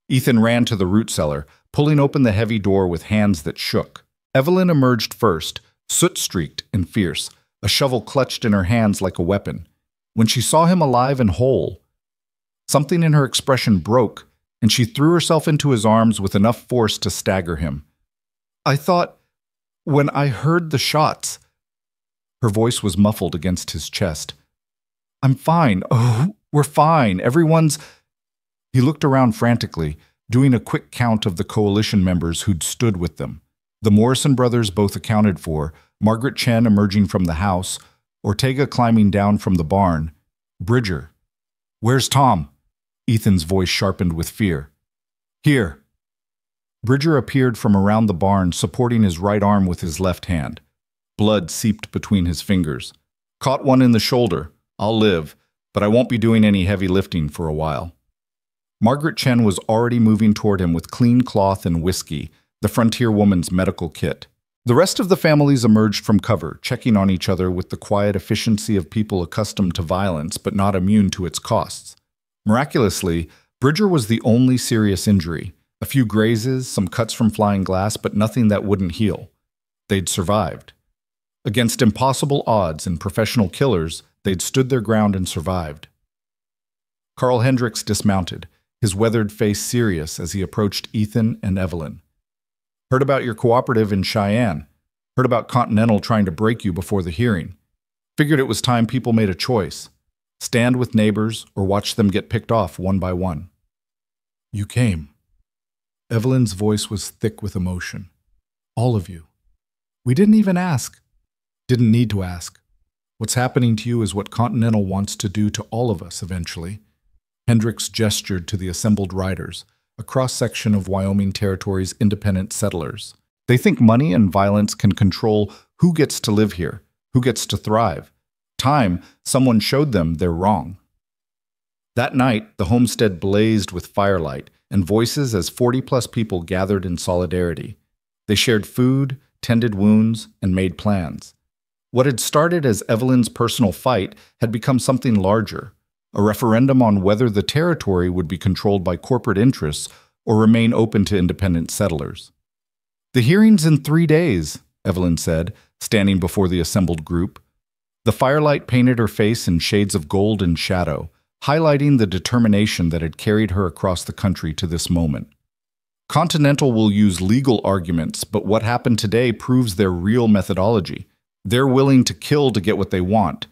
[SPEAKER 1] Ethan ran to the root cellar, pulling open the heavy door with hands that shook. Evelyn emerged first, soot-streaked and fierce, a shovel clutched in her hands like a weapon. When she saw him alive and whole, something in her expression broke, and she threw herself into his arms with enough force to stagger him. "I thought, when I heard the shots..." Her voice was muffled against his chest. "I'm fine. Oh, we're fine. Everyone's..." He looked around frantically, doing a quick count of the coalition members who'd stood with them. The Morrison brothers both accounted for, Margaret Chen emerging from the house, Ortega climbing down from the barn. Bridger. "Where's Tom?" Ethan's voice sharpened with fear. "Here." Bridger appeared from around the barn, supporting his right arm with his left hand. Blood seeped between his fingers. "Caught one in the shoulder. I'll live, but I won't be doing any heavy lifting for a while." Margaret Chen was already moving toward him with clean cloth and whiskey, the frontier woman's medical kit. The rest of the families emerged from cover, checking on each other with the quiet efficiency of people accustomed to violence but not immune to its costs. Miraculously, Bridger was the only serious injury. A few grazes, some cuts from flying glass, but nothing that wouldn't heal. They'd survived. Against impossible odds and professional killers, they'd stood their ground and survived. Carl Hendricks dismounted, his weathered face serious as he approached Ethan and Evelyn. "Heard about your cooperative in Cheyenne. Heard about Continental trying to break you before the hearing. Figured it was time people made a choice. Stand with neighbors or watch them get picked off one by one." "You came." Evelyn's voice was thick with emotion. "All of you. We didn't even ask. Didn't need to ask. What's happening to you is what Continental wants to do to all of us eventually." Hendricks gestured to the assembled riders, a cross-section of Wyoming Territory's independent settlers. "They think money and violence can control who gets to live here, who gets to thrive. Time, someone showed them they're wrong." That night, the homestead blazed with firelight, and voices as 40-plus people gathered in solidarity. They shared food, tended wounds, and made plans. What had started as Evelyn's personal fight had become something larger, a referendum on whether the territory would be controlled by corporate interests or remain open to independent settlers. "The hearing's in 3 days," Evelyn said, standing before the assembled group. The firelight painted her face in shades of gold and shadow, highlighting the determination that had carried her across the country to this moment. "Continental will use legal arguments, but what happened today proves their real methodology. They're willing to kill to get what they want.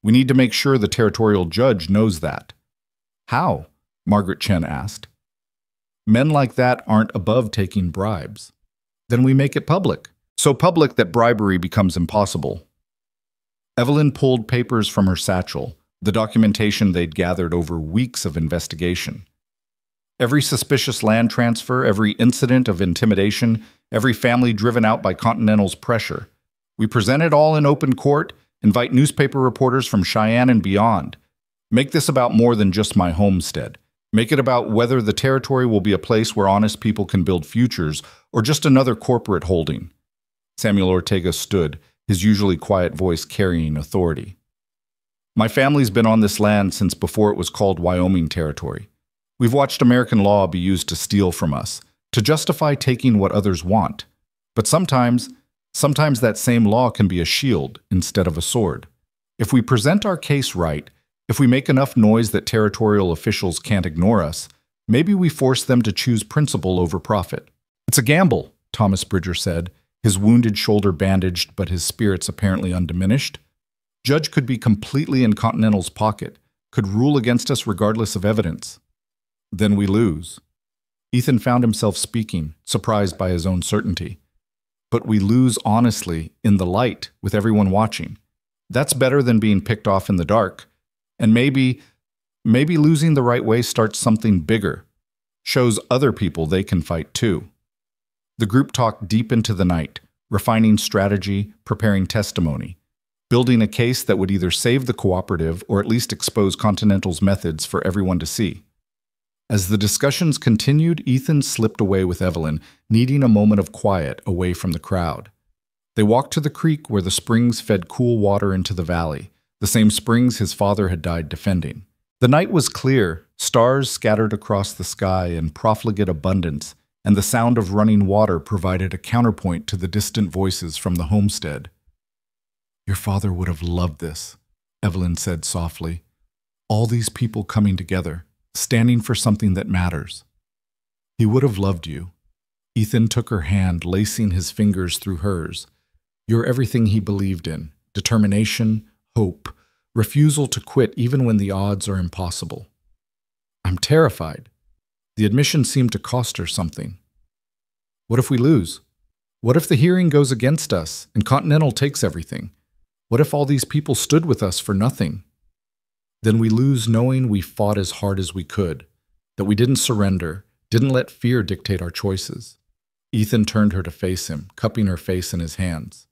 [SPEAKER 1] We need to make sure the territorial judge knows that." "How?" Margaret Chen asked. "Men like that aren't above taking bribes." "Then we make it public. So public that bribery becomes impossible." Evelyn pulled papers from her satchel, the documentation they'd gathered over weeks of investigation. Every suspicious land transfer, every incident of intimidation, every family driven out by Continental's pressure. We present it all in open court, invite newspaper reporters from Cheyenne and beyond. Make this about more than just my homestead. Make it about whether the territory will be a place where honest people can build futures or just another corporate holding. Samuel Ortega stood, his usually quiet voice carrying authority. "My family's been on this land since before it was called Wyoming Territory. We've watched American law be used to steal from us, to justify taking what others want. But sometimes that same law can be a shield instead of a sword. If we present our case right, if we make enough noise that territorial officials can't ignore us, maybe we force them to choose principle over profit." "It's a gamble," Thomas Bridger said, his wounded shoulder bandaged but his spirits apparently undiminished. "Judge could be completely in Continental's pocket, could rule against us regardless of evidence. Then we lose." Ethan found himself speaking, surprised by his own certainty. "But we lose honestly, in the light, with everyone watching. That's better than being picked off in the dark. And maybe losing the right way starts something bigger, shows other people they can fight too." The group talked deep into the night, refining strategy, preparing testimony, building a case that would either save the cooperative or at least expose Continental's methods for everyone to see. As the discussions continued, Ethan slipped away with Evelyn, needing a moment of quiet away from the crowd. They walked to the creek where the springs fed cool water into the valley, the same springs his father had died defending. The night was clear, stars scattered across the sky in profligate abundance, and the sound of running water provided a counterpoint to the distant voices from the homestead. "Your father would have loved this," Evelyn said softly. "All these people coming together, standing for something that matters. He would have loved you." Ethan took her hand, lacing his fingers through hers. "You're everything he believed in: determination, hope, refusal to quit even when the odds are impossible." "I'm terrified." The admission seemed to cost her something. "What if we lose? What if the hearing goes against us and Continental takes everything? What if all these people stood with us for nothing?" "Then we lose knowing we fought as hard as we could, that we didn't surrender, didn't let fear dictate our choices." Ethan turned her to face him, cupping her face in his hands.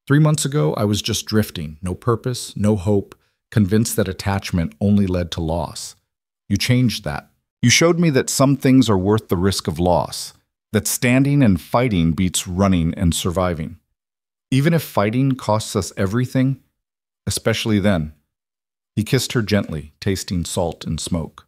[SPEAKER 1] 3 months ago, I was just drifting, no purpose, no hope, convinced that attachment only led to loss. You changed that. You showed me that some things are worth the risk of loss, that standing and fighting beats running and surviving. Even if fighting costs us everything, especially then. He kissed her gently, tasting salt and smoke.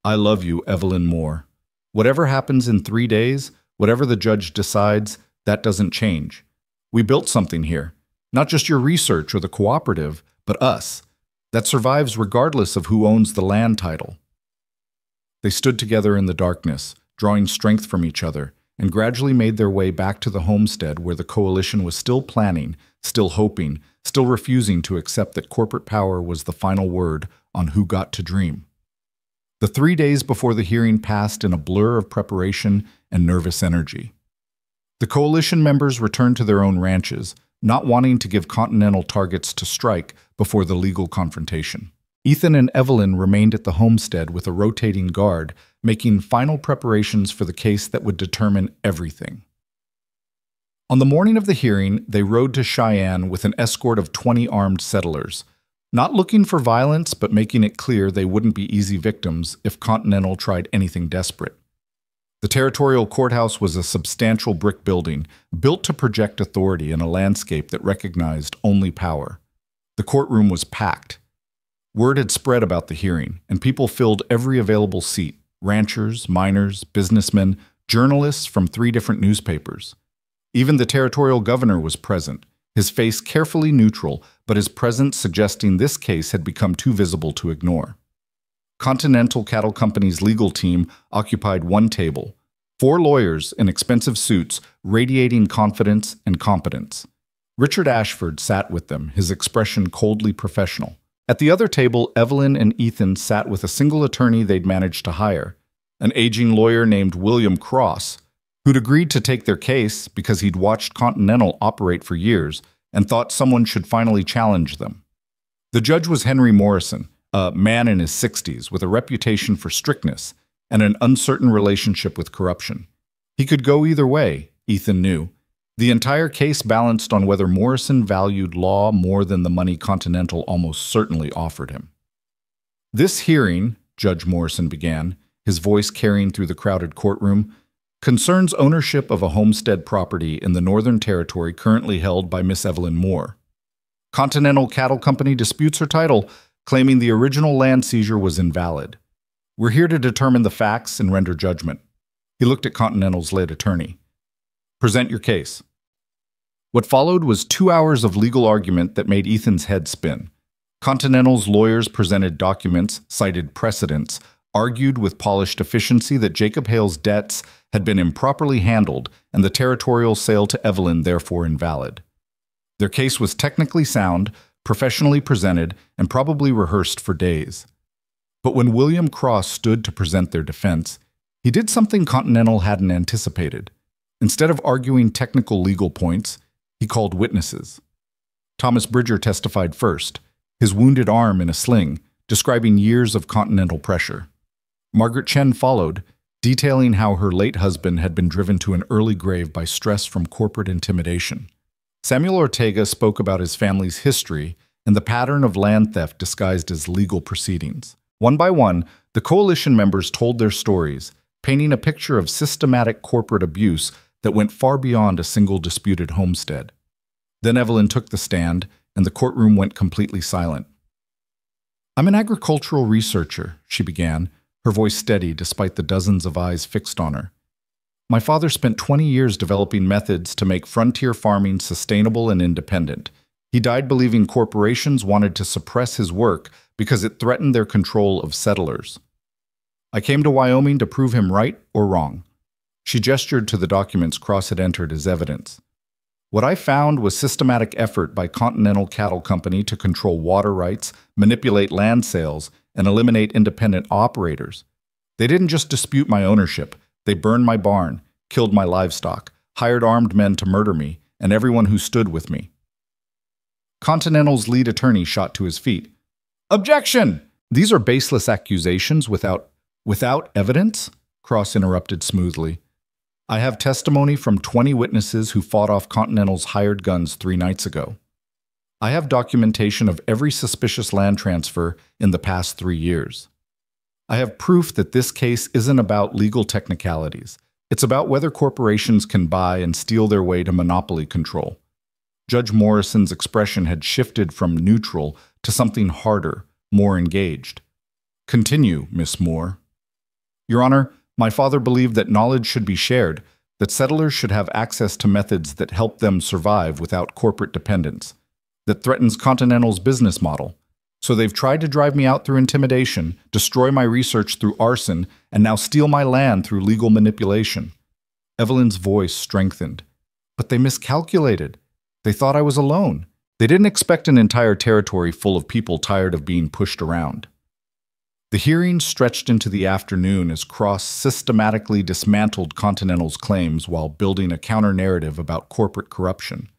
[SPEAKER 1] "I love you, Evelyn Moore. Whatever happens in 3 days, whatever the judge decides, that doesn't change. We built something here, not just your research or the cooperative, but us, that survives regardless of who owns the land title." They stood together in the darkness, drawing strength from each other, and gradually made their way back to the homestead where the coalition was still planning, still hoping, still refusing to accept that corporate power was the final word on who got to dream. The 3 days before the hearing passed in a blur of preparation and nervous energy. The coalition members returned to their own ranches, not wanting to give Continental targets to strike before the legal confrontation. Ethan and Evelyn remained at the homestead with a rotating guard, making final preparations for the case that would determine everything. On the morning of the hearing, they rode to Cheyenne with an escort of 20 armed settlers, not looking for violence but making it clear they wouldn't be easy victims if Continental tried anything desperate. The territorial courthouse was a substantial brick building, built to project authority in a landscape that recognized only power. The courtroom was packed. Word had spread about the hearing, and people filled every available seat: ranchers, miners, businessmen, journalists from 3 different newspapers. Even the territorial governor was present, his face carefully neutral, but his presence suggesting this case had become too visible to ignore. Continental Cattle Company's legal team occupied one table, 4 lawyers in expensive suits radiating confidence and competence. Richard Ashford sat with them, his expression coldly professional. At the other table, Evelyn and Ethan sat with a single attorney they'd managed to hire, an aging lawyer named William Cross, who'd agreed to take their case because he'd watched Continental operate for years and thought someone should finally challenge them. The judge was Henry Morrison, a man in his 60s with a reputation for strictness and an uncertain relationship with corruption. He could go either way, Ethan knew. The entire case balanced on whether Morrison valued law more than the money Continental almost certainly offered him. "This hearing," Judge Morrison began, his voice carrying through the crowded courtroom, "concerns ownership of a homestead property in the Northern Territory currently held by Miss Evelyn Moore. Continental Cattle Company disputes her title, claiming the original land seizure was invalid. We're here to determine the facts and render judgment." He looked at Continental's lead attorney. "Present your case." What followed was 2 hours of legal argument that made Ethan's head spin. Continental's lawyers presented documents, cited precedents, argued with polished efficiency that Jacob Hale's debts had been improperly handled and the territorial sale to Evelyn therefore invalid. Their case was technically sound, professionally presented, and probably rehearsed for days. But when William Cross stood to present their defense, he did something Continental hadn't anticipated. Instead of arguing technical legal points, he called witnesses. Thomas Bridger testified first, his wounded arm in a sling, describing years of Continental pressure. Margaret Chen followed, detailing how her late husband had been driven to an early grave by stress from corporate intimidation. Samuel Ortega spoke about his family's history and the pattern of land theft disguised as legal proceedings. One by one, the coalition members told their stories, painting a picture of systematic corporate abuse that went far beyond a single disputed homestead. Then Evelyn took the stand, and the courtroom went completely silent. "I'm an agricultural researcher," she began, her voice steady despite the dozens of eyes fixed on her. My father spent 20 years developing methods to make frontier farming sustainable and independent. He died believing corporations wanted to suppress his work because it threatened their control of settlers. I came to Wyoming to prove him right or wrong. She gestured to the documents Cross had entered as evidence. What I found was systematic effort by Continental Cattle Company to control water rights, manipulate land sales, and eliminate independent operators. They didn't just dispute my ownership. They burned my barn, killed my livestock, hired armed men to murder me, and everyone who stood with me. Continental's lead attorney shot to his feet. "Objection! These are baseless accusations without evidence?" Cross interrupted smoothly. "I have testimony from 20 witnesses who fought off Continental's hired guns 3 nights ago. I have documentation of every suspicious land transfer in the past 3 years. I have proof that this case isn't about legal technicalities. It's about whether corporations can buy and steal their way to monopoly control." Judge Morrison's expression had shifted from neutral to something harder, more engaged. "Continue, Miss Moore." "Your Honor, my father believed that knowledge should be shared, that settlers should have access to methods that help them survive without corporate dependence, that threatens Continental's business model. So they've tried to drive me out through intimidation, destroy my research through arson, and now steal my land through legal manipulation." Evelyn's voice strengthened. "But they miscalculated. They thought I was alone. They didn't expect an entire territory full of people tired of being pushed around." The hearing stretched into the afternoon as Cross systematically dismantled Continental's claims while building a counter-narrative about corporate corruption.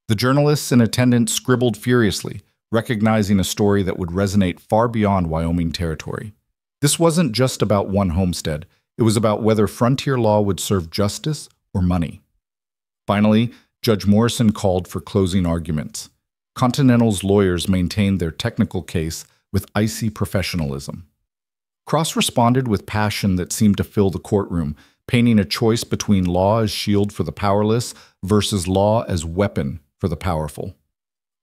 [SPEAKER 1] The journalists in attendance scribbled furiously, recognizing a story that would resonate far beyond Wyoming territory. This wasn't just about one homestead. It was about whether frontier law would serve justice or money. Finally, Judge Morrison called for closing arguments. Continental's lawyers maintained their technical case with icy professionalism. Cross responded with passion that seemed to fill the courtroom, painting a choice between law as shield for the powerless versus law as weapon for the powerful.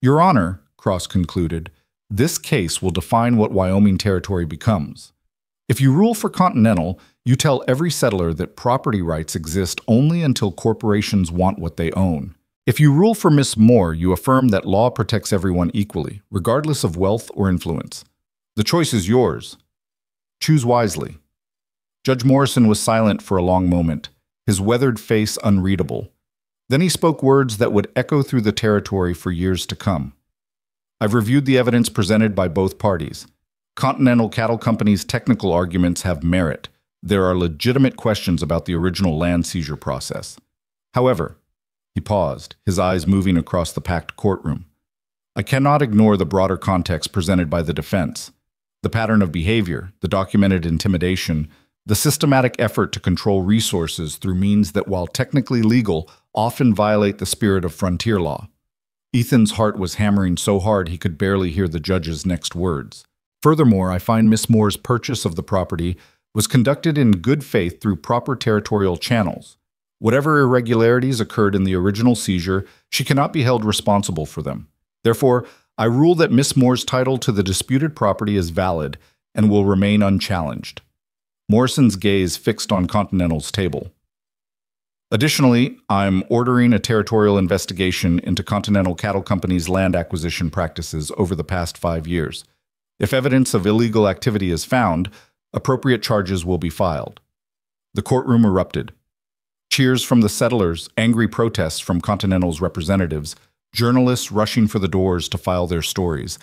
[SPEAKER 1] "Your Honor," Cross concluded, "this case will define what Wyoming territory becomes. If you rule for Continental, you tell every settler that property rights exist only until corporations want what they own. If you rule for Miss Moore, you affirm that law protects everyone equally, regardless of wealth or influence. The choice is yours. Choose wisely." Judge Morrison was silent for a long moment, his weathered face unreadable. Then he spoke words that would echo through the territory for years to come. "I've reviewed the evidence presented by both parties. Continental Cattle Company's technical arguments have merit. There are legitimate questions about the original land seizure process. However," he paused, his eyes moving across the packed courtroom, "I cannot ignore the broader context presented by the defense. The pattern of behavior, the documented intimidation, the systematic effort to control resources through means that, while technically legal, often violate the spirit of frontier law." Ethan's heart was hammering so hard he could barely hear the judge's next words. "Furthermore, I find Miss Moore's purchase of the property was conducted in good faith through proper territorial channels. Whatever irregularities occurred in the original seizure, she cannot be held responsible for them. Therefore, I rule that Miss Moore's title to the disputed property is valid and will remain unchallenged." Morrison's gaze fixed on Continental's table. "Additionally, I'm ordering a territorial investigation into Continental Cattle Company's land acquisition practices over the past 5 years. If evidence of illegal activity is found, appropriate charges will be filed." The courtroom erupted. Cheers from the settlers, angry protests from Continental's representatives, journalists rushing for the doors to file their stories.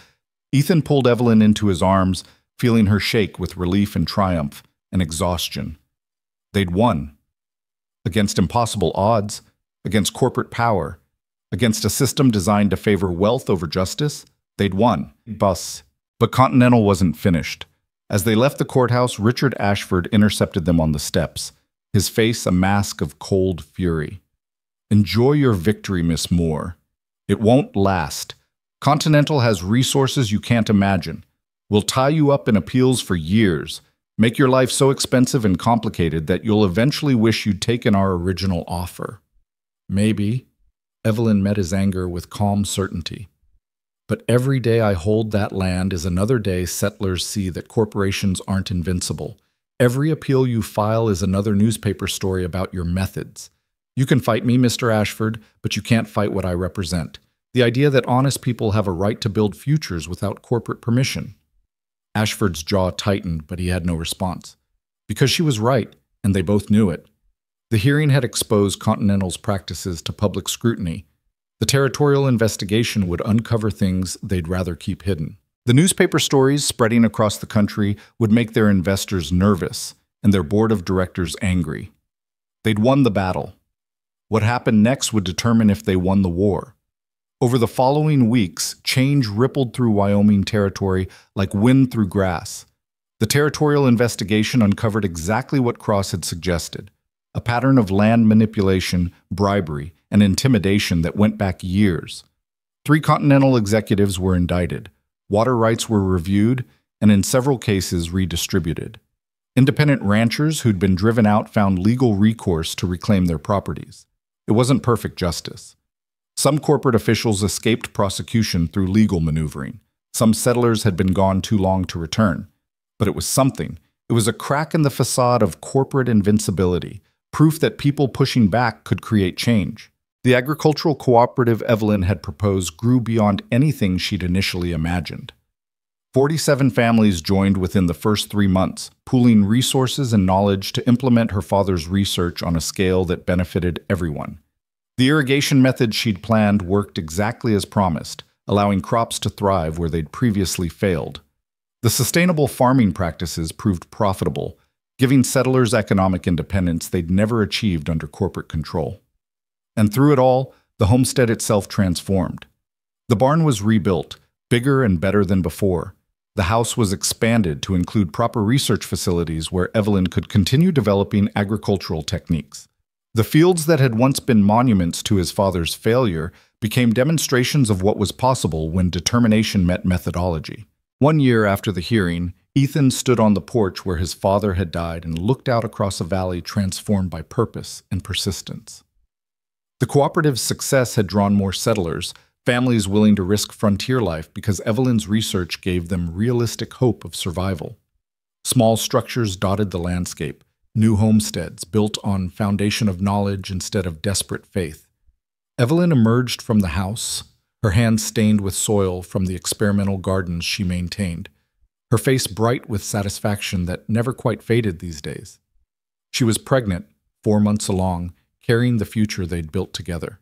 [SPEAKER 1] Ethan pulled Evelyn into his arms, feeling her shake with relief and triumph and exhaustion. They'd won. Against impossible odds, against corporate power, against a system designed to favor wealth over justice, they'd won. But Continental wasn't finished. As they left the courthouse, Richard Ashford intercepted them on the steps, his face a mask of cold fury. "Enjoy your victory, Miss Moore. It won't last. Continental has resources you can't imagine. We'll tie you up in appeals for years, make your life so expensive and complicated that you'll eventually wish you'd taken our original offer." "Maybe." Evelyn met his anger with calm certainty. "But every day I hold that land is another day settlers see that corporations aren't invincible, Every appeal you file is another newspaper story about your methods. You can fight me, Mr. Ashford, but you can't fight what I represent. The idea that honest people have a right to build futures without corporate permission." Ashford's jaw tightened, but he had no response. Because she was right, and they both knew it. The hearing had exposed Continental's practices to public scrutiny. The territorial investigation would uncover things they'd rather keep hidden. The newspaper stories spreading across the country would make their investors nervous and their board of directors angry. They'd won the battle. What happened next would determine if they won the war. Over the following weeks, change rippled through Wyoming territory like wind through grass. The territorial investigation uncovered exactly what Cross had suggested: a pattern of land manipulation, bribery, and intimidation that went back years. 3 Continental executives were indicted. Water rights were reviewed, and in several cases redistributed. Independent ranchers who'd been driven out found legal recourse to reclaim their properties. It wasn't perfect justice. Some corporate officials escaped prosecution through legal maneuvering. Some settlers had been gone too long to return. But it was something. It was a crack in the facade of corporate invincibility, proof that people pushing back could create change. The agricultural cooperative Evelyn had proposed grew beyond anything she'd initially imagined. 47 families joined within the first 3 months, pooling resources and knowledge to implement her father's research on a scale that benefited everyone. The irrigation method she'd planned worked exactly as promised, allowing crops to thrive where they'd previously failed. The sustainable farming practices proved profitable, giving settlers economic independence they'd never achieved under corporate control. And through it all, the homestead itself transformed. The barn was rebuilt, bigger and better than before. The house was expanded to include proper research facilities where Evelyn could continue developing agricultural techniques. The fields that had once been monuments to his father's failure became demonstrations of what was possible when determination met methodology. 1 year after the hearing, Ethan stood on the porch where his father had died and looked out across a valley transformed by purpose and persistence. The cooperative's success had drawn more settlers, families willing to risk frontier life because Evelyn's research gave them realistic hope of survival. Small structures dotted the landscape, new homesteads built on foundation of knowledge instead of desperate faith. Evelyn emerged from the house, her hands stained with soil from the experimental gardens she maintained, her face bright with satisfaction that never quite faded these days. She was pregnant, 4 months along, carrying the future they'd built together.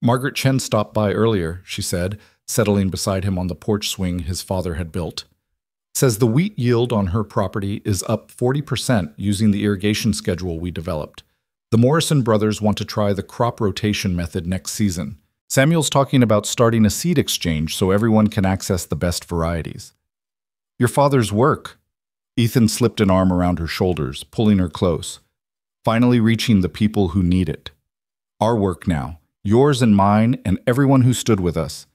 [SPEAKER 1] "Margaret Chen stopped by earlier," she said, settling beside him on the porch swing his father had built. "Says the wheat yield on her property is up 40% using the irrigation schedule we developed. The Morrison brothers want to try the crop rotation method next season. Samuel's talking about starting a seed exchange so everyone can access the best varieties." "Your father's work." Ethan slipped an arm around her shoulders, pulling her close. "Finally reaching the people who need it. Our work now, yours and mine and everyone who stood with us."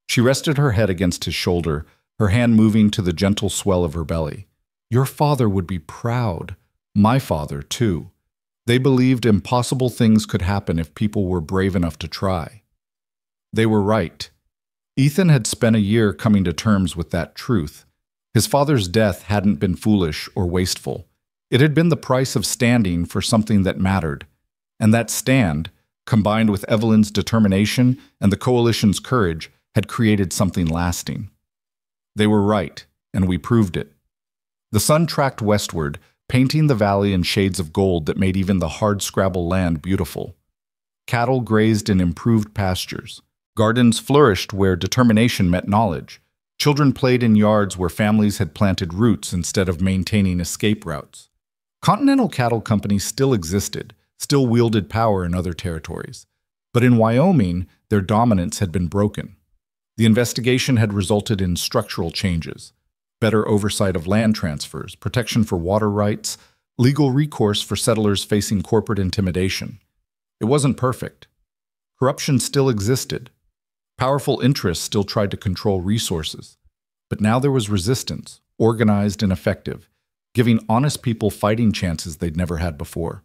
[SPEAKER 1] She rested her head against his shoulder, her hand moving to the gentle swell of her belly. "Your father would be proud. My father, too. They believed impossible things could happen if people were brave enough to try." They were right. Ethan had spent a year coming to terms with that truth. His father's death hadn't been foolish or wasteful. It had been the price of standing for something that mattered. And that stand, combined with Evelyn's determination and the coalition's courage, had created something lasting. They were right, and we proved it. The sun tracked westward, painting the valley in shades of gold that made even the hard-scrabble land beautiful. Cattle grazed in improved pastures. Gardens flourished where determination met knowledge. Children played in yards where families had planted roots instead of maintaining escape routes. Continental Cattle Companies still existed, still wielded power in other territories. But in Wyoming, their dominance had been broken. The investigation had resulted in structural changes: better oversight of land transfers, protection for water rights, legal recourse for settlers facing corporate intimidation. It wasn't perfect. Corruption still existed. Powerful interests still tried to control resources. But now there was resistance, organized and effective, giving honest people fighting chances they'd never had before.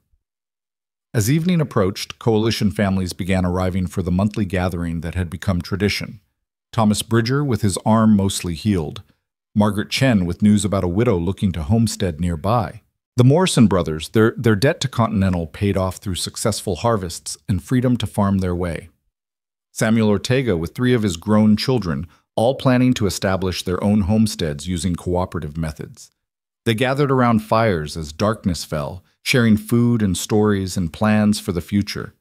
[SPEAKER 1] As evening approached, coalition families began arriving for the monthly gathering that had become tradition. Thomas Bridger with his arm mostly healed. Margaret Chen with news about a widow looking to homestead nearby. The Morrison brothers, their debt to Continental paid off through successful harvests and freedom to farm their way. Samuel Ortega with 3 of his grown children, all planning to establish their own homesteads using cooperative methods. They gathered around fires as darkness fell, sharing food and stories and plans for the future.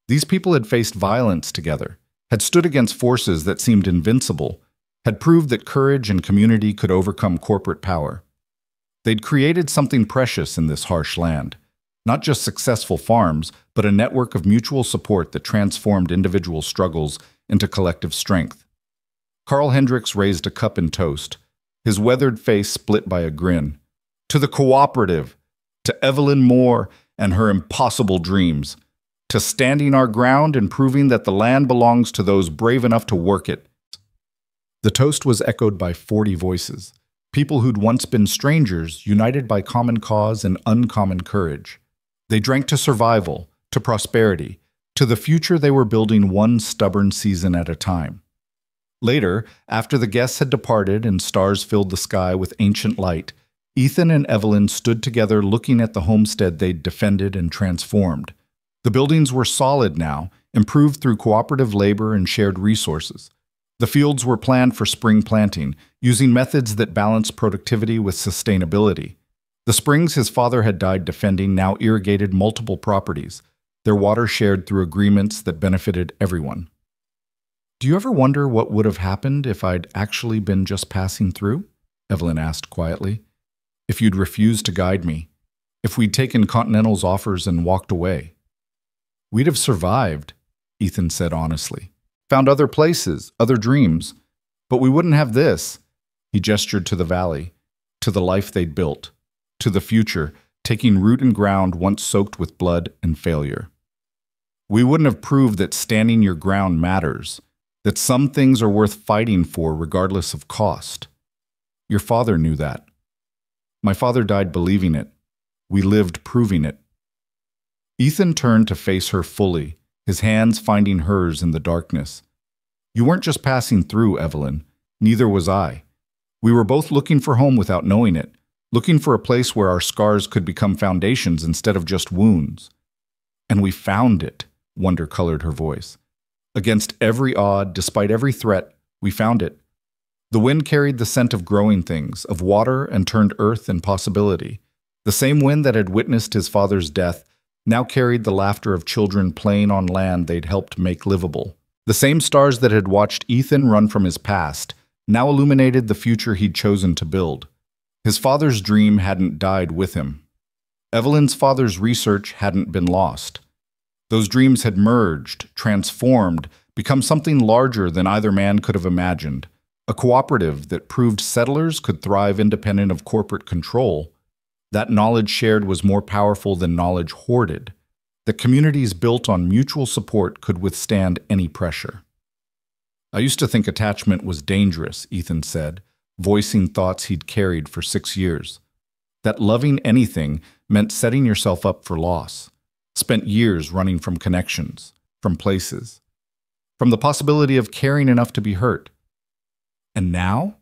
[SPEAKER 1] These people had faced violence together, had stood against forces that seemed invincible, had proved that courage and community could overcome corporate power. They'd created something precious in this harsh land, not just successful farms, but a network of mutual support that transformed individual struggles into collective strength. Carl Hendricks raised a cup in toast, his weathered face split by a grin. To the cooperative, to Evelyn Moore and her impossible dreams, to standing our ground and proving that the land belongs to those brave enough to work it. The toast was echoed by 40 voices, people who'd once been strangers, united by common cause and uncommon courage. They drank to survival, to prosperity, to the future they were building one stubborn season at a time. Later, after the guests had departed and stars filled the sky with ancient light, Ethan and Evelyn stood together looking at the homestead they'd defended and transformed. The buildings were solid now, improved through cooperative labor and shared resources. The fields were planned for spring planting, using methods that balanced productivity with sustainability. The springs his father had died defending now irrigated multiple properties, their water shared through agreements that benefited everyone. "Do you ever wonder what would have happened if I'd actually been just passing through?" Evelyn asked quietly. "If you'd refused to guide me, if we'd taken Continental's offers and walked away." "We'd have survived," Ethan said honestly. "Found other places, other dreams. But we wouldn't have this." He gestured to the valley, to the life they'd built, to the future, taking root and ground once soaked with blood and failure. "We wouldn't have proved that standing your ground matters, that some things are worth fighting for regardless of cost. Your father knew that. My father died believing it. We lived proving it." Ethan turned to face her fully, his hands finding hers in the darkness. "You weren't just passing through, Evelyn. Neither was I. We were both looking for home without knowing it, looking for a place where our scars could become foundations instead of just wounds. And we found it," wonder colored her voice. "Against every odd, despite every threat, we found it. The wind carried the scent of growing things, of water, and turned earth and possibility. The same wind that had witnessed his father's death now carried the laughter of children playing on land they'd helped make livable. The same stars that had watched Ethan run from his past now illuminated the future he'd chosen to build. His father's dream hadn't died with him. Evelyn's father's research hadn't been lost. Those dreams had merged, transformed, become something larger than either man could have imagined. A cooperative that proved settlers could thrive independent of corporate control. That knowledge shared was more powerful than knowledge hoarded. That communities built on mutual support could withstand any pressure. "I used to think attachment was dangerous," Ethan said, voicing thoughts he'd carried for 6 years. That loving anything meant setting yourself up for loss. Spent years running from connections, from places, from the possibility of caring enough to be hurt. And now?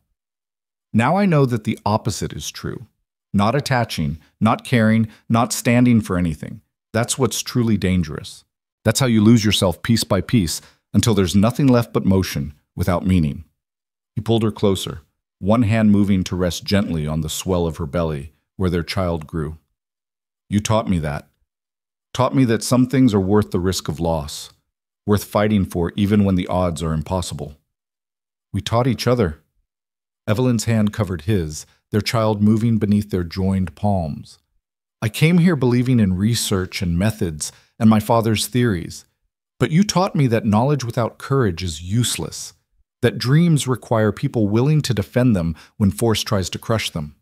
[SPEAKER 1] Now I know that the opposite is true. Not attaching, not caring, not standing for anything. That's what's truly dangerous. That's how you lose yourself piece by piece until there's nothing left but motion, without meaning. He pulled her closer, one hand moving to rest gently on the swell of her belly, where their child grew. "You taught me that. Taught me that some things are worth the risk of loss, worth fighting for even when the odds are impossible." "We taught each other." Evelyn's hand covered his, their child moving beneath their joined palms. "I came here believing in research and methods and my father's theories. But you taught me that knowledge without courage is useless, that dreams require people willing to defend them when force tries to crush them."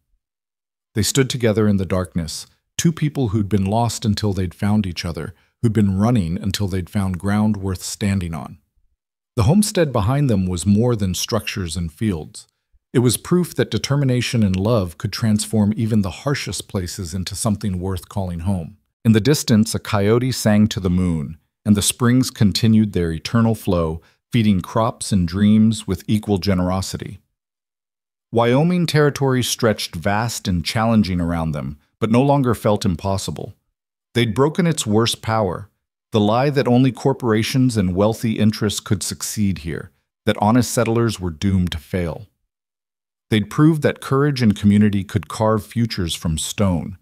[SPEAKER 1] They stood together in the darkness, two people who'd been lost until they'd found each other, who'd been running until they'd found ground worth standing on. The homestead behind them was more than structures and fields. It was proof that determination and love could transform even the harshest places into something worth calling home. In the distance, a coyote sang to the moon, and the springs continued their eternal flow, feeding crops and dreams with equal generosity. Wyoming territory stretched vast and challenging around them, but no longer felt impossible. They'd broken its worst power, the lie that only corporations and wealthy interests could succeed here, that honest settlers were doomed to fail. They'd proved that courage and community could carve futures from stone,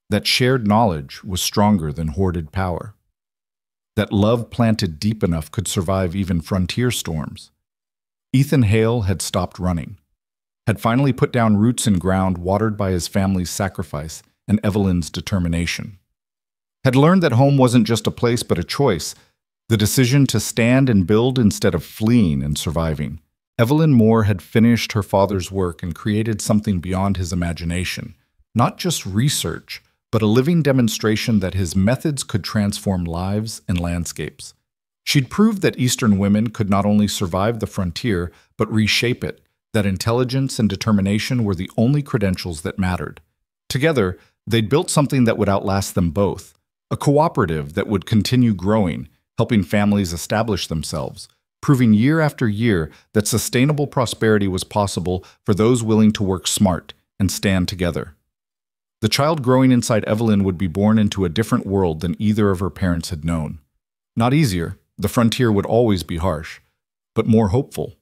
[SPEAKER 1] that shared knowledge was stronger than hoarded power, that love planted deep enough could survive even frontier storms. Ethan Hale had stopped running, had finally put down roots in ground watered by his family's sacrifice and Evelyn's determination. Had learned that home wasn't just a place but a choice, the decision to stand and build instead of fleeing and surviving. Evelyn Moore had finished her father's work and created something beyond his imagination, not just research, but a living demonstration that his methods could transform lives and landscapes. She'd proved that Eastern women could not only survive the frontier, but reshape it, that intelligence and determination were the only credentials that mattered. Together, they'd built something that would outlast them both, a cooperative that would continue growing, helping families establish themselves, proving year after year that sustainable prosperity was possible for those willing to work smart and stand together. The child growing inside Evelyn would be born into a different world than either of her parents had known. Not easier, the frontier would always be harsh, but more hopeful.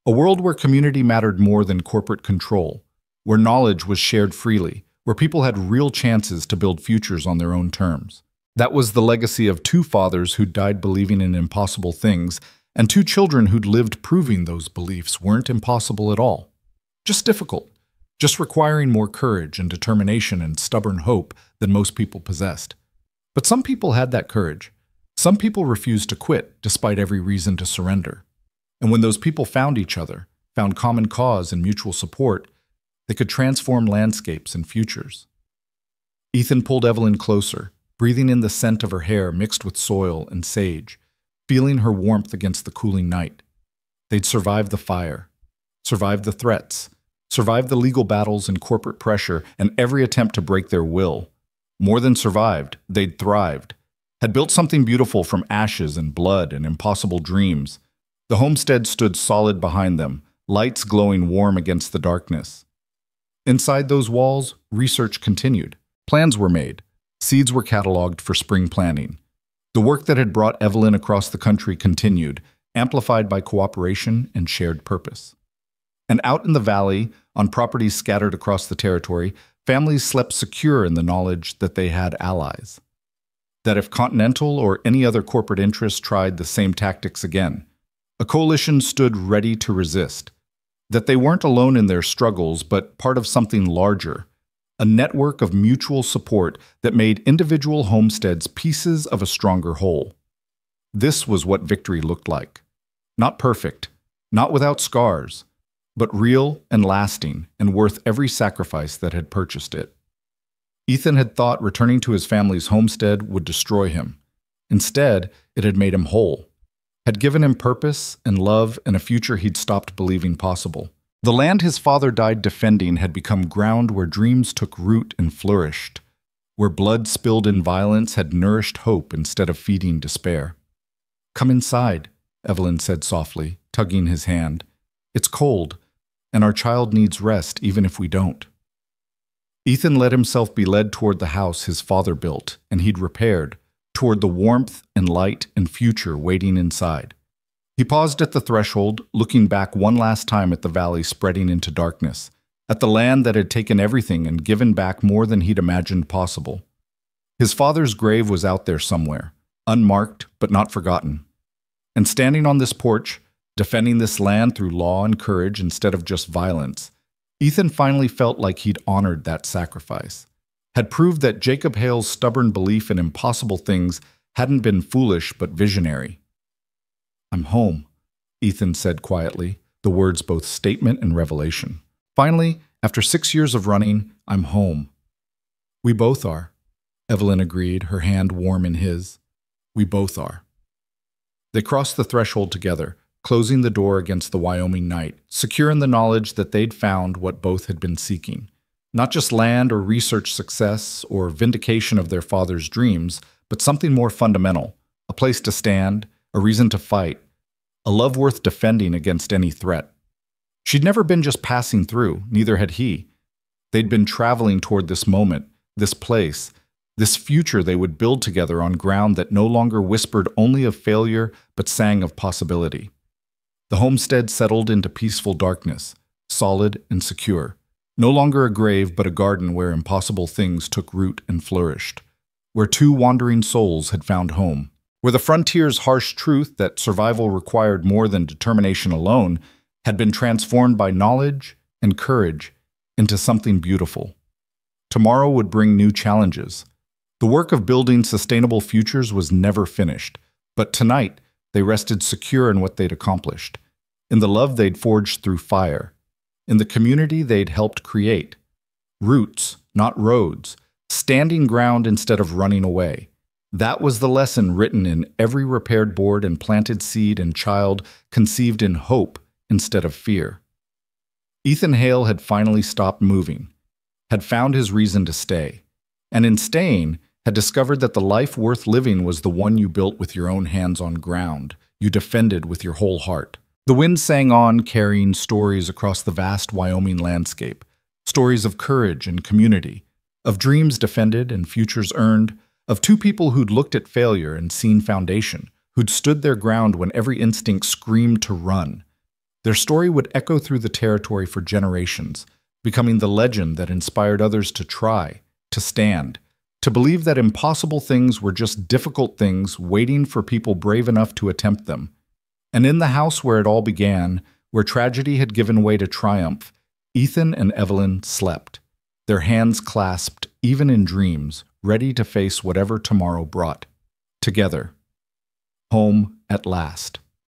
[SPEAKER 1] A world where community mattered more than corporate control, where knowledge was shared freely, where people had real chances to build futures on their own terms. That was the legacy of two fathers who died believing in impossible things, and two children who'd lived proving those beliefs weren't impossible at all. Just difficult, just requiring more courage and determination and stubborn hope than most people possessed. But some people had that courage. Some people refused to quit, despite every reason to surrender. And when those people found each other, found common cause and mutual support, they could transform landscapes and futures. Ethan pulled Evelyn closer, breathing in the scent of her hair mixed with soil and sage, feeling her warmth against the cooling night. They'd survived the fire, survived the threats, survived the legal battles and corporate pressure and every attempt to break their will. More than survived, they'd thrived, had built something beautiful from ashes and blood and impossible dreams. The homestead stood solid behind them, lights glowing warm against the darkness. Inside those walls, research continued. Plans were made. Seeds were cataloged for spring planting. The work that had brought Evelyn across the country continued, amplified by cooperation and shared purpose. And out in the valley, on properties scattered across the territory, families slept secure in the knowledge that they had allies. That if Continental or any other corporate interest tried the same tactics again, a coalition stood ready to resist. That they weren't alone in their struggles, but part of something larger, a network of mutual support that made individual homesteads pieces of a stronger whole. This was what victory looked like. Not perfect, not without scars, but real and lasting and worth every sacrifice that had purchased it. Ethan had thought returning to his family's homestead would destroy him. Instead, it had made him whole, had given him purpose and love and a future he'd stopped believing possible. The land his father died defending had become ground where dreams took root and flourished, where blood spilled in violence had nourished hope instead of feeding despair. "Come inside," Evelyn said softly, tugging his hand. "It's cold, and our child needs rest even if we don't." Ethan let himself be led toward the house his father built and he'd repaired, toward the warmth and light and future waiting inside. He paused at the threshold, looking back one last time at the valley spreading into darkness, at the land that had taken everything and given back more than he'd imagined possible. His father's grave was out there somewhere, unmarked but not forgotten. And standing on this porch, defending this land through law and courage instead of just violence, Ethan finally felt like he'd honored that sacrifice, had proved that Jacob Hale's stubborn belief in impossible things hadn't been foolish but visionary. "I'm home," Ethan said quietly, the words both statement and revelation. "Finally, after 6 years of running, I'm home." "We both are," Evelyn agreed, her hand warm in his. "We both are." They crossed the threshold together, closing the door against the Wyoming night, secure in the knowledge that they'd found what both had been seeking. Not just land or research success or vindication of their father's dreams, but something more fundamental, a place to stand, a reason to fight, a love worth defending against any threat. She'd never been just passing through, neither had he. They'd been traveling toward this moment, this place, this future they would build together on ground that no longer whispered only of failure but sang of possibility. The homestead settled into peaceful darkness, solid and secure. No longer a grave, but a garden where impossible things took root and flourished. Where two wandering souls had found home. Where the frontier's harsh truth that survival required more than determination alone had been transformed by knowledge and courage into something beautiful. Tomorrow would bring new challenges. The work of building sustainable futures was never finished, but tonight they rested secure in what they'd accomplished, in the love they'd forged through fire, in the community they'd helped create. Roots, not roads, standing ground instead of running away. That was the lesson written in every repaired board and planted seed and child conceived in hope instead of fear. Ethan Hale had finally stopped moving, had found his reason to stay, and in staying, had discovered that the life worth living was the one you built with your own hands on ground, you defended with your whole heart. The wind sang on, carrying stories across the vast Wyoming landscape, stories of courage and community, of dreams defended and futures earned, of two people who'd looked at failure and seen foundation, who'd stood their ground when every instinct screamed to run. Their story would echo through the territory for generations, becoming the legend that inspired others to try, to stand, to believe that impossible things were just difficult things waiting for people brave enough to attempt them. And in the house where it all began, where tragedy had given way to triumph, Ethan and Evelyn slept, their hands clasped, even in dreams, ready to face whatever tomorrow brought. Together. Home at last.